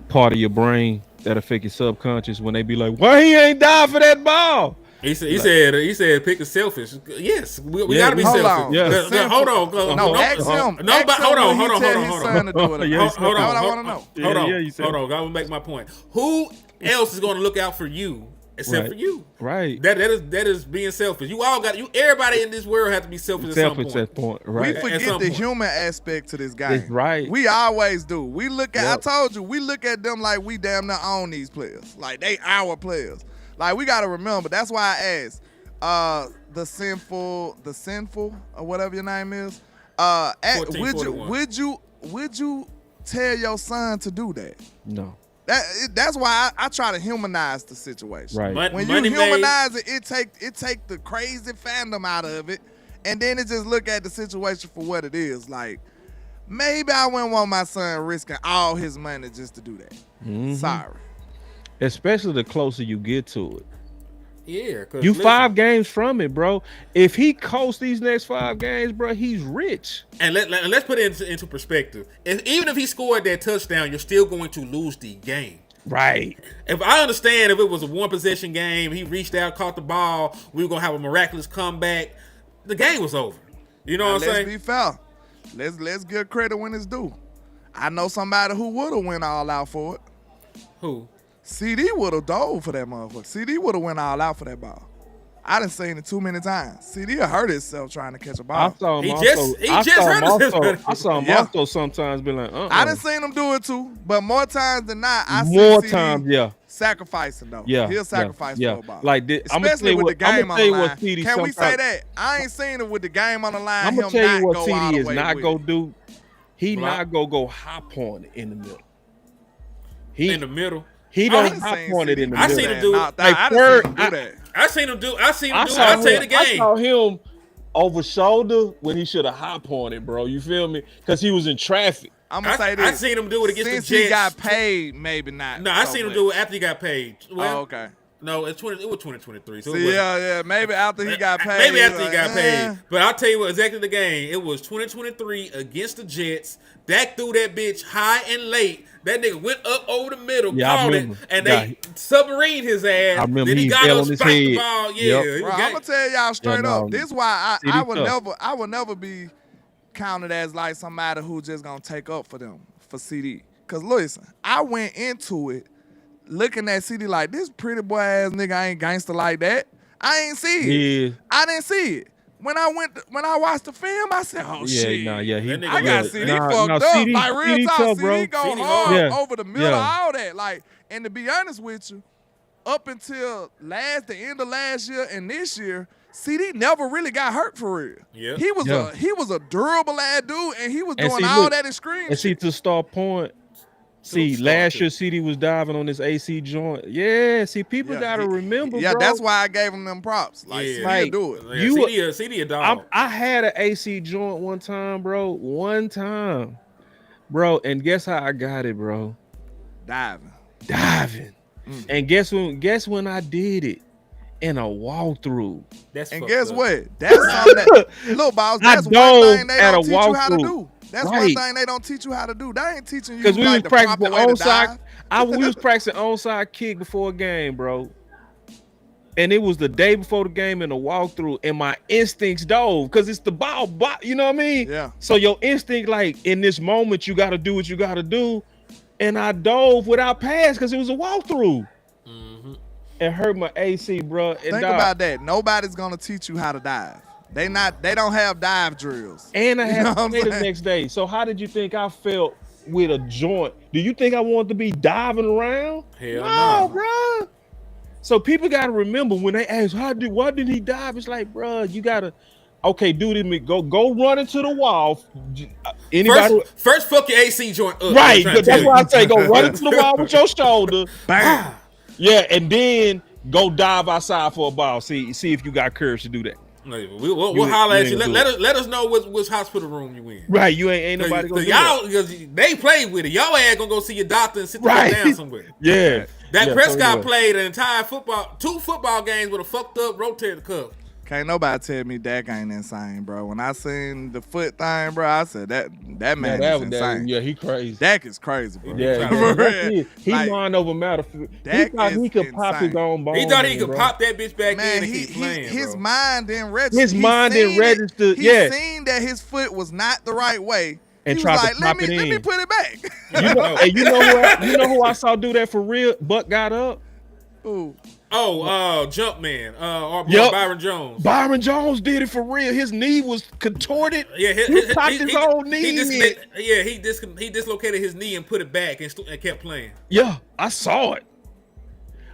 part of your brain that affect your subconscious when they be like, why he ain't died for that ball? He said pick a selfish. Yes, we Yeah, gotta be hold selfish. on. Yeah. Hold on. No, ask him. No, Ask but him hold on, when he hold on, tell hold on, his hold son on. to do it. Yeah, That's Hold what on, I hold want to know. Hold on, Yeah, you said- hold on. I'm gonna make my point. Who else is gonna look out for you except Right. for you? Right. That is being selfish. You all got Everybody in this world have to be selfish at some Selfish point. at point. We Right. At forget some the point. human aspect to this game. That's right. We always do. We look at. Yep. I told you, we look at them like we damn near own these players. Like they our players. Like we gotta remember. That's why I asked. The sinful, or whatever your name is. 1441. Would you tell your son to do that? No. That's why I try to humanize the situation. Right. When you Money made- humanize it, it take the crazy fandom out of it, and then it just look at the situation for what it is. Like maybe I wouldn't want my son risking all his money just to do that. Mhm. Sorry. Especially the closer you get to it. Yeah, 'cause You listen, 5 games from it, bro. If he coasts these next 5 games, bro, he's rich. And let's put it into perspective. Even if he scored that touchdown, you're still going to lose the game. Right. If I understand if it was a one possession game, he reached out, caught the ball, we were gonna have a miraculous comeback. The game was over. You know what I'm Let's saying? be fair. Let's give credit when it's due. I know somebody who would have went all out for it. Who? CD would have dove for that motherfucker. CD would have went all out for that ball. I done seen it too many times. CD hurt himself trying to catch a I ball. saw him He also. just hurt himself. I saw him Yeah. also sometimes be like, I done seen him do it too, but more times than not, I more see CD times, yeah. sacrificing though. Yeah, He'll sacrifice yeah. for a ball. Like this, especially with the game on the line. CD Can we say sometimes- that? I ain't seen it with the game on the line. I'm gonna him tell not you what go all CD the is way not with gonna it. do. He Block. not gonna go hop on it in the middle. He In the middle. he I don't done hop seen on it CD in the I middle. seen him do it. I Like, done seen him do that. I seen him do it. I I'll tell you the game. I saw him over shoulder when he should have hop on it, bro. You feel me? Because he was in traffic. I'm gonna say I this. seen him do it against Since the Jets. he got paid, maybe not. No, I so seen him much. do it after he got paid. Well, Oh, okay. No, it was 2023. So it See, wasn't- yeah. Maybe after he got paid. Maybe after he like, got paid. But I'll tell you what, exactly the game. It was 2023 against the Jets. Dak threw that bitch high and late. That nigga went up over the middle, Yeah, I caught it, remember. and Yeah. they submarined his ass. I remember then he he got fell up, on his spiked the head. ball. Yeah, Yep. he Bro, got- I'm gonna tell y'all straight no. up. This is why CD I would tough. never be counted as like somebody who just gonna take up for them for CD. Cause listen, I went into it looking at CD like this pretty boy ass nigga ain't gangster like that. I ain't see it. Yeah. I didn't see it. When I watched the film, I said, oh Yeah, shit. nah, yeah, he. That nigga I got Yeah. CD fucked up. CD, like real CD talk, tough, CD bro. go CD hard hard. Yeah. over the middle Yeah. of all that. Like, and to be honest with you, up until the end of last year and this year, CD never really got hurt for real. Yeah. He was a durable ass dude, and he was And doing see, all look, that in screen. And see, to start point, see, Start last to- year CD was diving on this AC joint. Yeah, see, people gotta remember, Yeah, bro. that's why I gave him them props. Like, Yeah. CD Like, do it. Yeah, You- CD a dog. I had an AC joint one time, bro. One time, bro, and guess how I got it, bro? Diving. Diving. And guess when I did it? In a walkthrough. That's And fucked guess up. what? That's something that, look, boss, that's one dove thing they at don't a teach you how to walkthrough. do. That's one Right. thing they don't teach you how to do. They ain't teaching you Because we like was the practicing proper way to onside. dive. We was practicing onside kick before a game, bro. And it was the day before the game in the walkthrough, and my instincts dove because it's the ball, you know what I mean? Yeah. So your instinct, like in this moment, you got to do what you got to do, and I dove without pass because it was a walkthrough. It hurt my AC, bro. And Think dog, about that. Nobody's gonna teach you how to dive. They don't have dive drills. And I You know had what to I'm play the saying? next day. So how did you think I felt with a joint? Do you think I wanted to be diving around? Hell no, no. bro. So people gotta remember when they ask, why did he dive? It's like, bro, you gotta, okay, do this. Go run into the wall. Anybody? First fuck your AC joint up. Right. I'm trying to That's tell why you. I say go run into the wall with your shoulder. Bam. Yeah, and then go dive outside for a ball. See if you got courage to do that. We'll holler at you. ain't Let us know which hospital room you in. Right. You ain't nobody gonna do that. Because they played with it. Y'all ass gonna go see your doctor and sit the Right. fuck down somewhere. Yeah. That Yeah, Prescott so, played an entire two football games with a fucked up rotator cuff. Can't nobody tell me Dak ain't insane, bro. When I seen the foot thing, bro, I said that man is insane. Yeah, he crazy. Dak is crazy, bro. Yeah, For that's real. it. He Like, mind over matter. He Dak thought he is could pop his insane. own bone. He thought he in, could bro. pop that bitch back Man, in and keep playing. his bro. mind didn't register. His He mind didn't seen it. register, He yeah. seen that his foot was not the right way. And he tried was to like, let pop it me in. put it back. And you know who I saw do that for real? Buck got up. Ooh. Jumpman. Or Yup. Byron Jones. Byron Jones did it for real. His knee was contorted. Yeah, he popped his own knee. He dislocated his knee and put it back and kept playing. Yeah, I saw it.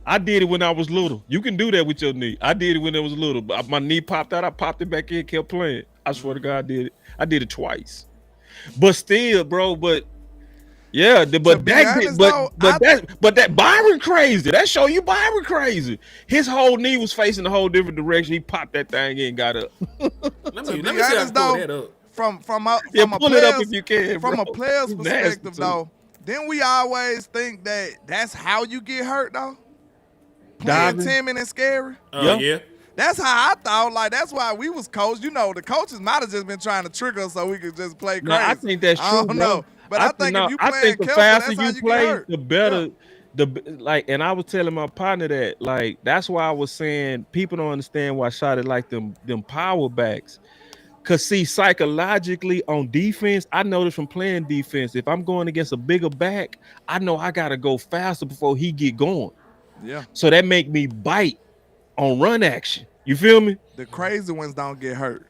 I did it when I was little. You can do that with your knee. I did it when I was little. My knee popped out. I popped it back in, kept playing. I swear to God, I did it. I did it twice. But still, bro. But yeah, but that Byron crazy. That show you Byron crazy. His whole knee was facing a whole different direction. He popped that thing in and got up. Let me see if I honest, can pull though, that up. From a Pull it up player's, if you can. from bro. a player's You nasty, perspective, too. though, then we always think that that's how you get hurt, though. Playing Diving. timid and scary. Yeah. That's how I thought. Like, that's why we was coached. You know, the coaches might have just been trying to trick us so we could just play crazy. No, I think that's true. I don't bro. know. But I think if you I playing think the careful, faster that's how you you play, get hurt. the better. and I was telling my partner that like that's why I was saying people don't understand why shot it like them power backs. Cause see, psychologically on defense, I noticed from playing defense, if I'm going against a bigger back, I know I gotta go faster before he get going. Yeah. So that make me bite on run action. You feel me? The crazy ones don't get hurt.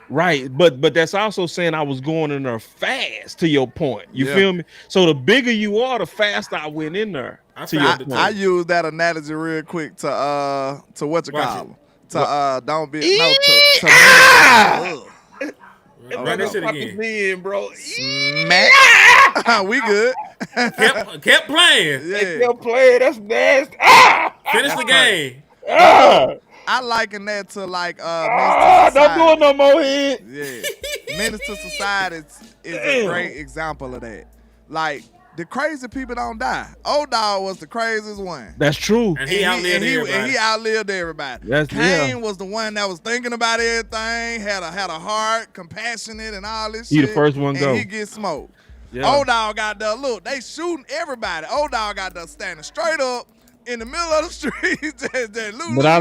Right, but that's also saying I was going in there fast. To your point, you Yeah. feel me? So the bigger you are, the faster I went in there. I To your found it point. too. I use that analogy real quick to what you Watch call it. them. To don't be no to Run that shit again. In, bro. smack. We good. Kept playing. Yeah. Playing. That's nasty. Finish the game. I liken that to like Don't do it no more, head. Yeah. Menace to Society is a great example of that. Like, the crazy people don't die. Old Dog was the craziest one. That's true. And he outlived everybody. And he outlived everybody. Kane was the one that was thinking about everything, had a heart, compassionate and all this He shit. the first one and go. he get smoked. Yeah. Old Dog got there. Look, they shooting everybody. Old Dog got there standing straight up in the middle of the street. But I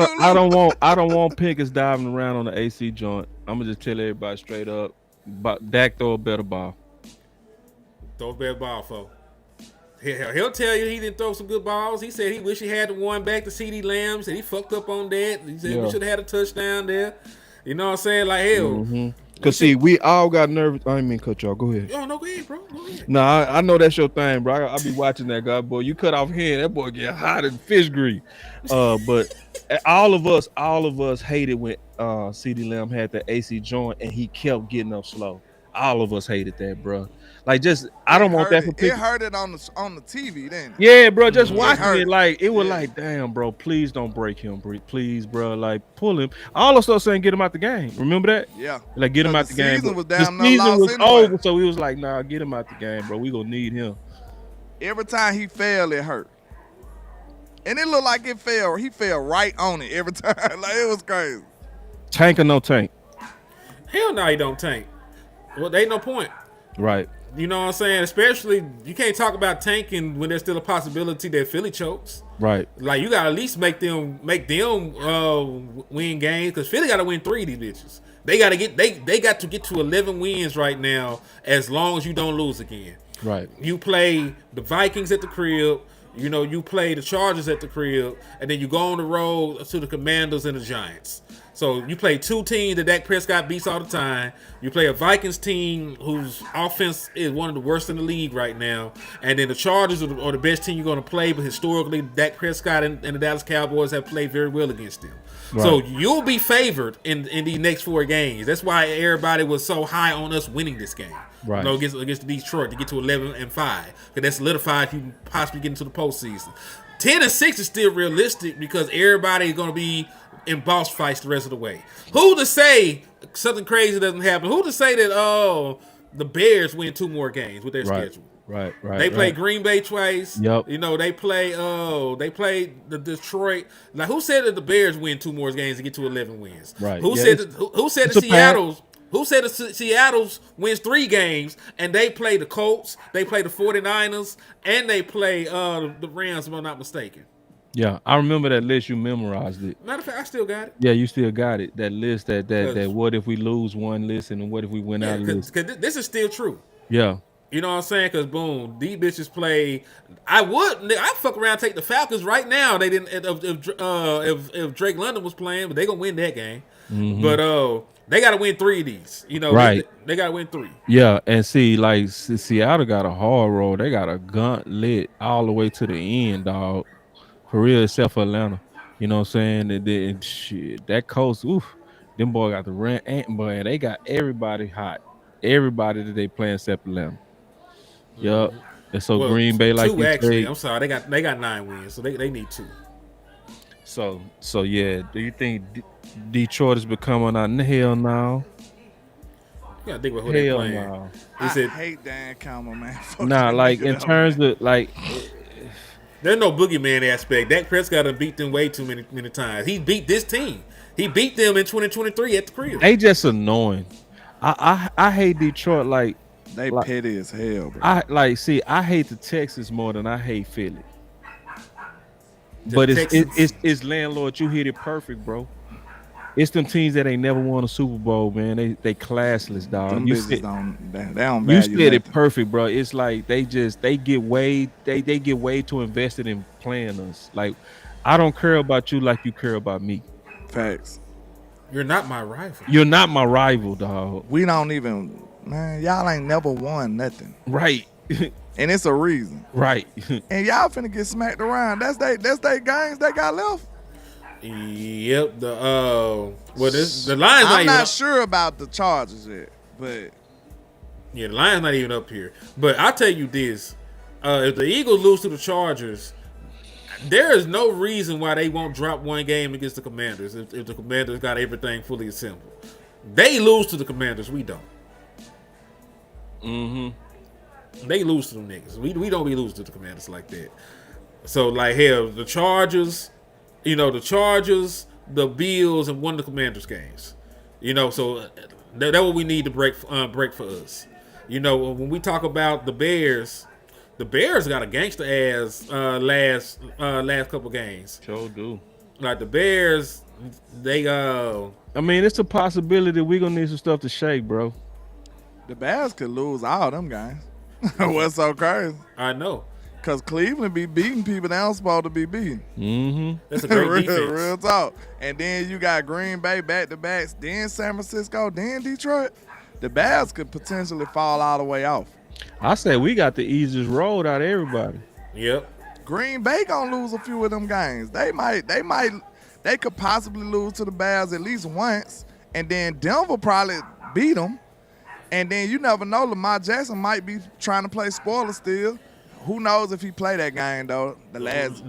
don't want Pickens diving around on the AC joint. I'm gonna just tell everybody straight up. But Dak throw a better ball. Throw a better ball, folks. He'll tell you he didn't throw some good balls. He said he wish he had the one back to CD Lamb. Said he fucked up on that. He said we should have had a touchdown there. You know what I'm saying? Like, hell. Mm-hmm. Cause see, we all got nervous. I didn't mean to cut y'all. Go ahead. Yo, no, go ahead, bro. Go ahead. No, I know that's your thing, bro. I be watching that guy, boy. You cut off hand, that boy get hot as fish grease. But all of us hated when CD Lamb had the AC joint and he kept getting up slow. All of us hated that, bro. Like, just I don't want that for people. It hurt it on the TV, then. Yeah, bro. Just watching hurt. it, like it was like, damn, bro. Please don't break him, please, bro. Like, pull him. All of us saying get him out the game. Remember that? Yeah. Like, get him out the game. Season was The down, season was anyway. over, so we was like, nah, get him out the game, bro. We gonna need him. Every time he fell, it hurt. And it looked like it fell. He fell right on it every time. Like, it was crazy. Tank or no tank? Hell no, he don't tank. Well, there ain't no point. Right. You know what I'm saying? Especially, you can't talk about tanking when there's still a possibility that Philly chokes. Right. Like, you gotta at least make them win games, because Philly gotta win 3 of these bitches. They got to get to 11 wins right now, as long as you don't lose again. Right. You play the Vikings at the crib. You know, you play the Chargers at the crib, and then you go on the road to the Commanders and the Giants. So you play 2 teams that Dak Prescott beats all the time. You play a Vikings team whose offense is one of the worst in the league right now. And then the Chargers are the best team you're going to play, but historically, Dak Prescott and the Dallas Cowboys have played very well against them. Right. So you'll be favored in these next 4 games. That's why everybody was so high on us winning this game. Right. You know, against Detroit to get to 11-5. Because that solidified you possibly get into the postseason. 10-6 is still realistic because everybody is going to be in boss fights the rest of the way. Who to say something crazy doesn't happen? Who to say that the Bears win 2 more games with their schedule? Right. They play Green Bay twice. Yep. You know, they play the Detroit. Now, who said that the Bears win 2 more games to get to 11 wins? Right. Who said the Seattle's wins 3 games and they play the Colts, they play the 49ers, and they play the Rams, if I'm not mistaken. Yeah, I remember that list. You memorized it. Matter of fact, I still got it. Yeah, you still got it. That list, that what if we lose one list and what if we win out of list? Because this is still true. Yeah. You know what I'm saying? Because boom, these bitches play. I'd fuck around and take the Falcons right now. They didn't if Drake London was playing, but they gonna win that game. Mm-hmm. But they gotta win 3 of these. You know, right? They gotta win 3. Yeah, and see, like Seattle got a hard road. They got a gauntlet all the way to the end, dog. For real, except for Atlanta. You know what I'm saying? And shit, that coast, oof, them boy got the rent, boy, they got everybody hot. Everybody that they playing except Atlanta. Yup. And so Green Bay, like 2 you actually. say, I'm sorry, they got 9 wins, so they need 2. So yeah. Do you think Detroit is becoming a hell now? You gotta think about who they playing. No. I hate Dan Campbell, man. Nah, like in terms of like. There's no boogeyman aspect. Dak Prescott done beat them way too many times. He beat this team. He beat them in 2023 at the crib. They just annoying. I hate Detroit like they petty as hell, bro. I hate the Texans more than I hate Philly. But Texans. it's landlord. You hit it perfect, bro. It's them teams that ain't never won a Super Bowl, man. They classless, dog. Them You bitches said they don't you value said it nothing. perfect, bro. It's like they get way too invested in playing us. Like I don't care about you like you care about me. Facts. You're not my rival. You're not my rival, dog. We don't even, man, y'all ain't never won nothing. Right. And it's a reason. Right. And y'all finna get smacked around. That's they games they got left. Yep. The Lions I'm not not sure about the Chargers yet, but the Lions not even up here. But I'll tell you this: if the Eagles lose to the Chargers, there is no reason why they won't drop one game against the Commanders. If the Commanders got everything fully assembled, they lose to the Commanders. We don't. They lose to them niggas. We don't be losing to the Commanders like that. So like hell, the Chargers, the Bills, and one of the Commanders games. So that's what we need to break for us. When we talk about the Bears got a gangster ass last couple games. Sure do. Like the Bears, they I mean, it's a possibility we're gonna need some stuff to shake, bro. the Bears could lose all them games. What's so crazy? I know. Because Cleveland be beating people they don't supposed to be beating. Mm-hmm. That's a great real, defense. real talk. And then you got Green Bay back-to-backs, then San Francisco, then Detroit. The Bears could potentially fall all the way off. I say we got the easiest road out of everybody. Yep. Green Bay gonna lose a few of them games. They could possibly lose to the Bears at least once, and then Denver probably beat them. And then you never know, Lamar Jackson might be trying to play spoiler still. Who knows if he play that game though? The last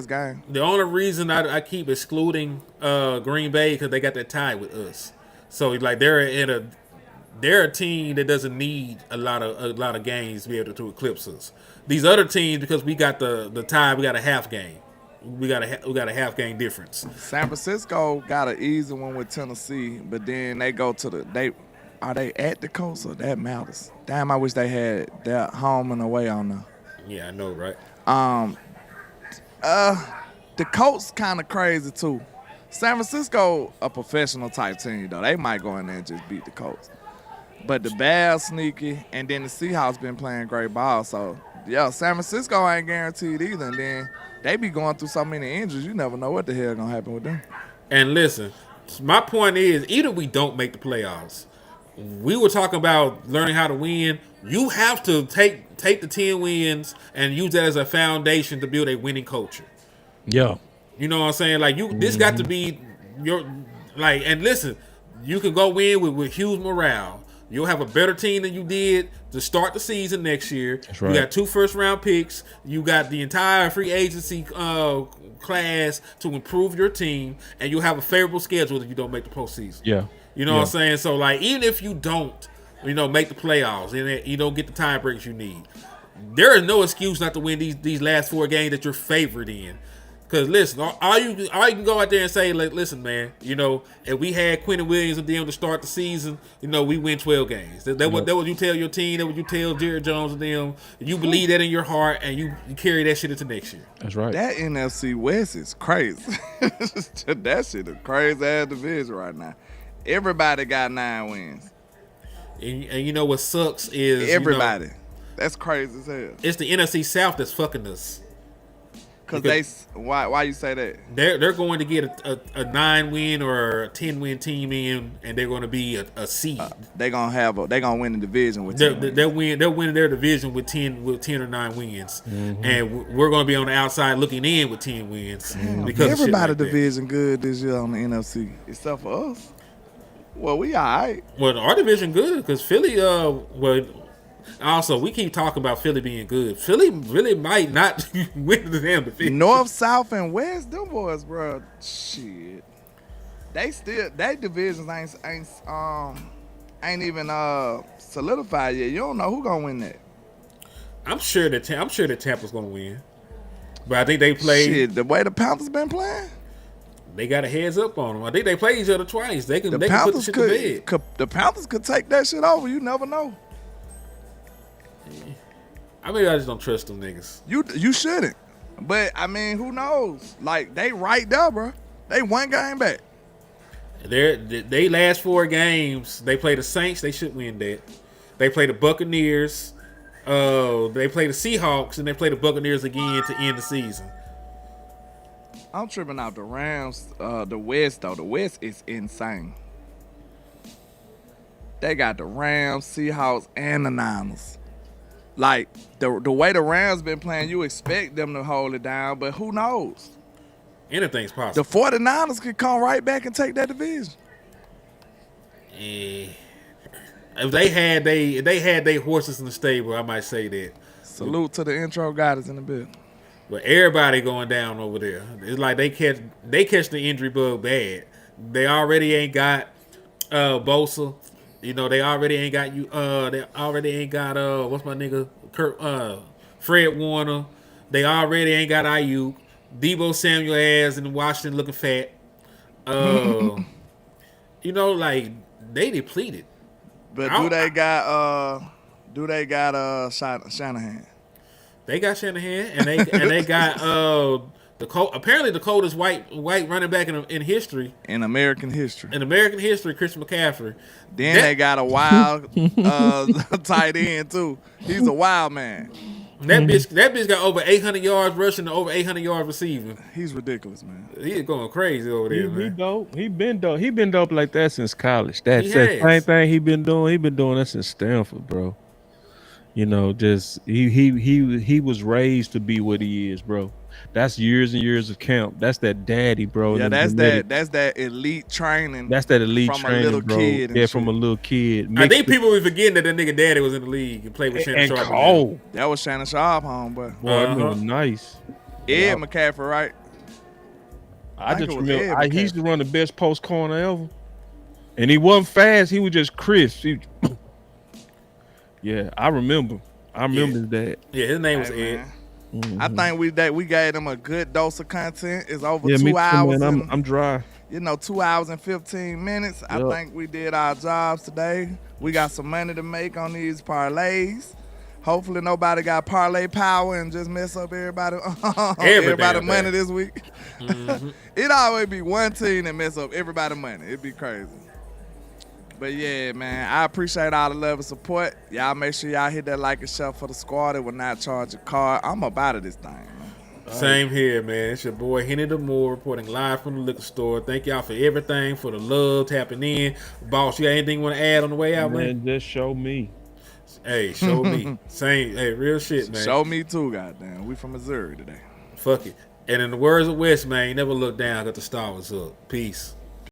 game. The only reason I keep excluding Green Bay because they got that tie with us. So like they're a team that doesn't need a lot of games to be able to eclipse us. These other teams, because we got the tie, we got a half game. We got a half game difference. San Francisco got an easy one with Tennessee, but then they go to are they at the coast or that matters? Damn, I wish they had their home and away on there. Yeah, I know, right? The Colts kind of crazy too. San Francisco a professional type team though. They might go in there and just beat the Colts. But the Bears sneaky, and then the Seahawks been playing great ball. So yeah, San Francisco ain't guaranteed either. And then they be going through so many injuries, you never know what the hell gonna happen with them. And listen, my point is, either we don't make the playoffs. We were talking about learning how to win. You have to take the 10 wins and use that as a foundation to build a winning culture. Yeah. You know what I'm saying? Like this got to be your and listen, you can go in with huge morale. You'll have a better team than you did to start the season next year. That's right. You got 2 first-round picks. You got the entire free agency class to improve your team, and you'll have a favorable schedule if you don't make the postseason. Yeah. You know what I'm saying? So, like, even if you don't, make the playoffs and you don't get the tie breaks you need, there is no excuse not to win these last 4 games that you're favored in. Because, listen, all you can go out there and say, like, listen, man, if we had Quentin Williams and them to start the season, we win 12 games. That what you tell your team, that what you tell Jared Jones and them. You believe that in your heart, and you carry that shit into next year. That's right. That NFC West is crazy. That shit a crazy-ass division right now. Everybody got 9 wins. And what sucks is everybody. That's crazy as hell. It's the NFC South that's fucking us. Because why you say that? They're going to get a 9-win or a 10-win team in, and they're going to be a seed. They're gonna win the division with 10 they'll win their division with 10 or 9 wins, and we're going to be on the outside looking in with 10 wins. Because everybody like division good this year on the NFC except for us. Well, we all right. Well, our division good because Philly. Also, we keep talking about Philly being good. Philly really might not win the damn division. North, South, and West, them boys, bro. Shit, they divisions ain't even solidified yet. You don't know who gonna win that. I'm sure that Tampa's gonna win, but I think they played. Shit, the way the Panthers been playing, they got a heads up on them. I think they played each other twice. They can put the shit to bed. The Panthers could take that shit over. You never know. I just don't trust them niggas. You shouldn't. But I mean, who knows? Like they right there, bro. They one game back. They last 4 games. They play the Saints. They should win that. They play the Buccaneers. They play the Seahawks, and they play the Buccaneers again to end the season. I'm tripping out the Rams. The West though. The West is insane. They got the Rams, Seahawks, and the Niners. Like the way the Rams been playing, you expect them to hold it down, but who knows? Anything's The possible. 49ers could come right back and take that division. If they had they horses in the stable, I might say that. Salute to the intro goddess in the building. But everybody going down over there. It's like they catch the injury bug bad. They already ain't got Bosa. You know, they already ain't got you. They already ain't got what's my nigga Fred Warner. They already ain't got Ayuk. Debo Samuel ass in Washington looking fat. You know, like they depleted. But do they got Shanahan? They got Shanahan, and they got apparently the coldest white running back in history. In American history. In American history, Christian McCaffrey. Then they got a wild tight end too. He's a wild man. That bitch got over 800 yards rushing and over 800 yards receiving. He's ridiculous, man. He's going crazy over there, He man. dope. He been dope like that since college. That's He the has. same thing he been doing. He been doing that since Stanford, bro. You know, just he was raised to be what he is, bro. That's years and years of camp. That's that daddy, bro. Yeah, and that's genetic- that elite training. That's that elite from training, a little bro. kid. And Yeah, shit. from a little kid. I think people be forgetting that nigga daddy was in the league and played with Shannon and Sharp. cold. That was Shannon Sharp, homeboy. Boy, that Uh-huh. was nice. Ed McCaffrey, right? I think just it was remember Ed he used to run the best post corner ever, and he wasn't fast. He was just crisp. Yeah, I remember that. Yeah, his name was Hey, Ed. man. I think we gave them a good dose of content. It's over Yeah, 2 me too, hours. man. and, I'm dry. 2 hours and 15 minutes. I Yup. think we did our jobs today. We got some money to make on these parlays. Hopefully nobody got parlay power and just mess up everybody damn money thing. this week. It always be one team that mess up everybody money. It'd be crazy. But yeah, man, I appreciate all the love and support. Y'all make sure y'all hit that like and share for the squad. It will not charge a card. I'm about it this thing, man. Same here, man. It's your boy Henny DeMoore reporting live from the liquor store. Thank y'all for everything, for the love, tapping in. Boss, you got anything you want to add on the way out, man? Man, just show me. Hey, show me. Same, hey, real shit, man. Show me too, goddamn. We from Missouri today. Fuck it. And in the words of West, man, you never look down, got the star was up. Peace.